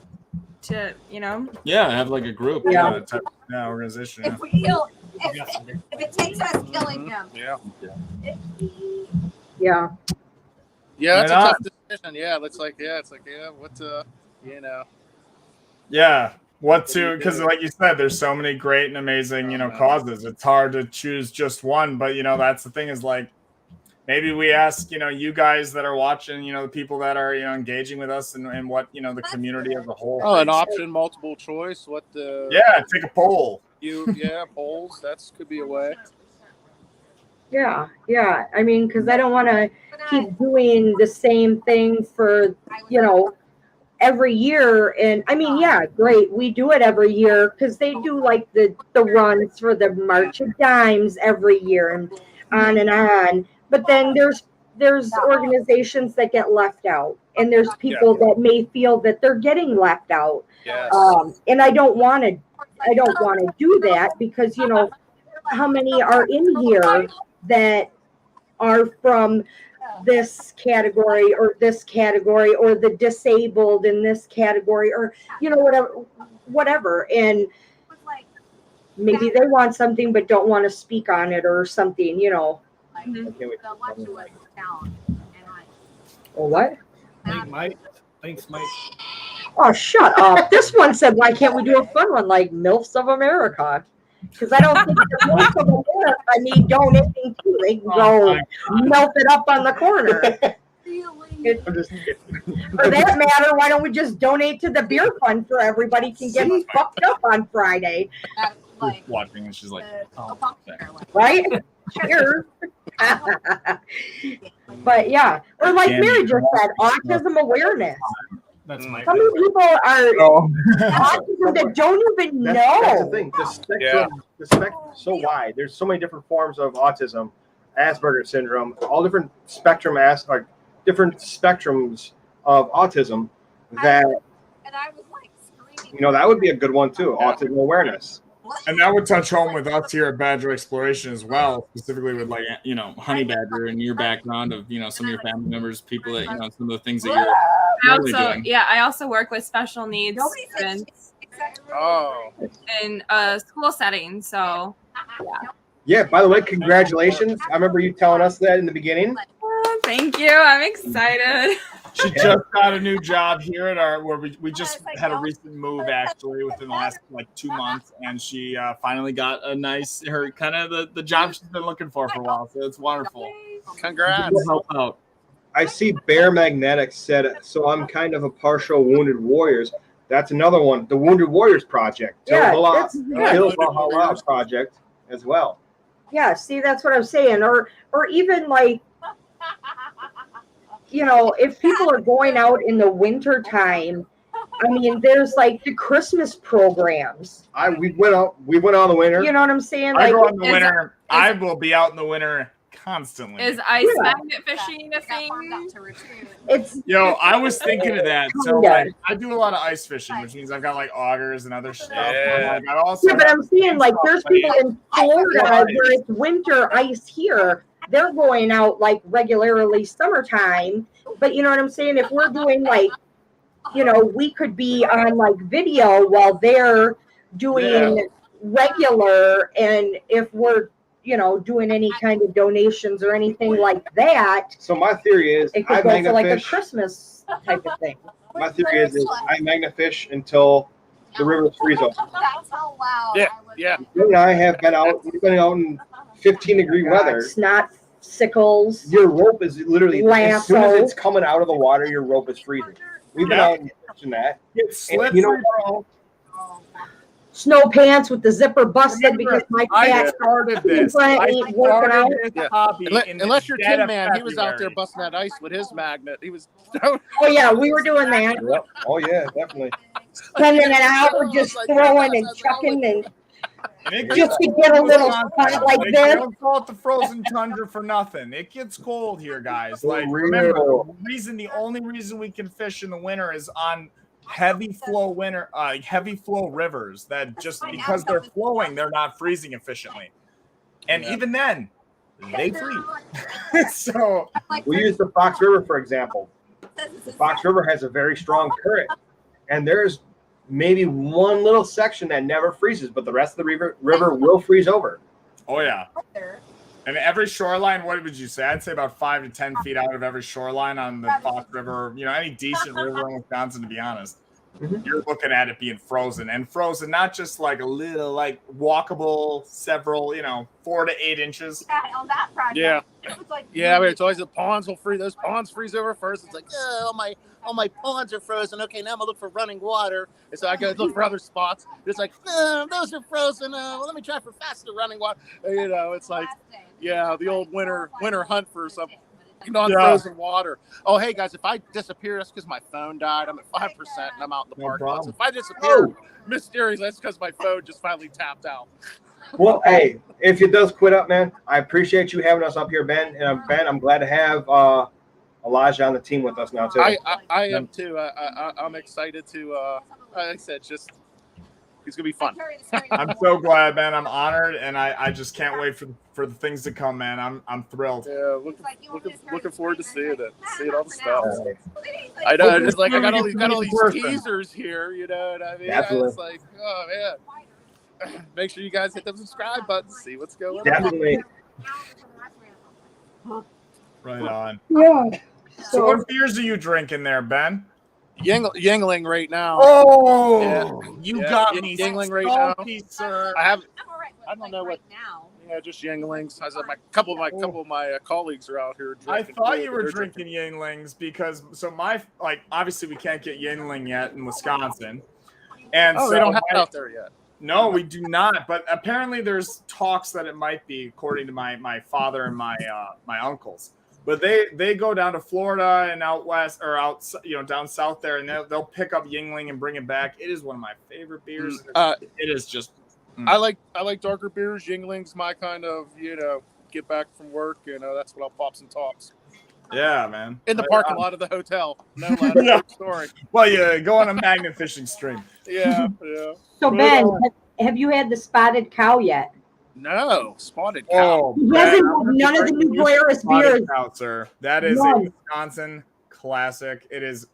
to have like a group type organization. If we kill, if it takes us killing him. Yeah, that's a tough decision. Because like you said, there's so many great and amazing causes. It's hard to choose just one, but that's the thing, is like, maybe we ask you guys that are watching, the people that are engaging with us, and what the community as a whole. Oh, an option, multiple choice. Take a poll. Polls. That could be a way. Yeah. I mean, because I don't want to keep doing the same thing for every year. And I mean, great, we do it every year because they do like the runs for the March of Dimes every year, and on. But then there's organizations that get left out, and there's people that may feel that they're getting left out. Yes. And I don't want to do that, because how many are in here that are from this category or this category, or the disabled in this category, or whatever, and maybe they want something but don't want to speak on it or something. Or what? Thanks, Mike. Oh, shut up. This one said, why can't we do a fun one like MILFs of America? Because I don't think the MILFs of America need donating too. They can go melt it up on the corner. For that matter, why don't we just donate to the beer fund for everybody can get fucked up on Friday? Watching, and she's like, right? Cheers. But yeah, or like Mary just said, autism awareness. That's my Some people are autism that don't even know. That's the thing. The spectrum is so wide. There's so many different forms of autism, Asperger's syndrome, all different different spectrums of autism. That that would be a good one too. Autism awareness. And that would touch home with us here at Badger Exploration as well, specifically with Honey Badger and your background of some of your family members, people that some of the things that you're doing. I also work with special needs students in a school setting. So yeah. By the way, congratulations! I remember you telling us that in the beginning. Thank you. I'm excited. She just got a new job here at where we just had a recent move actually within the last 2 months, and she finally got the job she's been looking for a while. So it's wonderful. Congrats. We'll help out. I see Bear Magnetics said, so I'm kind of a partial Wounded Warriors. That's another one. The Wounded Warriors Project. Valhalla Project as well. Yeah, see, that's what I'm saying. Or even like, if people are going out in the winter time, I mean, there's like the Christmas programs. We went out in the winter. You know what I'm saying? I go in the winter. I will be out in the winter constantly. Is ice magnet fishing a thing? I was thinking of that. So I do a lot of ice fishing, which means I've got like augers and other stuff. Yeah, but I'm saying like there's people in Florida where it's winter ice here. They're going out like regularly summertime, but you know what I'm saying? If we're doing like, we could be on like video while they're doing regular, and if we're doing any kind of donations or anything like that. So my theory is it could go for like a Christmas type of thing. My theory is I magnafish until the rivers freeze up. That's how loud. Yeah. You and I have been out. We've been out in 15-degree weather. It's not sickles. Your rope is literally as soon as Lasso. it's coming out of the water, your rope is freezing. We've been out and watching that. It's And slippery, you know, bro. Snow pants with the zipper busted because my I cat started this. I ain't working out. started this hobby. in the Unless you're dead Tin of Man, he was out there February. busting that ice with his magnet. He was. Oh yeah, we were doing that. Yep. Oh yeah, definitely. Spending an hour just throwing and chucking and just to get a little spot like this. Don't call it the frozen tundra for nothing. It gets cold here, guys. For Like, real. remember, the only reason we can fish in the winter is on heavy flow rivers that just because they're flowing, they're not freezing efficiently. And even then, they freeze. So We use the Fox River, for example. The Fox River has a very strong current, and there's maybe one little section that never freezes, but the rest of the river will freeze over. oh yeah. And every shoreline, what would you say? I'd say about 5 to 10 feet out of every shoreline on the Fox River, any decent river in Wisconsin, to be honest. You're looking at it being frozen, and frozen not just like a little, like walkable, several, 4 to 8 inches. On that project. Yeah. It was like Yeah, but it's always the ponds will freeze. Those ponds freeze over first. It's like, oh, all my ponds are frozen. Okay, now I'm gonna look for running water. And so I go look for other spots. It's like, those are frozen. Well, let me try for faster running water. It's like, yeah, the old winter hunt for some non-frozen water. Oh, hey guys, if I disappear, that's because my phone died. I'm at 5% and I'm out in the park. So if I disappear, mysteriously, that's because my phone just finally tapped out. Well, hey, if it does quit up, man, I appreciate you having us up here, Ben. And Ben, I'm glad to have Elijah on the team with us now too. I am too. I'm excited to. Like I said, it's gonna be fun. I'm so glad, man. I'm honored, and I just can't wait for the things to come, man. I'm thrilled. Yeah, looking forward to seeing all the stuff. I know. It's like I got all these teasers here. You know what I mean? Definitely. It's like, oh man. Make sure you guys hit the subscribe button. See what's going on. Definitely. Right on. Yeah. So what beers are you drinking there, Ben? Yingling right now. Oh, yeah. You got me Yingling right salty, now, sir. I don't know what now. Yeah, just Yinglings. I said a couple of my colleagues are out here drinking. I thought you were drinking Yinglings because obviously we can't get Yingling yet in Wisconsin, and so they don't have it out there yet. No, we do not. But apparently, there's talks that it might be, according to my father and my uncles. But they go down to Florida and out west or down south there, and they'll pick up Yingling and bring it back. It is one of my favorite beers. It is just. I like darker beers. Yingling's my kind of get back from work. That's what I'll pop some tops. Yeah, man. In the parking lot of the hotel. No louder story. Well, yeah, go on a magnet fishing stream. Yeah. So Ben, have you had the spotted cow yet? No, spotted cow. He hasn't had none of the New Glarus beers. Cow, sir. That is a Wisconsin classic. It is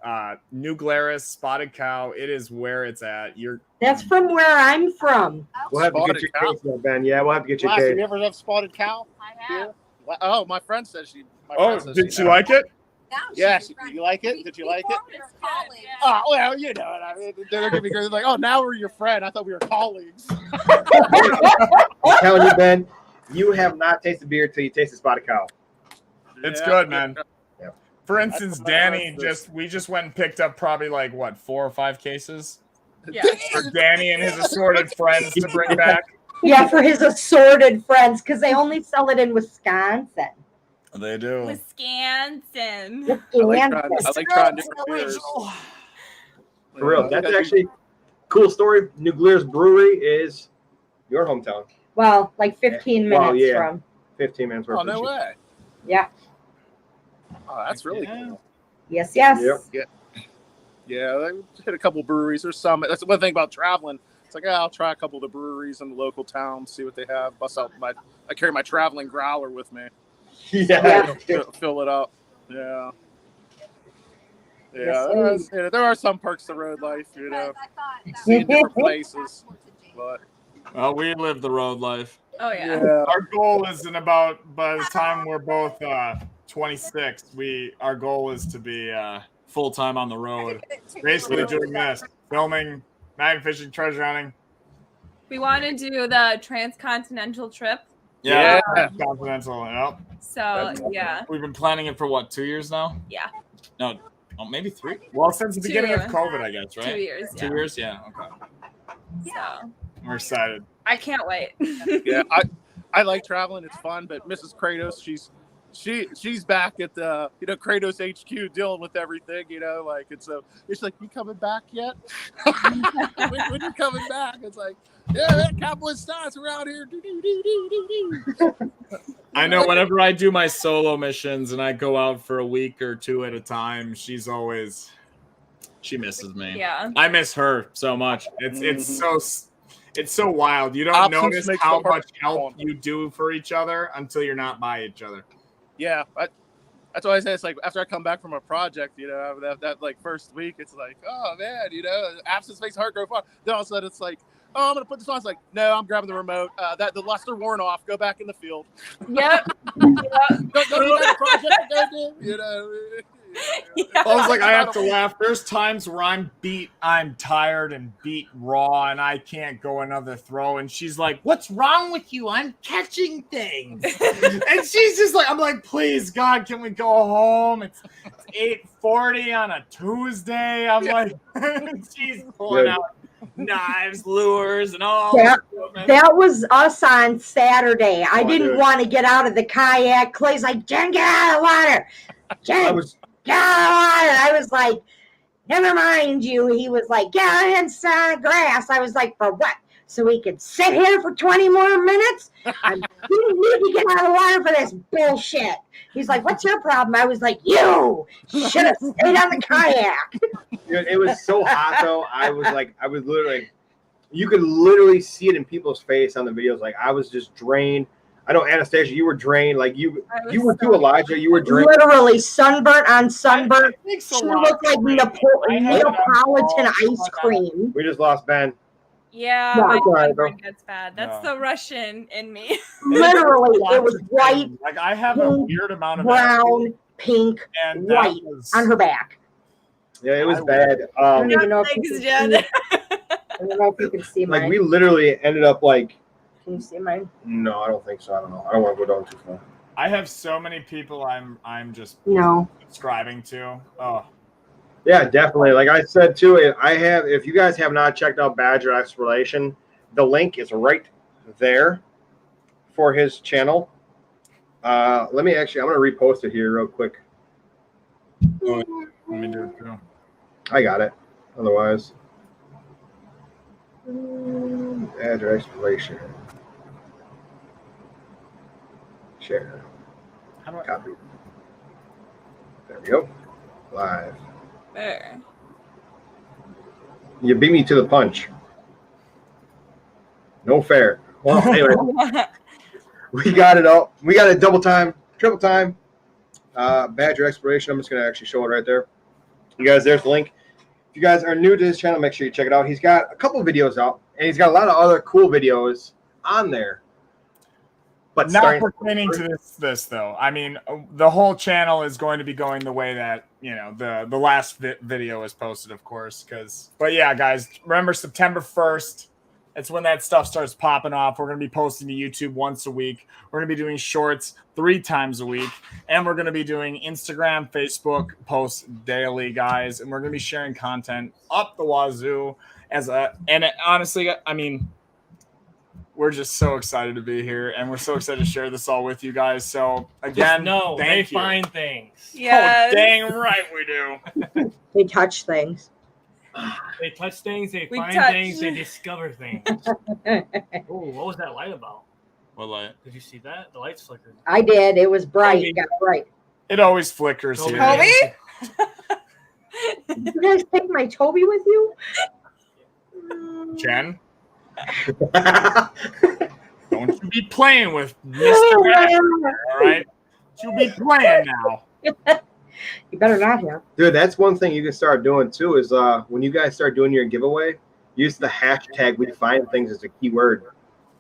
New Glarus spotted cow. It is where it's at. That's from where I'm from. We'll have to get your case there, Ben. Yeah, we'll have to get your case. Have you ever had spotted cow? I have. Yeah. Oh, my friend said she. Did she like it? Yeah, you like it? Did you like it? Oh, well, you know what I mean. They're gonna be like, oh, now we're your friend. I thought we were colleagues. I'm telling you, Ben, you have not tasted beer till you taste the spotted cow. It's good, man. Yeah. For instance, Danny we just went and picked up probably 4 or 5 cases. Yeah. For Danny and his assorted friends to bring back. Yeah, for his assorted friends, because they only sell it in Wisconsin. They do. Wisconsin. I like trying different beers. For real, that's actually cool story. New Glarus Brewery is your hometown. Well, 15 minutes from. 15 minutes. Oh, no way. Yeah. Oh, that's really cool. Yes. Yep. Yeah, I hit a couple breweries. There's some. That's one thing about traveling. It's like, I'll try a couple of the breweries in the local town, see what they have. I carry my traveling growler with me. Yeah. Fill it up. Yeah. Yeah, there are some perks to road life, seeing different places. But well, we live the road life. Oh yeah. Our goal is by the time we're both 26, our goal is to be full time on the road, basically doing this, filming, magnet fishing, treasure hunting. We want to do the transcontinental trip Yeah. Confidential. Yep. So yeah. We've been planning it for what, 2 years now? Yeah. No, maybe 3. Well, since the beginning of COVID, I guess, right? 2 years. 2 years, yeah. Okay. So We're excited. I can't wait. Yeah, I like traveling. It's fun, but Mrs. Kratos, she's back at the Kratos HQ dealing with everything. Like it's like, you coming back yet? when you coming back? It's like, yeah, that cowboy stars around here. I know whenever I do my solo missions and I go out for a week or 2 at a time, she misses me. Yeah. I miss her so much. It's so wild. You don't Absence notice makes how the heart much help you do for each other until you're not by each other. Yeah, that's why I say it's like after I come back from a project, that like first week, it's like, oh man, absence makes the heart grow fond. Then all of a sudden it's like, oh, I'm gonna put this on. It's like, no, I'm grabbing the remote. The luster worn off. Go back in the field. Yep. Go do that project again, I was like, I have to laugh. There's times where I'm tired and beat raw, and I can't go another throw. And she's like, "What's wrong with you? I'm catching things." And she's just like, I'm like, please, God, can we go home? It's 8:40 on a Tuesday. I'm like, she's pulling out knives, lures, and all. That was us on Saturday. I didn't want to get out of the kayak. Clay's like, Jen, get out of the water. Jen, get out of the water. I was like, never mind you. He was like, get out and sit on the grass. I was like, for what? So we could sit here for 20 more minutes? You need to get out of the water for this bullshit. He's like, what's your problem? I was like, you should have stayed on the kayak. Dude, it was so hot though. I was literally, you could literally see it in people's face on the videos. Like I was just drained. I know, Anastasia, you were drained. Like you were too, Elijah. You were drained. Literally sunburnt on sunburnt. She looked like Neapolitan ice cream. We just lost Ben. Yeah, No, my it's all right, sunburn bro. gets bad. That's the Russian in me. Literally, it was white. Like I have a weird amount of brown, pink, and white on her back. Yeah, it was bad. I don't even know if Thanks, you Jen. can see. I don't know if you can see mine. Like we literally ended up like. Can you see mine? No, I don't think so. I don't know. I don't want to go down too far. I have so many people I'm just subscribing to. Oh. Yeah, definitely. Like I said too, if you guys have not checked out Badger Exploration, the link is right there for his channel. I'm gonna repost it here real quick. Let me do it too. I got it. Otherwise, Badger Exploration. Share. How do I copy? There we go. Live. There. You beat me to the punch. No fair. Well, anyway, we got it all. We got it double time, triple time. Badger Exploration. I'm just going to actually show it right there. You guys, there's the link. If you guys are new to his channel, make sure you check it out. He's got a couple videos out, and he's got a lot of other cool videos on there. But not pertaining to this though. I mean, the whole channel is going to be going the way that the last video is posted, of course. But yeah, guys, remember September 1st. It's when that stuff starts popping off. We're going to be posting to YouTube once a week. We're going to be doing shorts 3 times a week, and we're going to be doing Instagram, Facebook posts daily, guys. And we're going to be sharing content up the wazoo honestly, I mean. We're just so excited to be here, and we're so excited to share this all with you guys. So, again, thank you. Find things. Yes. Oh, dang right we do. They touch things. They touch things, they We find touch. things, they discover things. Oh, what was that light about? What light? Did you see that? The lights flickered. I did. It was bright. It got bright. It always flickers here. Toby? Did you guys take my Toby with you? Jen? Don't you be playing with Mr. Rapper, all right? You be playing now. You better not have. Dude, that's one thing you can start doing too is when you guys start doing your giveaway, use the hashtag we find things as a keyword.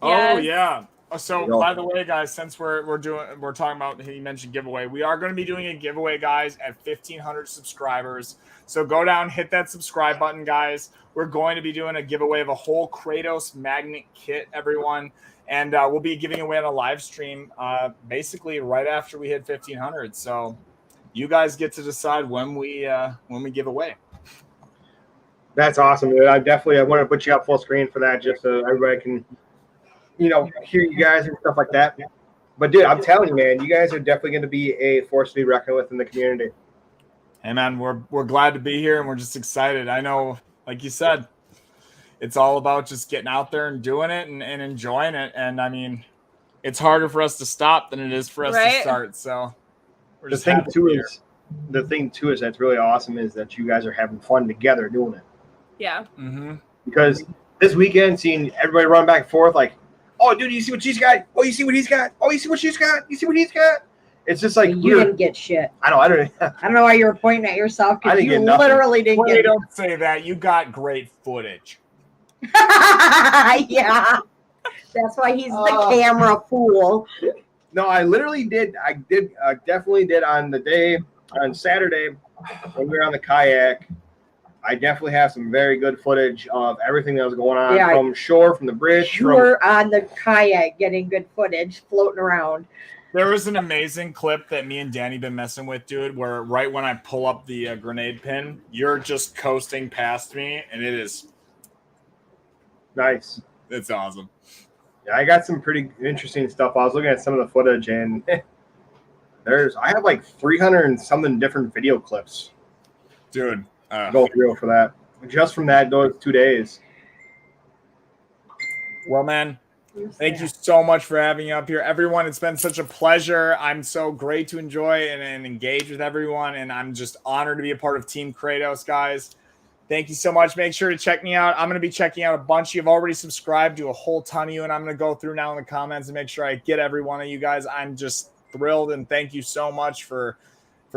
Oh, yeah. So by the way, guys, since we're talking about, he mentioned giveaway, we are going to be doing a giveaway, guys, at 1,500 subscribers. So go down, hit that subscribe button, guys. We're going to be doing a giveaway of a whole Kratos magnet kit, everyone, and we'll be giving away on a live stream, basically right after we hit 1,500. So you guys get to decide when we give away. That's awesome, dude. I want to put you up full screen for that, just so everybody can, hear you guys and stuff like that. But dude, I'm telling you, man, you guys are definitely going to be a force to be reckoned with in the community. Hey, man, we're glad to be here, and we're just excited. I know, like you said, it's all about just getting out there and doing it and enjoying it. And I mean, it's harder for us to stop than it is for us to start. So we're just the thing too is that's really awesome is that you guys are having fun together doing it. Yeah. Mm-hmm. Because this weekend, seeing everybody run back and forth, like, oh, dude, you see what she's got? Oh, you see what he's got? Oh, you see what she's got? You see what he's got? It's just like you didn't get shit. I don't know why you were pointing at yourself, because you literally didn't get. Don't say that. You got great footage. Yeah, that's why he's the camera fool. No, I literally did. I definitely did on Saturday when we were on the kayak. I definitely have some very good footage of everything that was going on from shore, from the bridge. You were on the kayak getting good footage, floating around. There was an amazing clip that me and Danny been messing with, dude, where right when I pull up the grenade pin, you're just coasting past me, and it is nice. It's awesome. Yeah, I got some pretty interesting stuff. I was looking at some of the footage, and I have like 300 and something different video clips. Dude. Go through for that. Just from those 2 days. Well, man, thank you so much for having you up here. Everyone, it's been such a pleasure. I'm so great to enjoy and engage with everyone, and I'm just honored to be a part of Team Kratos, guys. Thank you so much. Make sure to check me out. I'm going to be checking out a bunch. You've already subscribed to a whole ton of you, and I'm going to go through now in the comments and make sure I get every one of you guys. I'm just thrilled, and thank you so much for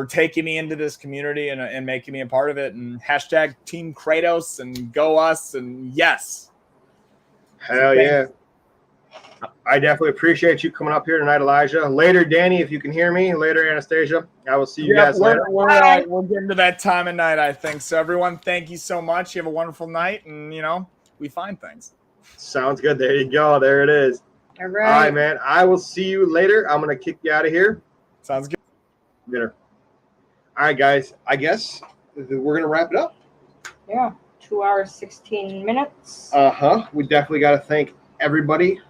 taking me into this community and making me a part of it. And hashtag Team Kratos and go us. And yes. Hell yeah. I definitely appreciate you coming up here tonight, Elijah. Later, Danny, if you can hear me. Later, Anastasia. I will see you guys later. We're getting to that time of night, I think. So everyone, thank you so much. You have a wonderful night. And, we find things. Sounds good. There you go. There it is. All right. All right, man. I will see you later. I'm going to kick you out of here. Sounds good. Later. All right, guys. I guess we're going to wrap it up. Yeah. 2 hours, 16 minutes. We definitely got to thank everybody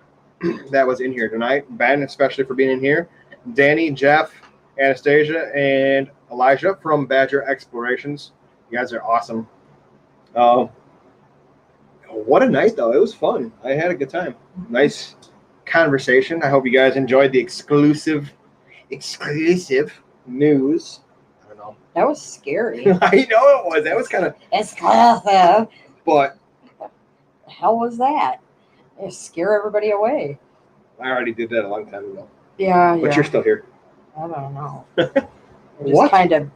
that was in here tonight. Ben, especially for being in here. Danny, Jeff, Anastasia, and Elijah from Badger Explorations. You guys are awesome. What a night, though. It was fun. I had a good time. Nice conversation. I hope you guys enjoyed the exclusive news. That was scary. I know it was. That was kind of exclusive. But the hell was that? It scare everybody away. I already did that a long time ago. Yeah, but you're still here. I don't know. Just kind of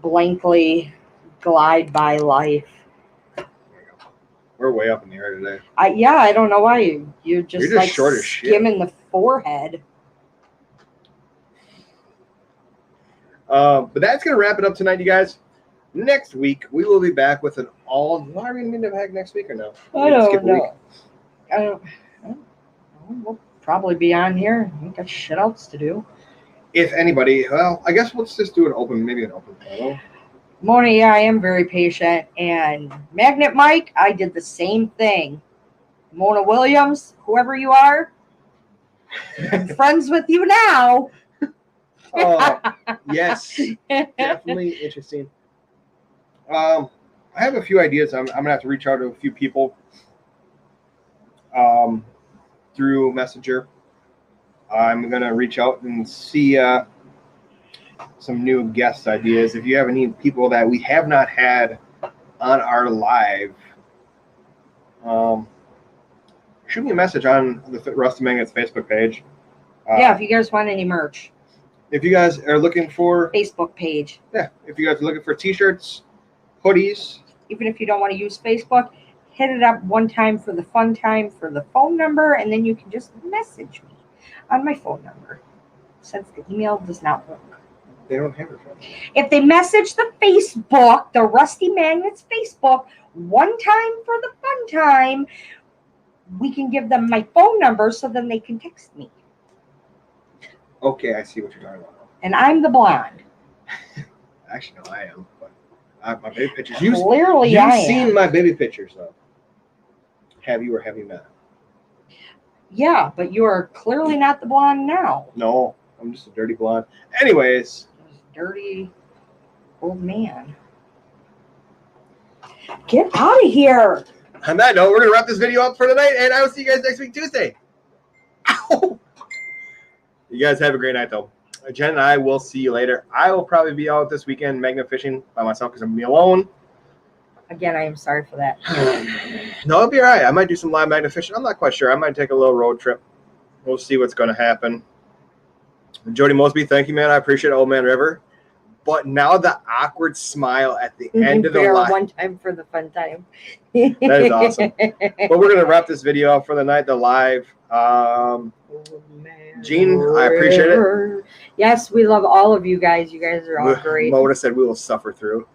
blankly glide by life. We're way up in the air today. I don't know why you're just like short as shit. skimming the forehead. But that's going to wrap it up tonight, you guys. Next week, we will be back with an all... Are we going to be back next week or no? I don't know. We'll probably be on here. We've got shit else to do. If anybody... Well, I guess let's just do an open panel. Mona, I am very patient. And Magnet Mike, I did the same thing. Mona Williams, whoever you are, I'm friends with you now. Oh, yes. Definitely interesting. I have a few ideas. I'm going to have to reach out to a few people through Messenger. I'm going to reach out and see some new guest ideas. If you have any people that we have not had on our live, shoot me a message on the Rusty Magnets Facebook page. If you guys want any merch. If you guys are looking for... Facebook page. Yeah, if you guys are looking for t-shirts, hoodies. Even if you don't want to use Facebook, hit it up one time for the fun time for the phone number, and then you can just message me. on my phone number since the email does not work. They don't have her phone. If they message the Facebook, the Rusty Magnets Facebook, one time for the fun time, we can give them my phone number so then they can text me. Okay, I see what you're talking about. And I'm the blonde. Actually, no, I am. But my baby pictures. Clearly, you've I seen am. my baby pictures, though. Have you or have you not? Yeah, but you are clearly not the blonde now. No, I'm just a dirty blonde. Anyways. Dirty old man. Get out of here. On that note, we're going to wrap this video up for tonight, and I will see you guys next week, Tuesday. Ow! You guys have a great night, though. Jen and I will see you later. I will probably be out this weekend magnet fishing by myself because I'm going to be alone. Again, I am sorry for that. No, it'll be all right. I might do some live magnet fishing. I'm not quite sure. I might take a little road trip. We'll see what's going to happen. Jody Mosby, thank you, man. I appreciate Old Man River. But now the awkward smile at the end of the live. One time for the fun time. That is awesome. But we're going to wrap this video up for the night, the live. Gene, I appreciate it. Yes, we love all of you guys. You guys are all great. Mo would have said we will suffer through.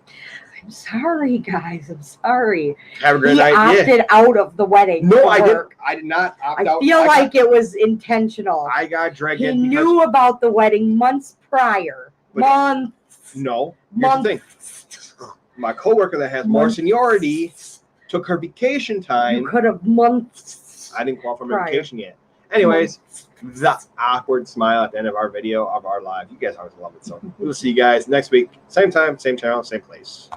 I'm sorry, guys. I'm sorry. Have a great He night. opted out of the wedding. No, I didn't. I did not opt out. I feel like it was intentional. I got dragged He in. knew about the wedding months prior. Months. No. Here's the thing. My coworker that has more seniority took her vacation time. You could have months. I didn't qualify for vacation yet. Anyways, the awkward smile at the end of our video of our live. You guys always love it. So we'll see you guys next week. Same time, same channel, same place.